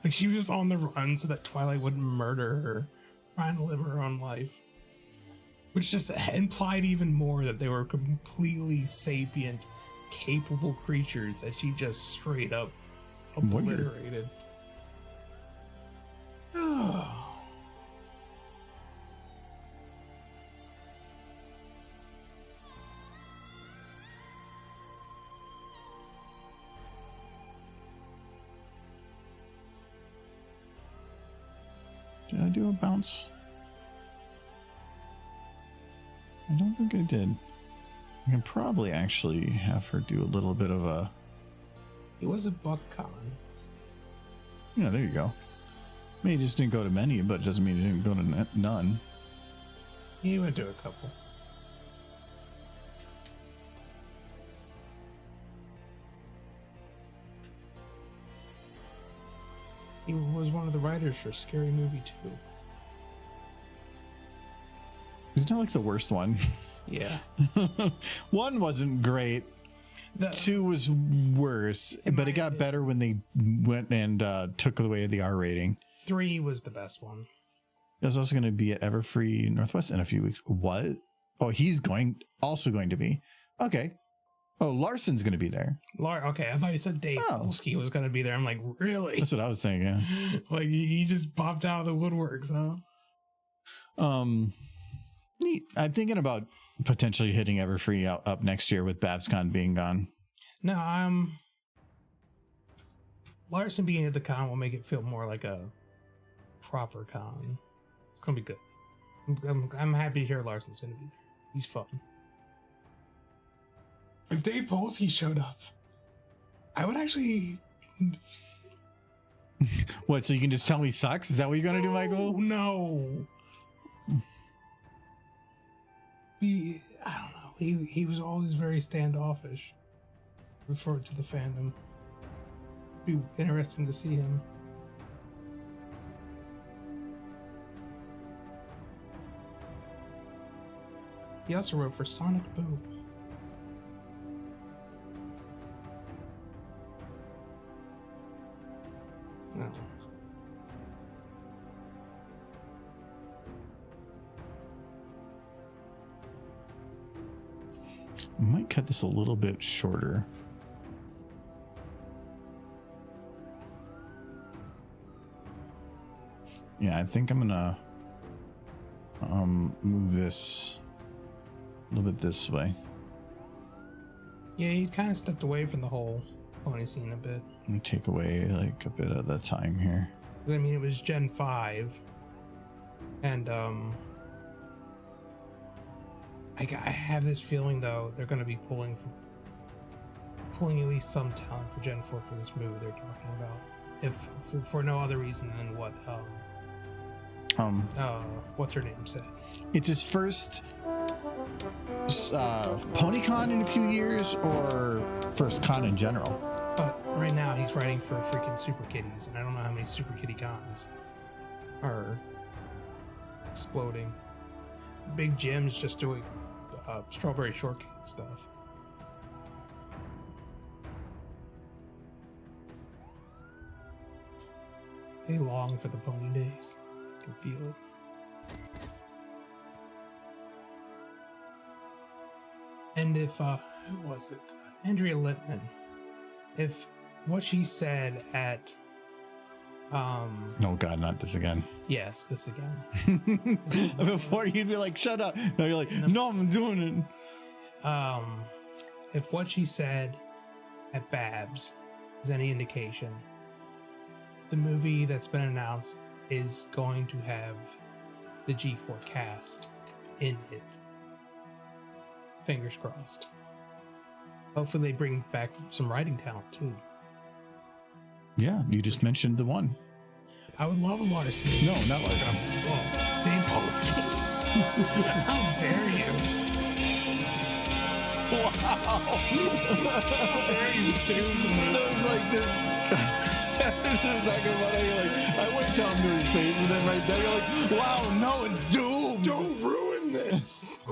Like she was on the run so that Twilight wouldn't murder her, trying to live her own life. Which just implied even more that they were completely sapient, capable creatures that she just straight up obliterated. Did I do a bounce? I don't think I did. I can probably actually have her do a little bit of a... It was a buck con. Yeah, there you go. I mean, he just didn't go to many, but it doesn't mean he didn't go to none. He went to a couple. He was one of the writers for Scary Movie 2. Isn't that like the worst one? Yeah. 1 wasn't great. 2 was worse, but it got better when they went and took away the R rating. 3 was the best one. There's also going to be at Everfree Northwest in a few weeks. What? Oh, he's also going to be. Okay. Oh, Larson's going to be there. Okay, I thought you said Dave Polsky was going to be there. I'm like, really? That's what I was saying, yeah. Like, he just popped out of the woodworks, huh? Neat. I'm thinking about potentially hitting Everfree up next year with BabsCon being gone. No, Larson being at the con will make it feel more like a proper con. It's gonna be good. I'm happy to hear Larson's gonna be there. He's fun. If Dave Polsky showed up, I would actually. What? So you can just tell me he sucks? Is that what you're gonna do, Michael? No. I don't know. He was always very standoffish. Referred to the fandom. Be interesting to see him. He also wrote for Sonic Boom. No. I might cut this a little bit shorter. Yeah, I think I'm gonna move this a little bit this way. Yeah, he kind of stepped away from the whole pony scene a bit. And take away like a bit of the time here. I mean, it was Gen 5, and I have this feeling though they're going to be pulling at least some talent for Gen 4 for this movie they're talking about, if for no other reason than what what's her name said. It's his first PonyCon in a few years, or first con in general. But right now he's writing for freaking Super Kitties, and I don't know how many Super Kitty cons are exploding. Big Jim's just doing strawberry shortcake stuff. They long for the pony days. I can feel it. And if who was it? Andrea Littman. If what she said at oh god, not this again. yes, this again. Before you'd be like, shut up. No, you're like, no, I'm doing it. If what she said at Babs is any indication, the movie that's been announced is going to have the G4 cast in it. Fingers crossed. Hopefully they bring back some writing talent too. Yeah, you just mentioned the one. I would love Larson. No, not Larson. Oh, Dave Polsky. How dare you? Wow. How dare you, dude? That was like this. This is like I went Tom to his face, and then right there you're like, wow, no, it's doomed. Don't ruin this.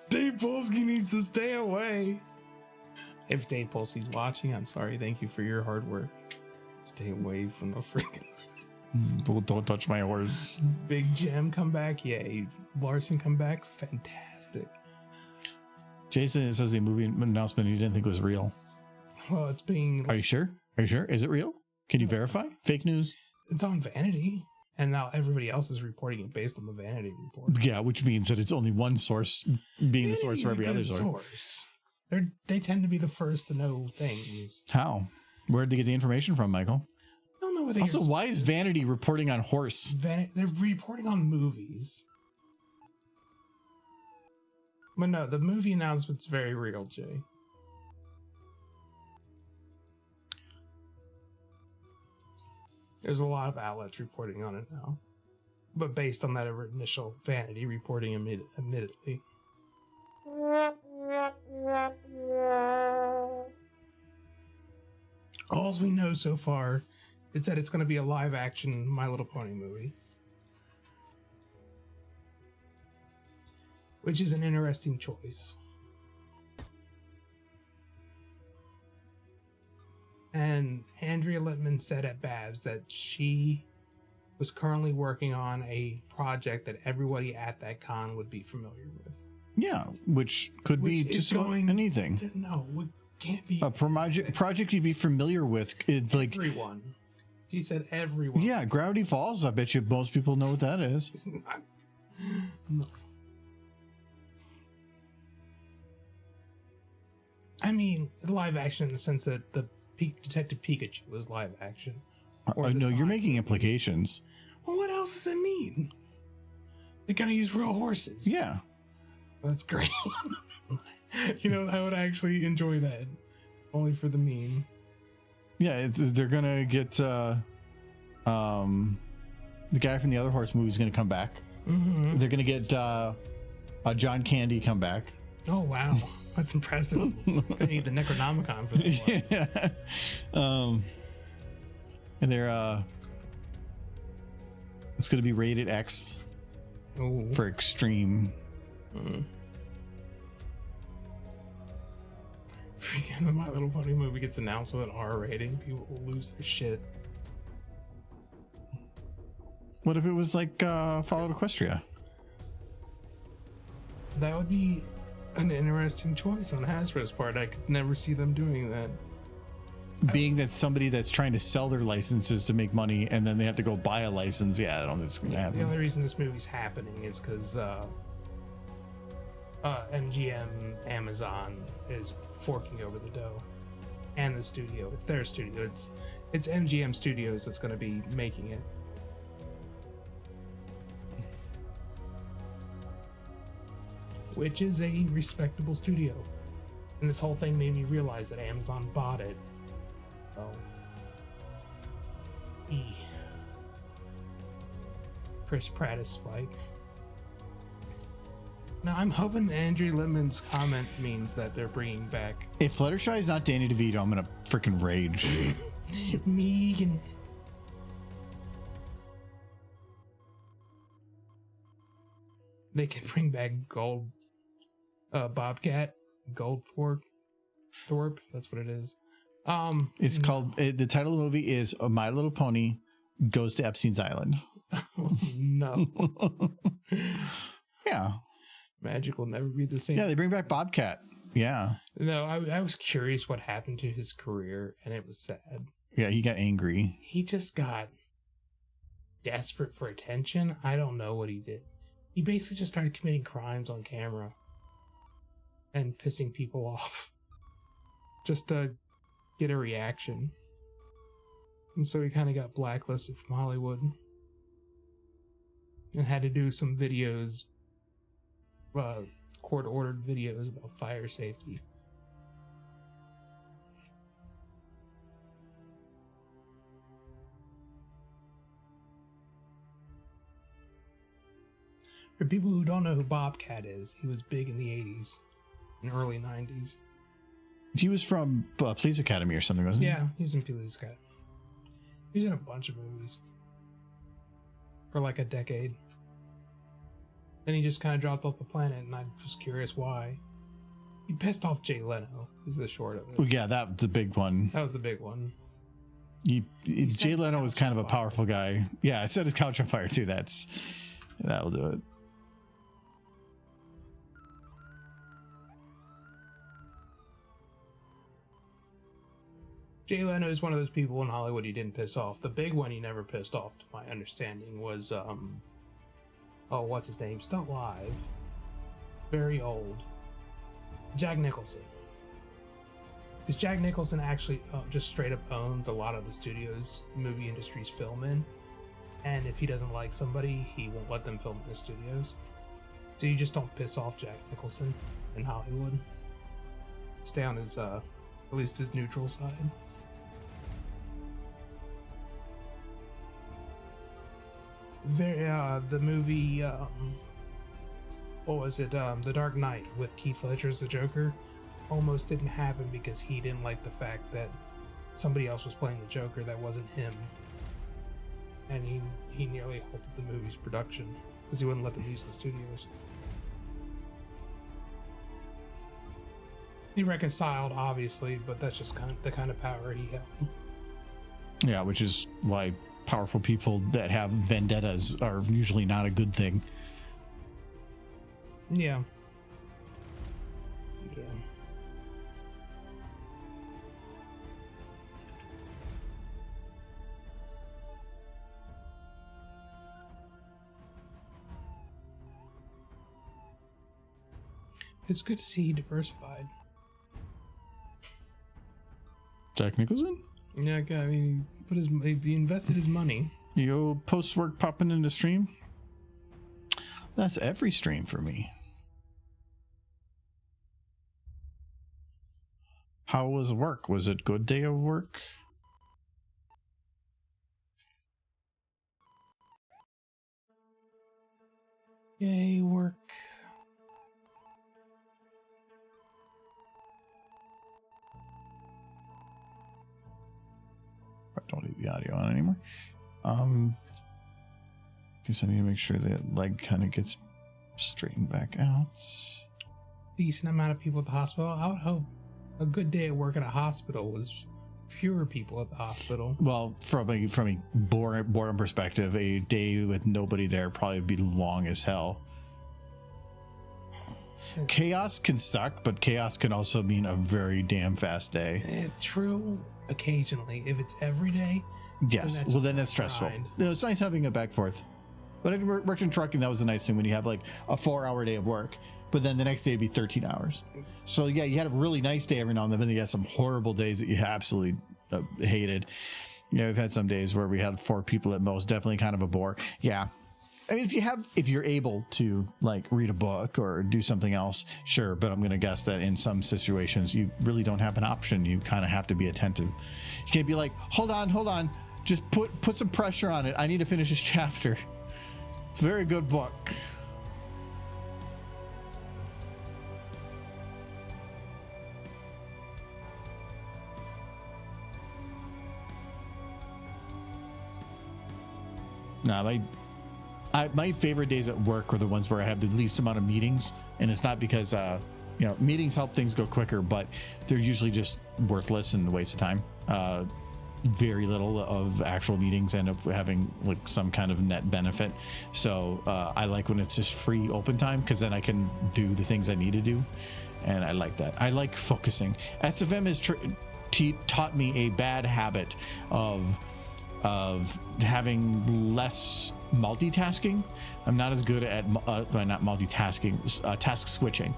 Dave Polsky needs to stay away. If Dave Polsky's watching, I'm sorry. Thank you for your hard work. Stay away from the freaking Don't touch my horse. Big Jim come back. Yay. Larson come back. Fantastic. Jason says the movie announcement he didn't think was real. Well, it's being. Are you sure? Are you sure? Is it real? Can you verify? Fake news? It's on Vanity. And now everybody else is reporting it based on the Vanity report. Yeah, which means that it's only one source being the source for every other source. They tend to be the first to know things. How? Where did they get the information from, Michael? I don't know what they Also, why is Vanity reporting on horse? They're reporting on movies. But no, the movie announcement's very real, Jay. There's a lot of outlets reporting on it now. But based on that initial Vanity reporting admittedly. All we know so far is that it's going to be a live action My Little Pony movie. Which is an interesting choice. And Andrea Lippman said at Babs that she was currently working on a project that everybody at that con would be familiar with. Yeah, which could be just about anything. No, it can't be. A project you'd be familiar with. It's like everyone. She said everyone. Yeah, Gravity Falls. I bet you most people know what that is. No. I mean, live action in the sense that the Detective Pikachu was live action. No, you're making implications. Well, what else does it mean? They're gonna use real horses. Yeah. That's great. You know, I would actually enjoy that. Only for the meme. Yeah, they're gonna get the guy from the other horse movie is gonna come back. Mm-hmm. They're gonna get John Candy come back. Oh wow, that's impressive. Gonna need the Necronomicon for that one. Yeah. And they're it's gonna be rated X. Ooh. For extreme. Freaking the My Little Pony movie gets announced with an R rating, people will lose their shit. What if it was like Fallout Equestria? That would be an interesting choice on Hasbro's part. I could never see them doing that. Being that somebody that's trying to sell their licenses to make money and then they have to go buy a license, yeah, I don't think it's gonna happen. The only reason this movie's happening is because MGM Amazon is forking over the dough, and the studio. It's their studio. It's MGM Studios that's going to be making it. Which is a respectable studio. And this whole thing made me realize that Amazon bought it. Oh. Chris Pratt is Spike. Now, I'm hoping Andrew Lippman's comment means that they're bringing back... If Fluttershy is not Danny DeVito, I'm gonna freaking rage. Megan. They can bring back Gold... Bobcat? Thorpe? That's what it is. It's called... the title of the movie is My Little Pony Goes to Epstein's Island. No. Yeah. Magic will never be the same. Yeah, they bring back Bobcat. Yeah. No, I was curious what happened to his career, and it was sad. Yeah, he got angry. He just got desperate for attention. I don't know what he did. He basically just started committing crimes on camera and pissing people off just to get a reaction. And so he kind of got blacklisted from Hollywood and had to do some videos, court-ordered videos about fire safety. For people who don't know who Bobcat is, he was big in the 80s and early 90s. He was from Police Academy or something, wasn't he? Yeah, he was in Police Academy. He was in a bunch of movies for like a decade. Then he just kind of dropped off the planet, and I was curious why. He pissed off Jay Leno, is the short of it. Oh, yeah, that was the big one. That was the big one. Jay Leno was kind of a powerful guy. Yeah, I set his couch on fire too. That'll do it. Jay Leno is one of those people in Hollywood he didn't piss off. The big one he never pissed off, to my understanding, was, what's his name? Still alive. Very old. Jack Nicholson. Because Jack Nicholson actually just straight up owns a lot of the studios movie industry's film in. And if he doesn't like somebody, he won't let them film in the studios. So you just don't piss off Jack Nicholson in Hollywood. Stay on his, at least his neutral side. The movie, what was it? The Dark Knight with Keith Ledger as the Joker almost didn't happen because he didn't like the fact that somebody else was playing the Joker that wasn't him. And he nearly halted the movie's production because he wouldn't let them use the studios. He reconciled, obviously, but that's just kind of the kind of power he held. Yeah, which is why powerful people that have vendettas are usually not a good thing. Yeah. Yeah. It's good to see he diversified. Jack Nicholson? Yeah, I mean, he invested his money. Yo, post-work popping into stream? That's every stream for me. How was work? Was it good day of work? Yay, work. I don't need the audio on anymore. Guess I need to make sure that leg kind of gets straightened back out. Decent amount of people at the hospital. I would hope a good day at work at a hospital was fewer people at the hospital. Well, from a boredom perspective, a day with nobody there probably would be long as hell. Chaos can suck, but chaos can also mean a very damn fast day. True, occasionally. If it's every day, yes. Well, then that's stressful. No, it's nice having it back forth. But I worked in trucking. That was a nice thing when you have like a 4-hour day of work, but then the next day would be 13 hours. So yeah, you had a really nice day every now and then, but then you had some horrible days that you absolutely hated. You know, we've had some days where we had 4 people at most, definitely kind of a bore. Yeah. I mean, if you're able to like read a book or do something else, sure. But I'm going to guess that in some situations, you really don't have an option. You kind of have to be attentive. You can't be like, hold on. Just put some pressure on it. I need to finish this chapter. It's a very good book. Nah, my favorite days at work are the ones where I have the least amount of meetings, and it's not because meetings help things go quicker, but they're usually just worthless and a waste of time. Very little of actual meetings end up having like some kind of net benefit. So I like when it's just free open time, because then I can do the things I need to do, and I like that. I like focusing. SFM has taught me a bad habit of having less multitasking. I'm not as good at not multitasking, task switching.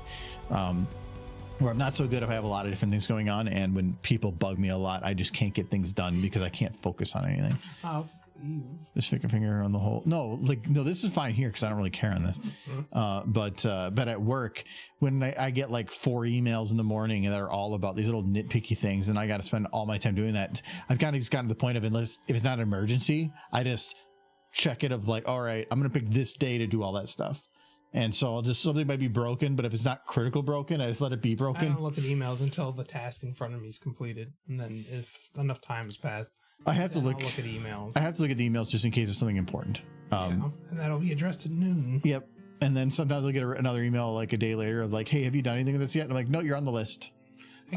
where I'm not so good if I have a lot of different things going on, and when people bug me a lot, I just can't get things done because I can't focus on anything. I'll just leave. Just stick a finger on the hole. No, this is fine here because I don't really care on this. But at work, when I get like 4 emails in the morning that are all about these little nitpicky things, and I got to spend all my time doing that, I've kind of just gotten to the point of, unless if it's not an emergency, I just check it of like, all right, I'm going to pick this day to do all that stuff. And so I'll just, something might be broken, but if it's not critical broken, I just let it be I broken. don't look at emails until the task in front of me is completed, and then if enough time has passed, I have to look at emails. I have to look at the emails just in case it's something important. And that'll be addressed at noon. Yep. And then sometimes I'll get another email like a day later of like, hey, have you done anything with this yet? And I'm like, no, you're on the list.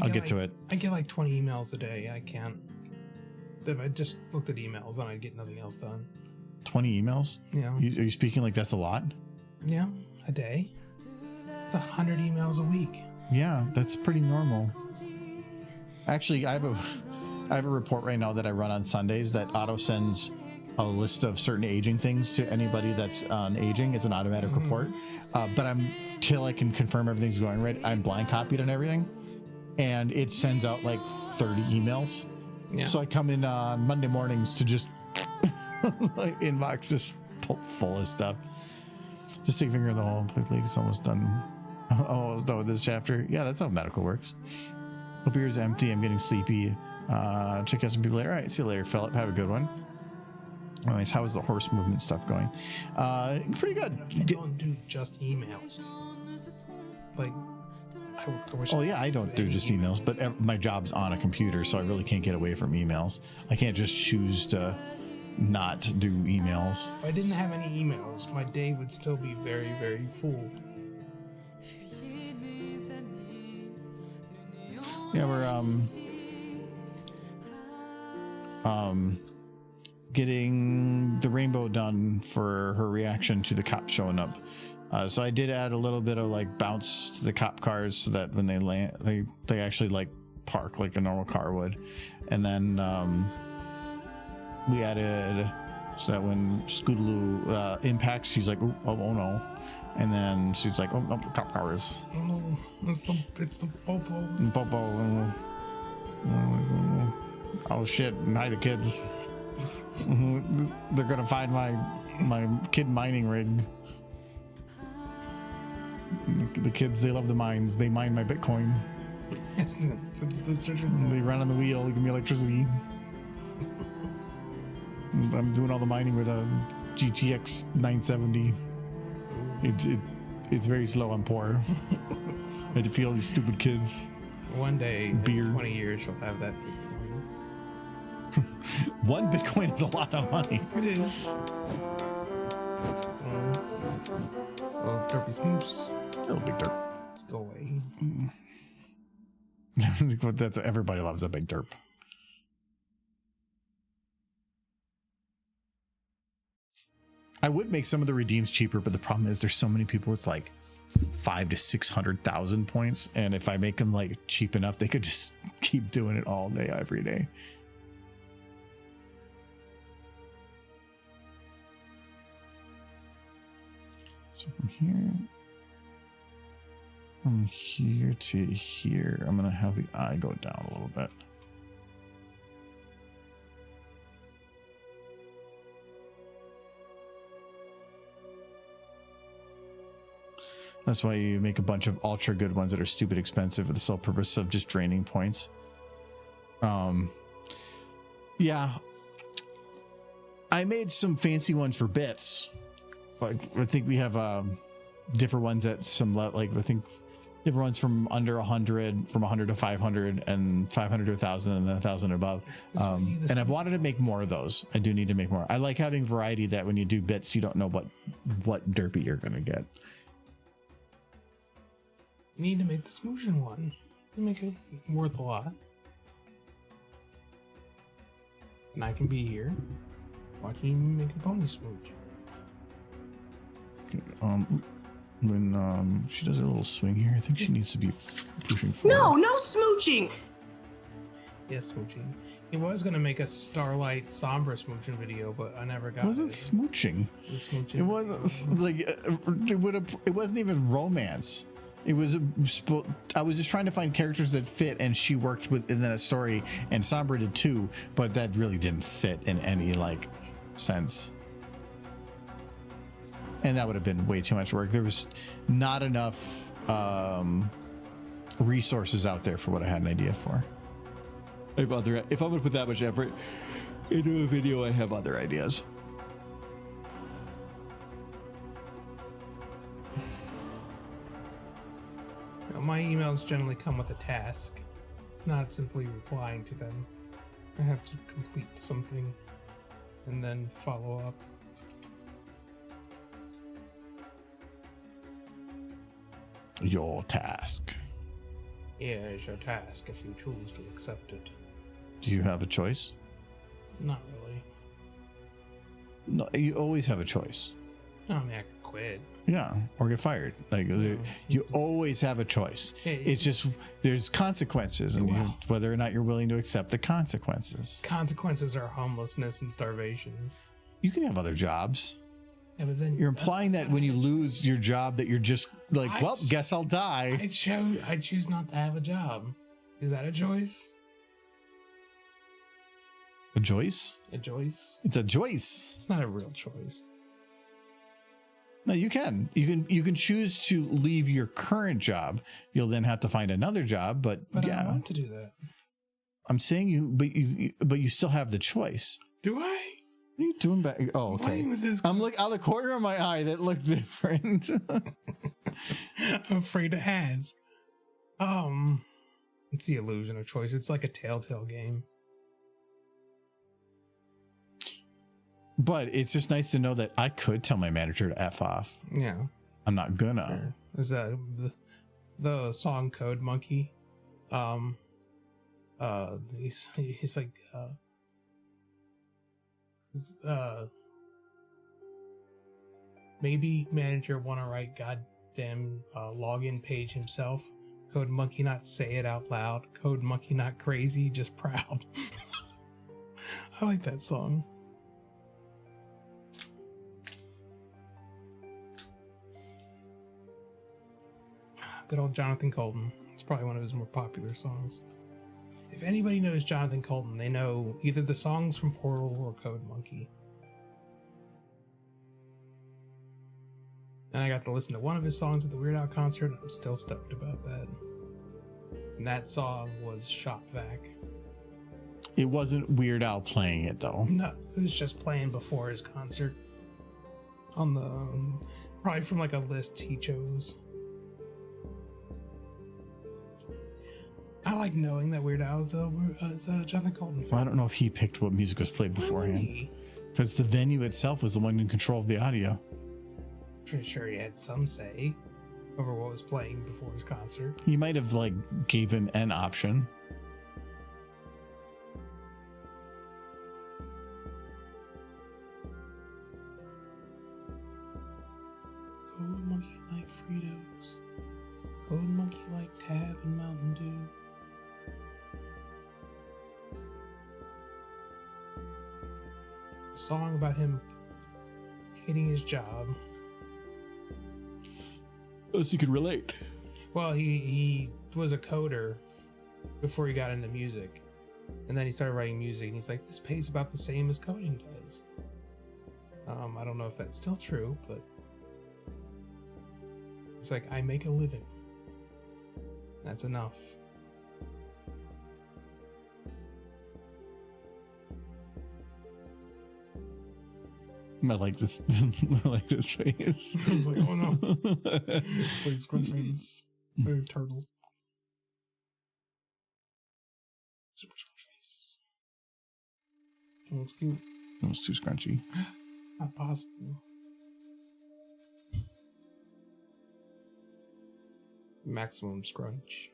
I'll get to it. I get like 20 emails a day. I can't. If I just looked at emails, then I'd get nothing else done. 20 emails? Yeah. Are you speaking like that's a lot? Yeah, a day. It's 100 emails a week. Yeah, that's pretty normal. Actually, I have a report right now that I run on Sundays that auto sends a list of certain aging things to anybody that's on aging. It's an automatic report. But till I can confirm everything's going right, I'm blind copied on everything. And it sends out like 30 emails. Yeah. So I come in on Monday mornings to just my inbox just full of stuff. Just take a finger in the hole. Please, it's almost done. Almost done with this chapter. Yeah, that's how medical works. Hope yours empty. I'm getting sleepy. Check out some people later. All right, see you later, Philip. Have a good one. Anyways, how is the horse movement stuff going? It's pretty good. I don't do just emails. Like, I wish. Oh yeah, I don't do just emails, but my job's on a computer, so I really can't get away from emails. I can't just choose to not do emails. If I didn't have any emails, my day would still be very, very full. Yeah, we're getting the rainbow done for her reaction to the cop showing up. So I did add a little bit of like bounce to the cop cars so that when they land, they actually like park like a normal car would. And then we added so that when Scootaloo impacts, she's like, oh no. And then she's like, oh no, the cop car is. Oh, it's the Popo. Popo. Oh shit, and hi the kids. They're gonna find my kid mining rig. The kids, they love the mines. They mine my Bitcoin. They run on the wheel, give me electricity. I'm doing all the mining with a GTX 970. It's very slow. I'm poor. I have to feed all these stupid kids. One day, beer. In 20 years, you'll have that Bitcoin. 1 Bitcoin is a lot of money. It is. Well, Derpy Snoops. Little big derp. Just go away. That's everybody loves a big derp. I would make some of the redeems cheaper, but the problem is there's so many people with like 500,000 to 600,000 points, and if I make them like cheap enough, they could just keep doing it all day, every day. So from here to here, I'm gonna have the eye go down a little bit. That's why you make a bunch of ultra good ones that are stupid expensive for the sole purpose of just draining points. Yeah. I made some fancy ones for bits. Like, I think we have different ones at some like I think different ones from under 100, from 100 to 500, and 500 to 1,000, and then 1,000 above. And I've wanted to make more of those. I do need to make more. I like having variety that when you do bits, you don't know what derpy you're gonna get. You need to make the smooching one. You make it worth a lot. And I can be here watching you make the pony smooch. When she does a little swing here, I think she needs to be pushing forward. No smooching. Yes, smooching. He was gonna make a Starlight Sombra smooching video, but I never got it. Wasn't smooching. It was smooching. It wasn't like it wasn't even romance. It was I was just trying to find characters that fit, and she worked within that story, and Sombra did too, but that really didn't fit in any like sense. And that would have been way too much work. There was not enough resources out there for what I had an idea for. If I'm going to put that much effort into a video, I have other ideas. My emails generally come with a task. It's not simply replying to them. I have to complete something and then follow up. Your task. Here is your task if you choose to accept it. Do you have a choice? Not really. No, you always have a choice. I mean, I could quit. Yeah, or get fired. Like you always have a choice. It's just there's consequences, and whether or not you're willing to accept the consequences. Consequences are homelessness and starvation. You can have other jobs. Yeah, but then You're implying that when you lose your job, that you're just like, well, guess I'll die. I choose not to have a job. Is that a choice? A choice? A choice? It's a choice. It's not a real choice. No, you can. You can choose to leave your current job. You'll then have to find another job. But yeah, I want to do that. I'm saying but you still have the choice. Do I? What are you doing back? Oh, okay. I'm like out of the corner of my eye that looked different. I'm afraid it has. It's the illusion of choice. It's like a Telltale game. But it's just nice to know that I could tell my manager to F off. Yeah. I'm not gonna. Is that the song Code Monkey? He's like maybe manager want to write goddamn login page himself. Code Monkey not say it out loud. Code Monkey not crazy, just proud. I like that song. Good old Jonathan Colton. It's probably one of his more popular songs. If anybody knows Jonathan Colton, they know either the songs from Portal or Code Monkey. And I got to listen to one of his songs at the Weird Al concert. I'm still stoked about that. And that song was Shop Vac. It wasn't Weird Al playing it though. No, it was just playing before his concert. On the probably from like a list he chose. I like knowing that Weird Al is Jonathan Colton. Well, I don't know if he picked what music was played beforehand, because the venue itself was the one in control of the audio. Pretty sure he had some say over what was playing before his concert. He might have like gave him an option. Code Monkey like Fritos. Code Monkey like Tab and Mountain Dew. A song about him hating his job. Oh, so you could relate. Well, he was a coder before he got into music. And then he started writing music, and he's like, this pays about the same as coding does. I don't know if that's still true, but it's like, I make a living. That's enough. I like this. I like this face. I was like, oh no. Please, scrunch face. So turtle. Super scrunch face. Looks cute. It was too scrunchy. Not possible. Maximum scrunch.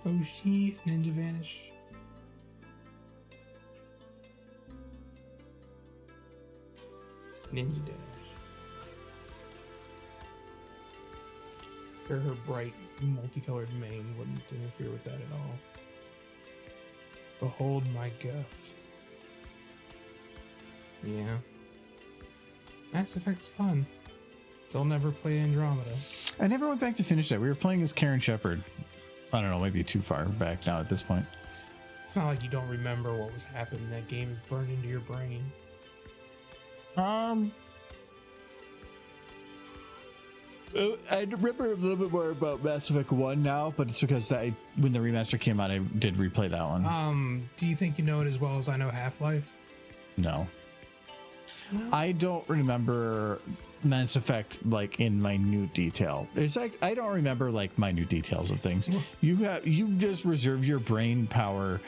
Oh shit, ninja vanish. Ninja dash. Her bright, multicolored mane wouldn't interfere with that at all. Behold my guts. Yeah. Mass Effect's fun. So I'll never play Andromeda. I never went back to finish that. We were playing as Karen Shepard. I don't know, maybe too far back now at this point. It's not like you don't remember what was happening. That game is burned into your brain. I remember a little bit more about Mass Effect 1 now, but it's because when the remaster came out, I did replay that one. Do you think you know it as well as I know Half-Life? No. I don't remember Mass Effect like in minute detail. It's like I don't remember like minute details of things. You just reserve your brain power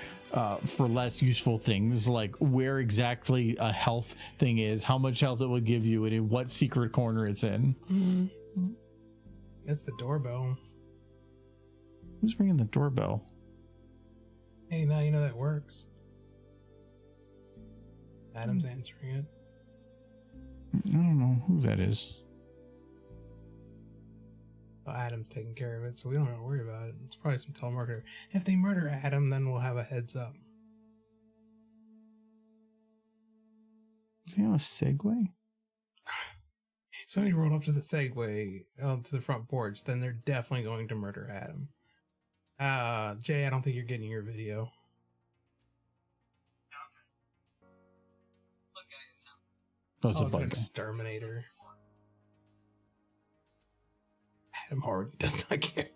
for less useful things, like where exactly a health thing is, how much health it will give you, and in what secret corner it's in. Mm-hmm. That's the doorbell. Who's ringing the doorbell? Hey, now you know that works. Adam's answering it. I don't know who that is. Well, Adam's taking care of it, so we don't have to worry about it. It's probably some telemarketer. If they murder Adam, then we'll have a heads up. Do you have a Segway? Somebody rolled up to the Segway, to the front porch, then they're definitely going to murder Adam. Jay, I don't think you're getting your video. Oh, it's a It's an bug. exterminator. Adam already does not care.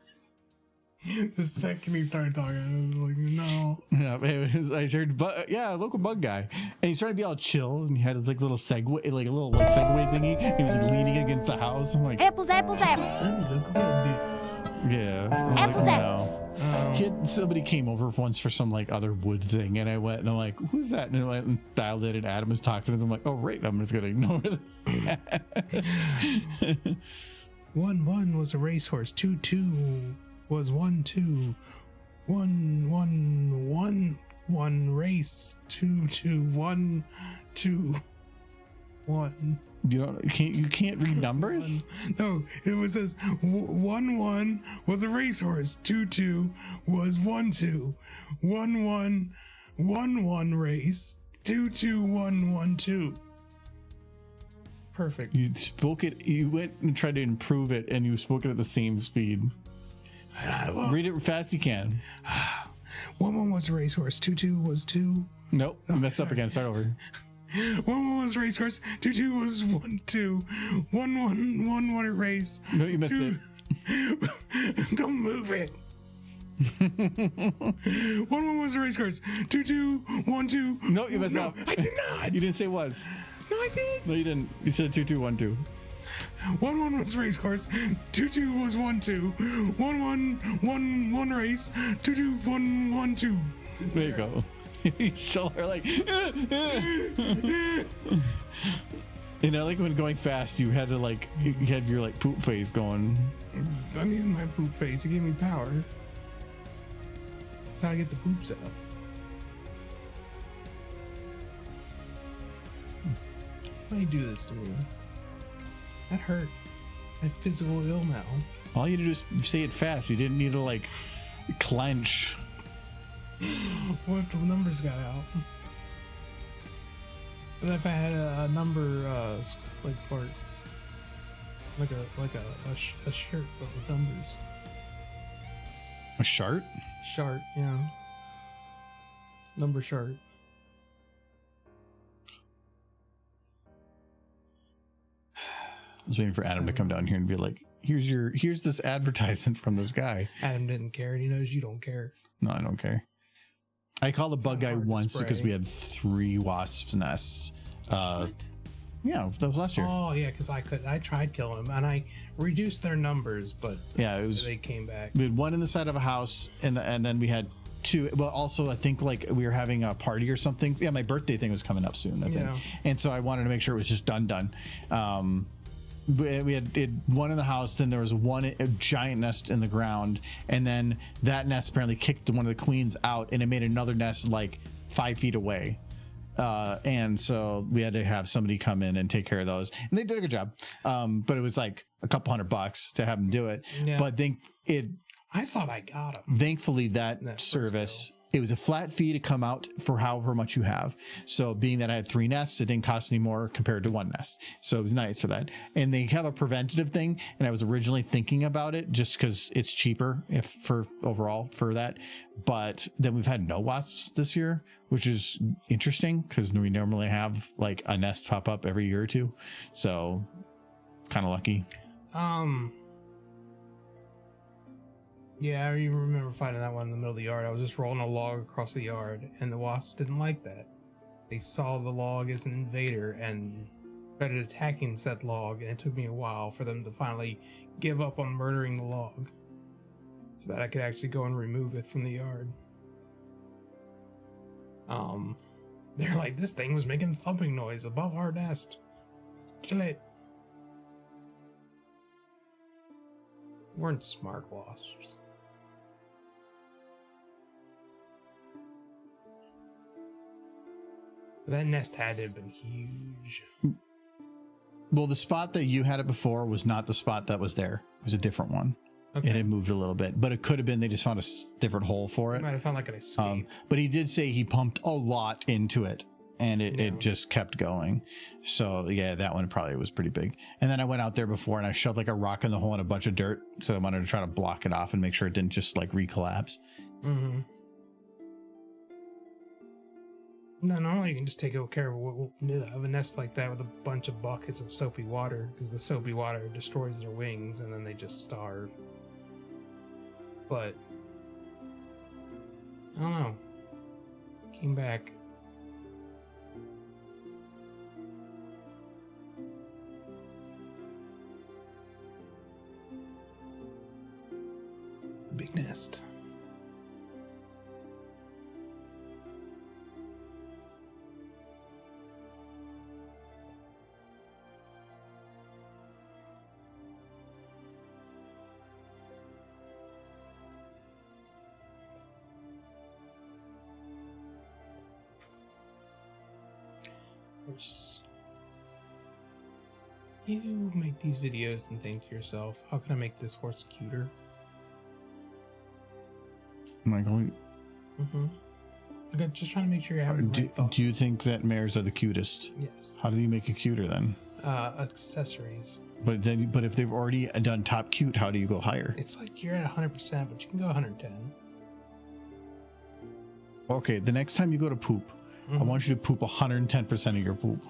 The second he started talking, I was like, no. Yeah, I heard, a local bug guy, and he started to be all chill, and he had his like little Segway, like a little like Segway thingy. He was like, leaning against the house. I'm like, Apples, apples, apples. yeah, I'm Apples, like, apples. no. Somebody came over once for some like other wood thing, and I went and I'm like, who's that? And I went and dialed it, and Adam was talking to them. I'm like, oh right, I'm just gonna ignore that. 1-1 was a racehorse. 2-2 was 1-2. 1-1-1-1 race. 2-2-1-2-1. You can't read numbers. No, it was says 1-1 was a racehorse. 2-2 was 1-2. 1-1-1-1 race. 2-2-1-1-2. Perfect. You spoke it. You went and tried to improve it, and you spoke it at the same speed. Read it fast you can. 1-1 was a racehorse. 2-2 was 2. Nope, you messed up again. Start over. 1-1 was racehorse. 2-2 was 1-2. 1-1 race. No, you missed it. Don't move it. 1-1 was a racehorse. 2-2 1-2. No, you messed up. I did not. You didn't say was. No, I did. No, you didn't. You said 2-2-1-2. 1-1 was racehorse. 2-2 was 1-2. 1-1 race. 2-2-1-1-2. There you go. You still are like. You know, like when going fast, you had to like you had your like poop face going. I needed my poop face to give me power. That's how I get the poops out. Why you do this to me? That hurt. I'm physical ill now. All you had to do is say it fast. You didn't need to like clench. What if the numbers got out? What if I had a number like for like a shirt but with numbers? A shart? Shart, yeah. Number shart. I was waiting for Adam to come down here and be like, here's this advertisement from this guy. Adam didn't care, and he knows you don't care. No, I don't care. I called the bug guy hard to once because spray. we had 3 wasps nests. Yeah, that was last year. Oh yeah, because I tried killing them, and I reduced their numbers, but Yeah, it was. they came back. We had 1 in the side of a house, and then we had 2. Well, also I think like we were having a party or something. Yeah, my birthday thing was coming up soon, I think, Yeah. and so I wanted to make sure it was just done. we had one in the house, then there was a giant nest in the ground, and then that nest apparently kicked one of the queens out, and it made another nest like 5 feet away. And so we had to have somebody come in and take care of those, and they did a good job. But it was like a couple $100 to have them do it. Yeah. But I thought I got them. Thankfully, that service, it was a flat fee to come out for however much you have. So being that I had 3 nests, it didn't cost any more compared to 1 nest. So it was nice for that. And they have a preventative thing. And I was originally thinking about it just because it's cheaper for overall for that. But then we've had no wasps this year, which is interesting because we normally have like a nest pop up every year or two. So kind of lucky. Yeah, I even remember finding that one in the middle of the yard. I was just rolling a log across the yard, and the wasps didn't like that. They saw the log as an invader and started attacking said log, and it took me a while for them to finally give up on murdering the log so that I could actually go and remove it from the yard. They're like, this thing was making thumping noise above our nest. Kill it. Weren't smart wasps. That nest had to have been huge. Well, the spot that you had it before was not the spot that was there. It was a different one. Okay. It had moved a little bit, but it could have been they just found a different hole for it. Might have found like an escape. But he did say he pumped a lot into it, and it just kept going. So yeah, that one probably was pretty big. And then I went out there before and I shoved like a rock in the hole and a bunch of dirt. So I wanted to try to block it off and make sure it didn't just like recollapse. Mm-hmm. No, normally you can just take care of a nest like that with a bunch of buckets of soapy water, because the soapy water destroys their wings and then they just starve. But I don't know. Came back. Big nest. You do make these videos and think to yourself, how can I make this horse cuter? I'm like, Okay, just trying to make sure you have the right thoughts. do you think that mares are the cutest? Yes. How do you make it cuter then? Accessories. But if they've already done top cute, how do you go higher? It's like you're at 100%, but you can go 110. Okay, the next time you go to poop, I want you to poop 110% of your poop.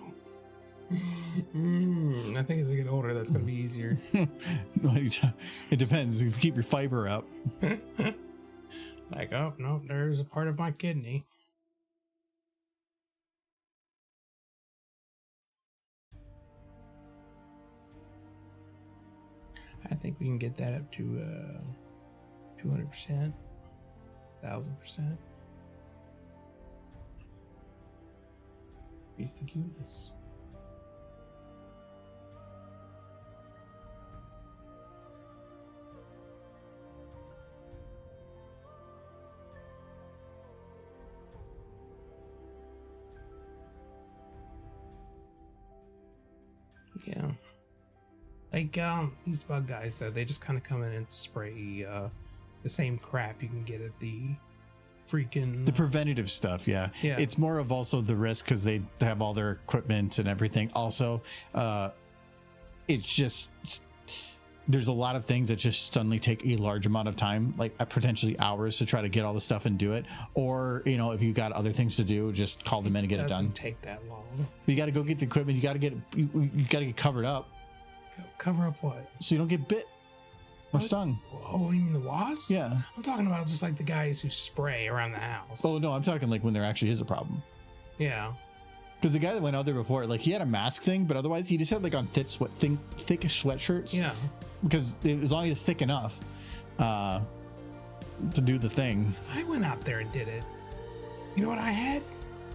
I think as I get older, that's going to be easier. It depends. If you keep your fiber up. Like, oh, no, there's a part of my kidney. I think we can get that up to 200%, 1,000%. Beats the cuteness. Yeah. Like, these bug guys, though, they just kind of come in and spray the same crap you can get at the freaking... The preventative stuff, yeah. It's more of also the risk because they have all their equipment and everything. Also, it's just... There's a lot of things that just suddenly take a large amount of time, like potentially hours to try to get all the stuff and do it. Or, you know, if you got other things to do, just call them in and get it done. It doesn't take that long. You got to go get the equipment. You got to get covered up. Cover up what? So you don't get bit or stung. Oh, you mean the wasps? Yeah. I'm talking about just like the guys who spray around the house. Oh, no, I'm talking like when there actually is a problem. Yeah. Because the guy that went out there before, like he had a mask thing, but otherwise he just had like on thick sweatshirts. Yeah. Because as long as it's thick enough to do the thing. I went out there and did it. You know what I had?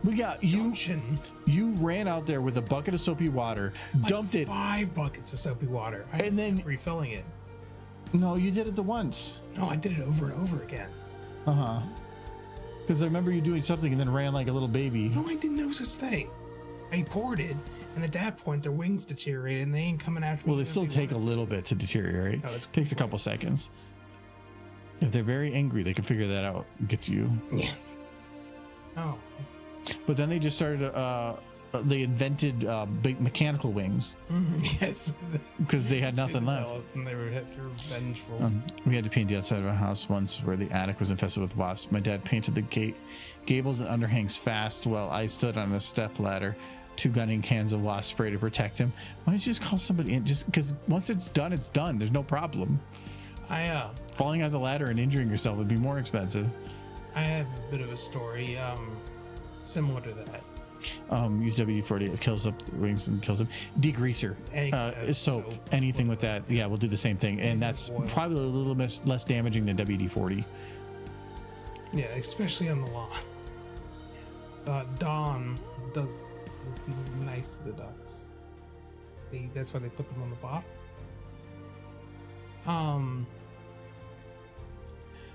We got you. Gumption. You ran out there with a bucket of soapy water, dumped it. 5 buckets of soapy water. And then- refilling it. No, you did it the once. No, I did it over and over again. Because I remember you doing something and then ran like a little baby. No, I did no such thing. I poured it, and at that point, their wings deteriorated, and they ain't coming after me. Well, they still take a little bit to deteriorate. No, it's takes a couple seconds. If they're very angry, they can figure that out and get to you. Yes. Oh. But then they just started. They invented big mechanical wings Yes. because they had nothing left. And they were vengeful. We had to paint the outside of a house once where the attic was infested with wasps. My dad painted the gables and underhangs fast while I stood on a step ladder, 2 gunning cans of wasp spray to protect him. Why don't you just call somebody in? Just because once it's done, it's done. There's no problem. Falling out the ladder and injuring yourself would be more expensive. I have a bit of a story similar to that. Use WD-40. It kills up the wings and kills them. Degreaser. Soap. Anything with that. Yeah, we'll do the same thing. And that's probably a little less damaging than WD-40. Yeah, especially on the lawn. Dawn is nice to the ducks. That's why they put them on the bottom.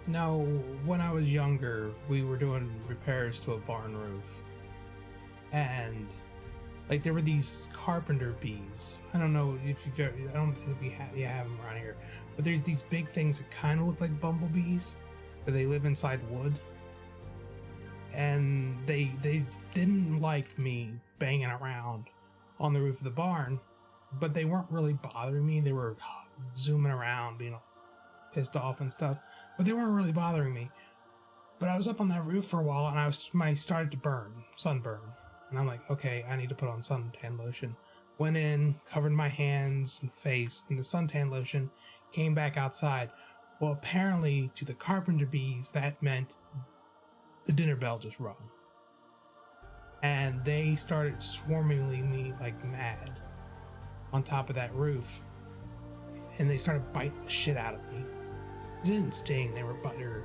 Now, when I was younger, we were doing repairs to a barn roof. And like there were these carpenter bees. I don't know if you've ever, I don't think you have them around here, but there's these big things that kind of look like bumblebees, but they live inside wood. And they didn't like me banging around on the roof of the barn, but they weren't really bothering me. They were zooming around, being pissed off and stuff, but they weren't really bothering me. But I was up on that roof for a while, and I started to sunburn. And I'm like, okay, I need to put on suntan lotion. Went in, covered my hands and face in the suntan lotion, came back outside. Well, apparently to the carpenter bees, that meant the dinner bell just rung. And they started swarming me like mad on top of that roof. And they started biting the shit out of me. It didn't sting, they were butter.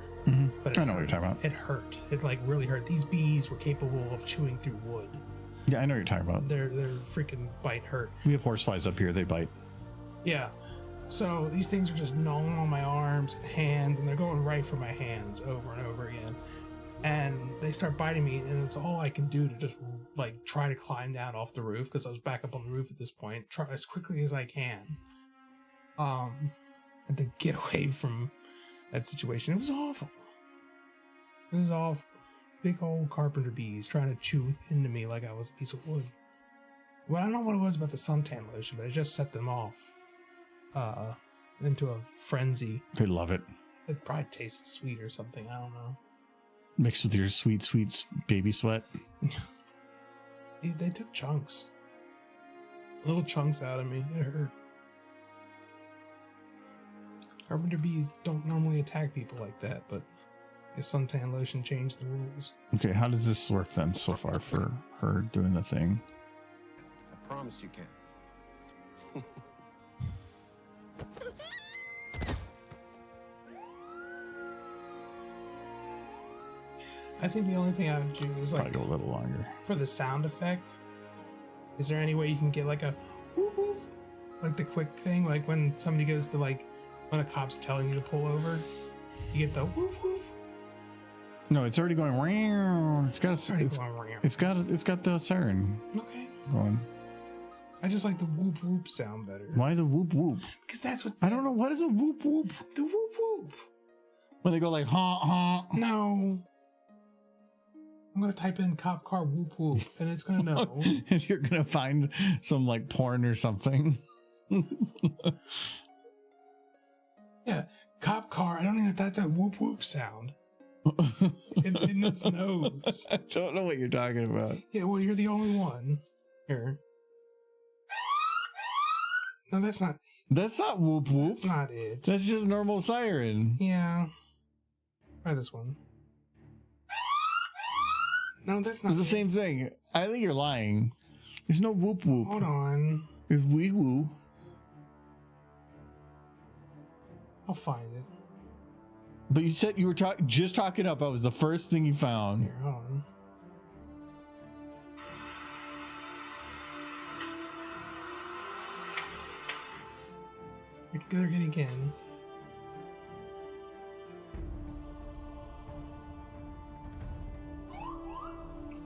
But I know what you're talking about. It hurt. It like really hurt. These bees were capable of chewing through wood. Yeah, I know what you're talking about. Their freaking bite hurt. We have horseflies up here. They bite. Yeah. So these things are just gnawing on my arms and hands, and they're going right for my hands over and over again. And they start biting me, and it's all I can do to just like try to climb down off the roof, because I was back up on the roof at this point. Try as quickly as I can. And to get away from that situation. It was awful. It was awful. Big old carpenter bees trying to chew into me like I was a piece of wood. Well, I don't know what it was about the suntan lotion, but it just set them off into a frenzy. They love it. It probably tasted sweet or something. I don't know. Mixed with your sweet, sweet baby sweat. They took chunks. Little chunks out of me. It hurt. Carpenter bees don't normally attack people like that, but I guess suntan lotion changed the rules. Okay, how does this work then so far for her doing the thing? I promise you can. I think the only thing I would do is like Probably go a little longer. for the sound effect. Is there any way you can get like a whoop whoop, like the quick thing, like when somebody goes to like when a cop's telling you to pull over, you get the whoop whoop. No, it's already going. It's got it's got the siren Okay. going. I just like the whoop whoop sound better. Why the whoop whoop? Because that's what I don't know. What is a whoop whoop? the whoop whoop. When they go like honk honk. No. I'm gonna type in cop car whoop whoop and it's gonna know. And you're gonna find some like porn or something. Yeah, cop car. I don't even that's that whoop whoop sound. in this nose. I don't know what you're talking about. Yeah, well, you're the only one here. No, that's not. That's not whoop whoop. That's not it. That's just normal siren. Yeah. Try this one. No, that's not. It's the same thing. I think you're lying. There's no whoop whoop. Hold on. There's wee woo. I'll find it. But you said you were just talking up. That was the first thing you found. Here, hold on. They're getting in.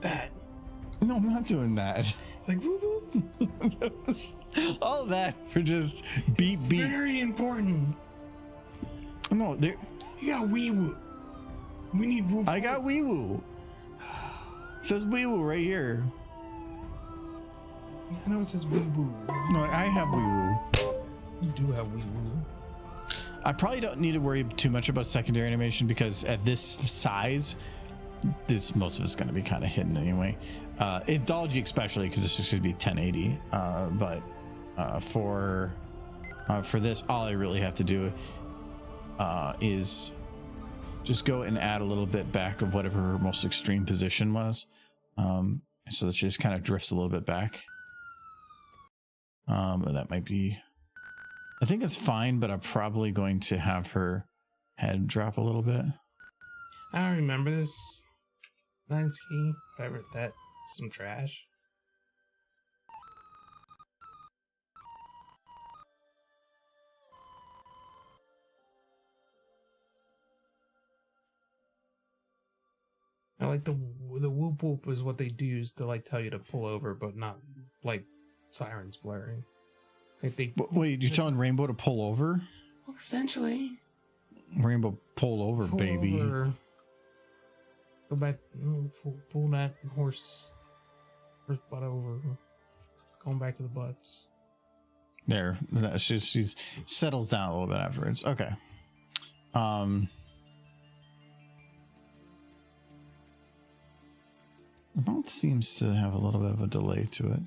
That. No, I'm not doing that. It's like whoop whoop. All that for just beep beep. Very important. No, there. You got wee woo. We need woo. I got wee woo. It says wee woo right here. I know it says wee woo. No, I have wee woo. You do have wee woo. I probably don't need to worry too much about secondary animation because at this size, most of it's going to be kind of hidden anyway. Anthology especially because this is going to be 1080. But for this, all I really have to do is just go and add a little bit back of whatever her most extreme position was, so that she just kind of drifts a little bit back. That might be. I think it's fine, but I'm probably going to have her head drop a little bit. I don't remember this. Lansky, whatever. That's some trash. I like the whoop whoop is what they do is to like tell you to pull over, but not like sirens blaring. Like they. Wait, you're telling Rainbow to pull over? Well, essentially. Rainbow, pull over, Pull baby. over. Go back. Pull that horse butt over. Going back to the butts. There, she's settles down a little bit afterwards. Okay. Mouth seems to have a little bit of a delay to it.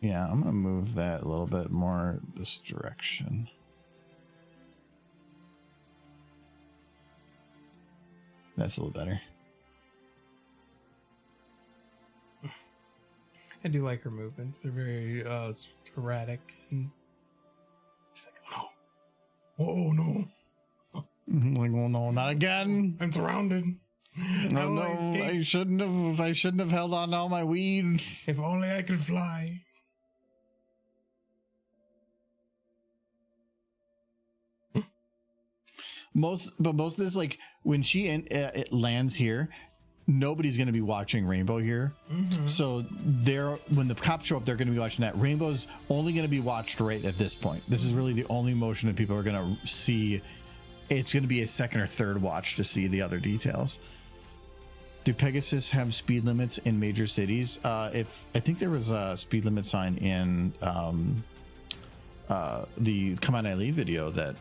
Yeah, I'm gonna move that a little bit more this direction. That's a little better. I do like her movements. They're very erratic. And she's like, oh no. Like, oh no, not again. I'm surrounded. No, no, I shouldn't have held on to all my weed. If only I could fly. Most of this, like when she it lands here, nobody's going to be watching Rainbow here. Mm-hmm. So when the cops show up, they're going to be watching that. Rainbow's only going to be watched right at this point. This is really the only motion that people are going to see. It's going to be a second or third watch to see the other details. Do Pegasus have speed limits in major cities? If I think there was a speed limit sign in the Come On Eileen video that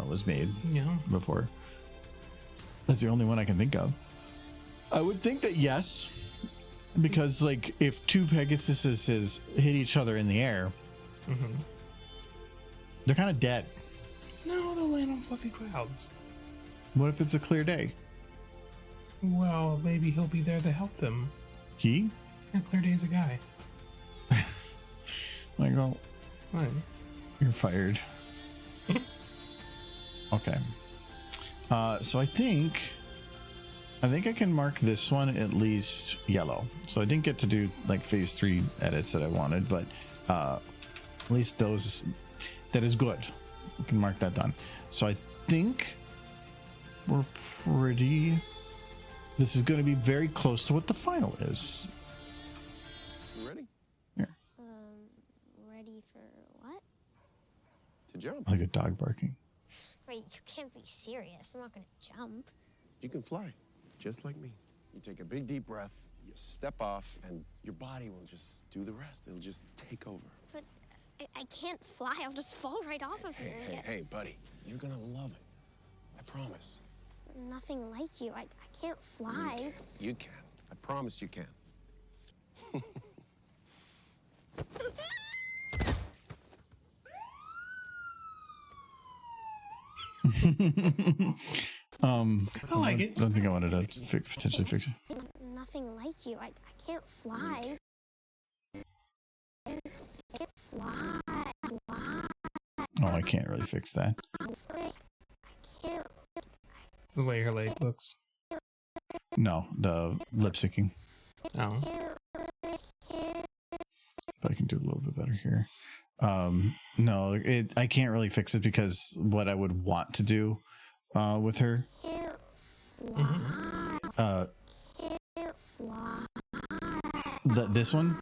was made before. That's the only one I can think of. I would think that yes, because like if two Pegasuses hit each other in the air, they're kind of dead. No, they'll land on fluffy clouds. What if it's a clear day? Well, maybe he'll be there to help them. He? Yeah, Clear Day's a guy. Like, oh, Fine. you're fired. Okay. So I think I can mark this one at least yellow. So I didn't get to do like phase 3 edits that I wanted, but at least those, that is good. We can mark that done. So I think we're pretty, this is going to be very close to what the final is. You ready? Ready for what? To jump. Like a dog barking. Wait, you can't be serious. I'm not gonna jump. You can fly, just like me. You take a big deep breath, you step off, and your body will just do the rest. It'll just take over. But I can't fly. I'll just fall right off of here. and get Hey, buddy. You're gonna love it. I promise. Nothing like you. I can't fly. You can. I promise you can. I like it. I don't think I wanted to potentially fix it. Nothing like you. I can't fly. I can't fly. Oh, I can't really fix that. I can't. It's the way her leg looks. No, the lip syncing. Oh. But I can do a little bit better here. No, I can't really fix it because what I would want to do with her. This one,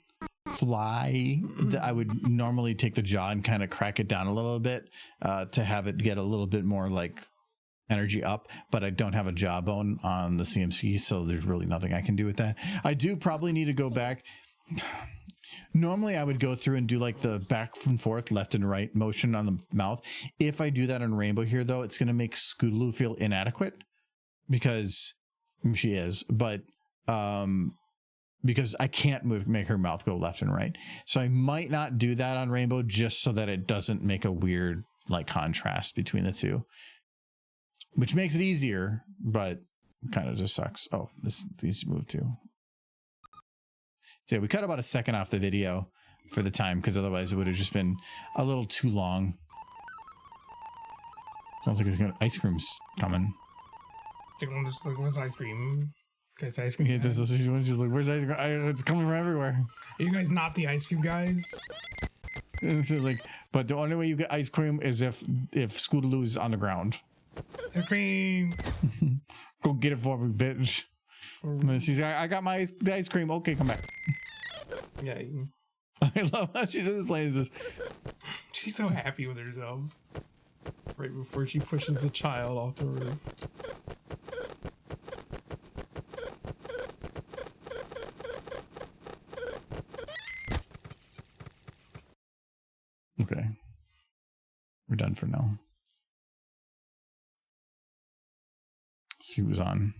fly. I would normally take the jaw and kind of crack it down a little bit to have it get a little bit more like energy up, but I don't have a jawbone on the CMC, so there's really nothing I can do with that. I do probably need to go back. Normally I would go through and do like the back and forth, left and right motion on the mouth. If I do that on Rainbow here, though, it's going to make Scootaloo feel inadequate because she is, but because I can't make her mouth go left and right. So I might not do that on Rainbow just so that it doesn't make a weird like contrast between the two, which makes it easier, but kind of just sucks. Oh, this needs to move too. So yeah, we cut about a second off the video for the time because otherwise it would have just been a little too long. Sounds like ice cream's coming. Just like, where's ice cream? Guys, ice cream. Yeah, this is just like, where's ice cream? It's coming from everywhere. Are you guys not the ice cream guys? So like, but the only way you get ice cream is if Scootaloo is on the ground. Ice cream. Go get it for me, bitch. And then she's like, I got the ice cream. Okay, come back. Yeah. I love how she's explaining this. She's so happy with herself. Right before she pushes the child off the roof. Okay. We're done for now. Let's see who's on.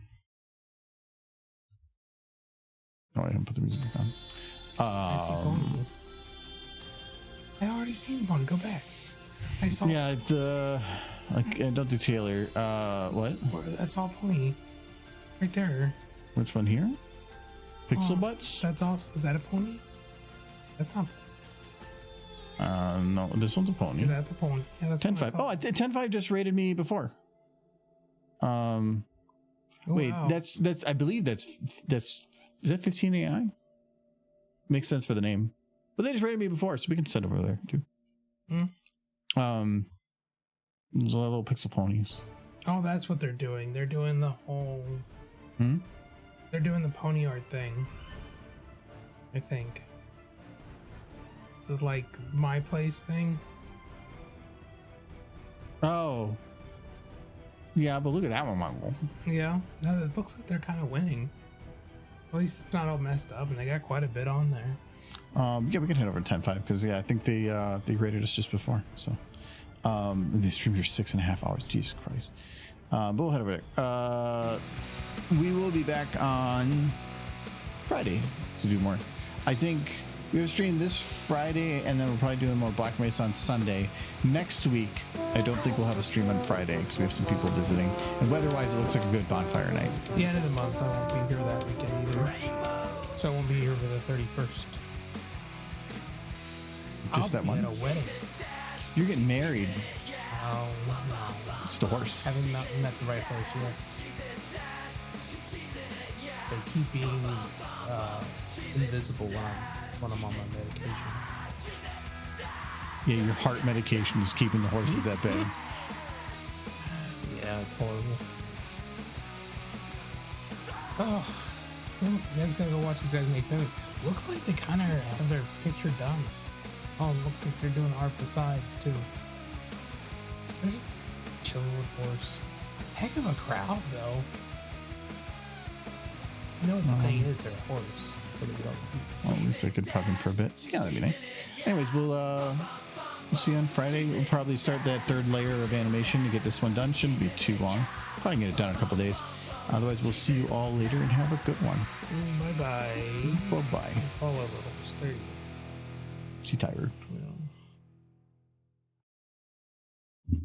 Oh, I didn't put the music back on. I already seen Pony. Go back. I saw. Yeah, don't do Taylor. What? I saw Pony. Right there. Which one here? Pixel Butts? That's also. Is that a pony? That's not. No, this one's a pony. Yeah, that's a pony. Yeah, that's 10-5. Oh, 10-5 just rated me before. Wait, wow. that's I believe that's is that 15 AI? Makes sense for the name. But they just rated me before, so we can send over there too. There's a little pixel ponies. Oh, that's what they're doing. They're doing the whole they're doing the pony art thing. I think. The like my place thing. Oh. Yeah, but look at that one, Michael. Yeah. No, it looks like they're kind of winning. At least it's not all messed up, and they got quite a bit on there. Yeah, we can head over to 10-5 because I think they rated us just before. So they streamed here 6.5 hours. Jesus Christ. But we'll head over there. We will be back on Friday to do more. I think we have streamed this Friday, and then we're probably doing more Black Mesa on Sunday. Next week, I don't think we'll have a stream on Friday because we have some people visiting. And weather-wise, it looks like a good bonfire night. The end of the month, I won't be here that weekend either. So I won't be here for the 31st. Just that one? At a wedding. You're getting married. Oh, no. It's the horse. Haven't met the right horse yet. So I keep being invisible when I'm on my medication. Yeah, your heart medication is keeping the horses at bay. Yeah, it's horrible. Oh, you guys gotta go watch these guys make mimic. Looks like they kind of have their picture done. Oh, it looks like they're doing art besides too. They're just chilling with horse. Heck of a crowd though. You know what the thing is? They're a horse. Well, at least I could talk him for a bit. Yeah, that'd be nice. Anyways, we'll see you on Friday. We'll probably start that third layer of animation to get this one done. Shouldn't be too long. Probably get it done in a couple days. Otherwise, we'll see you all later and have a good one. Bye-bye. Bye-bye. All over horse. There you go. She tired. Yeah.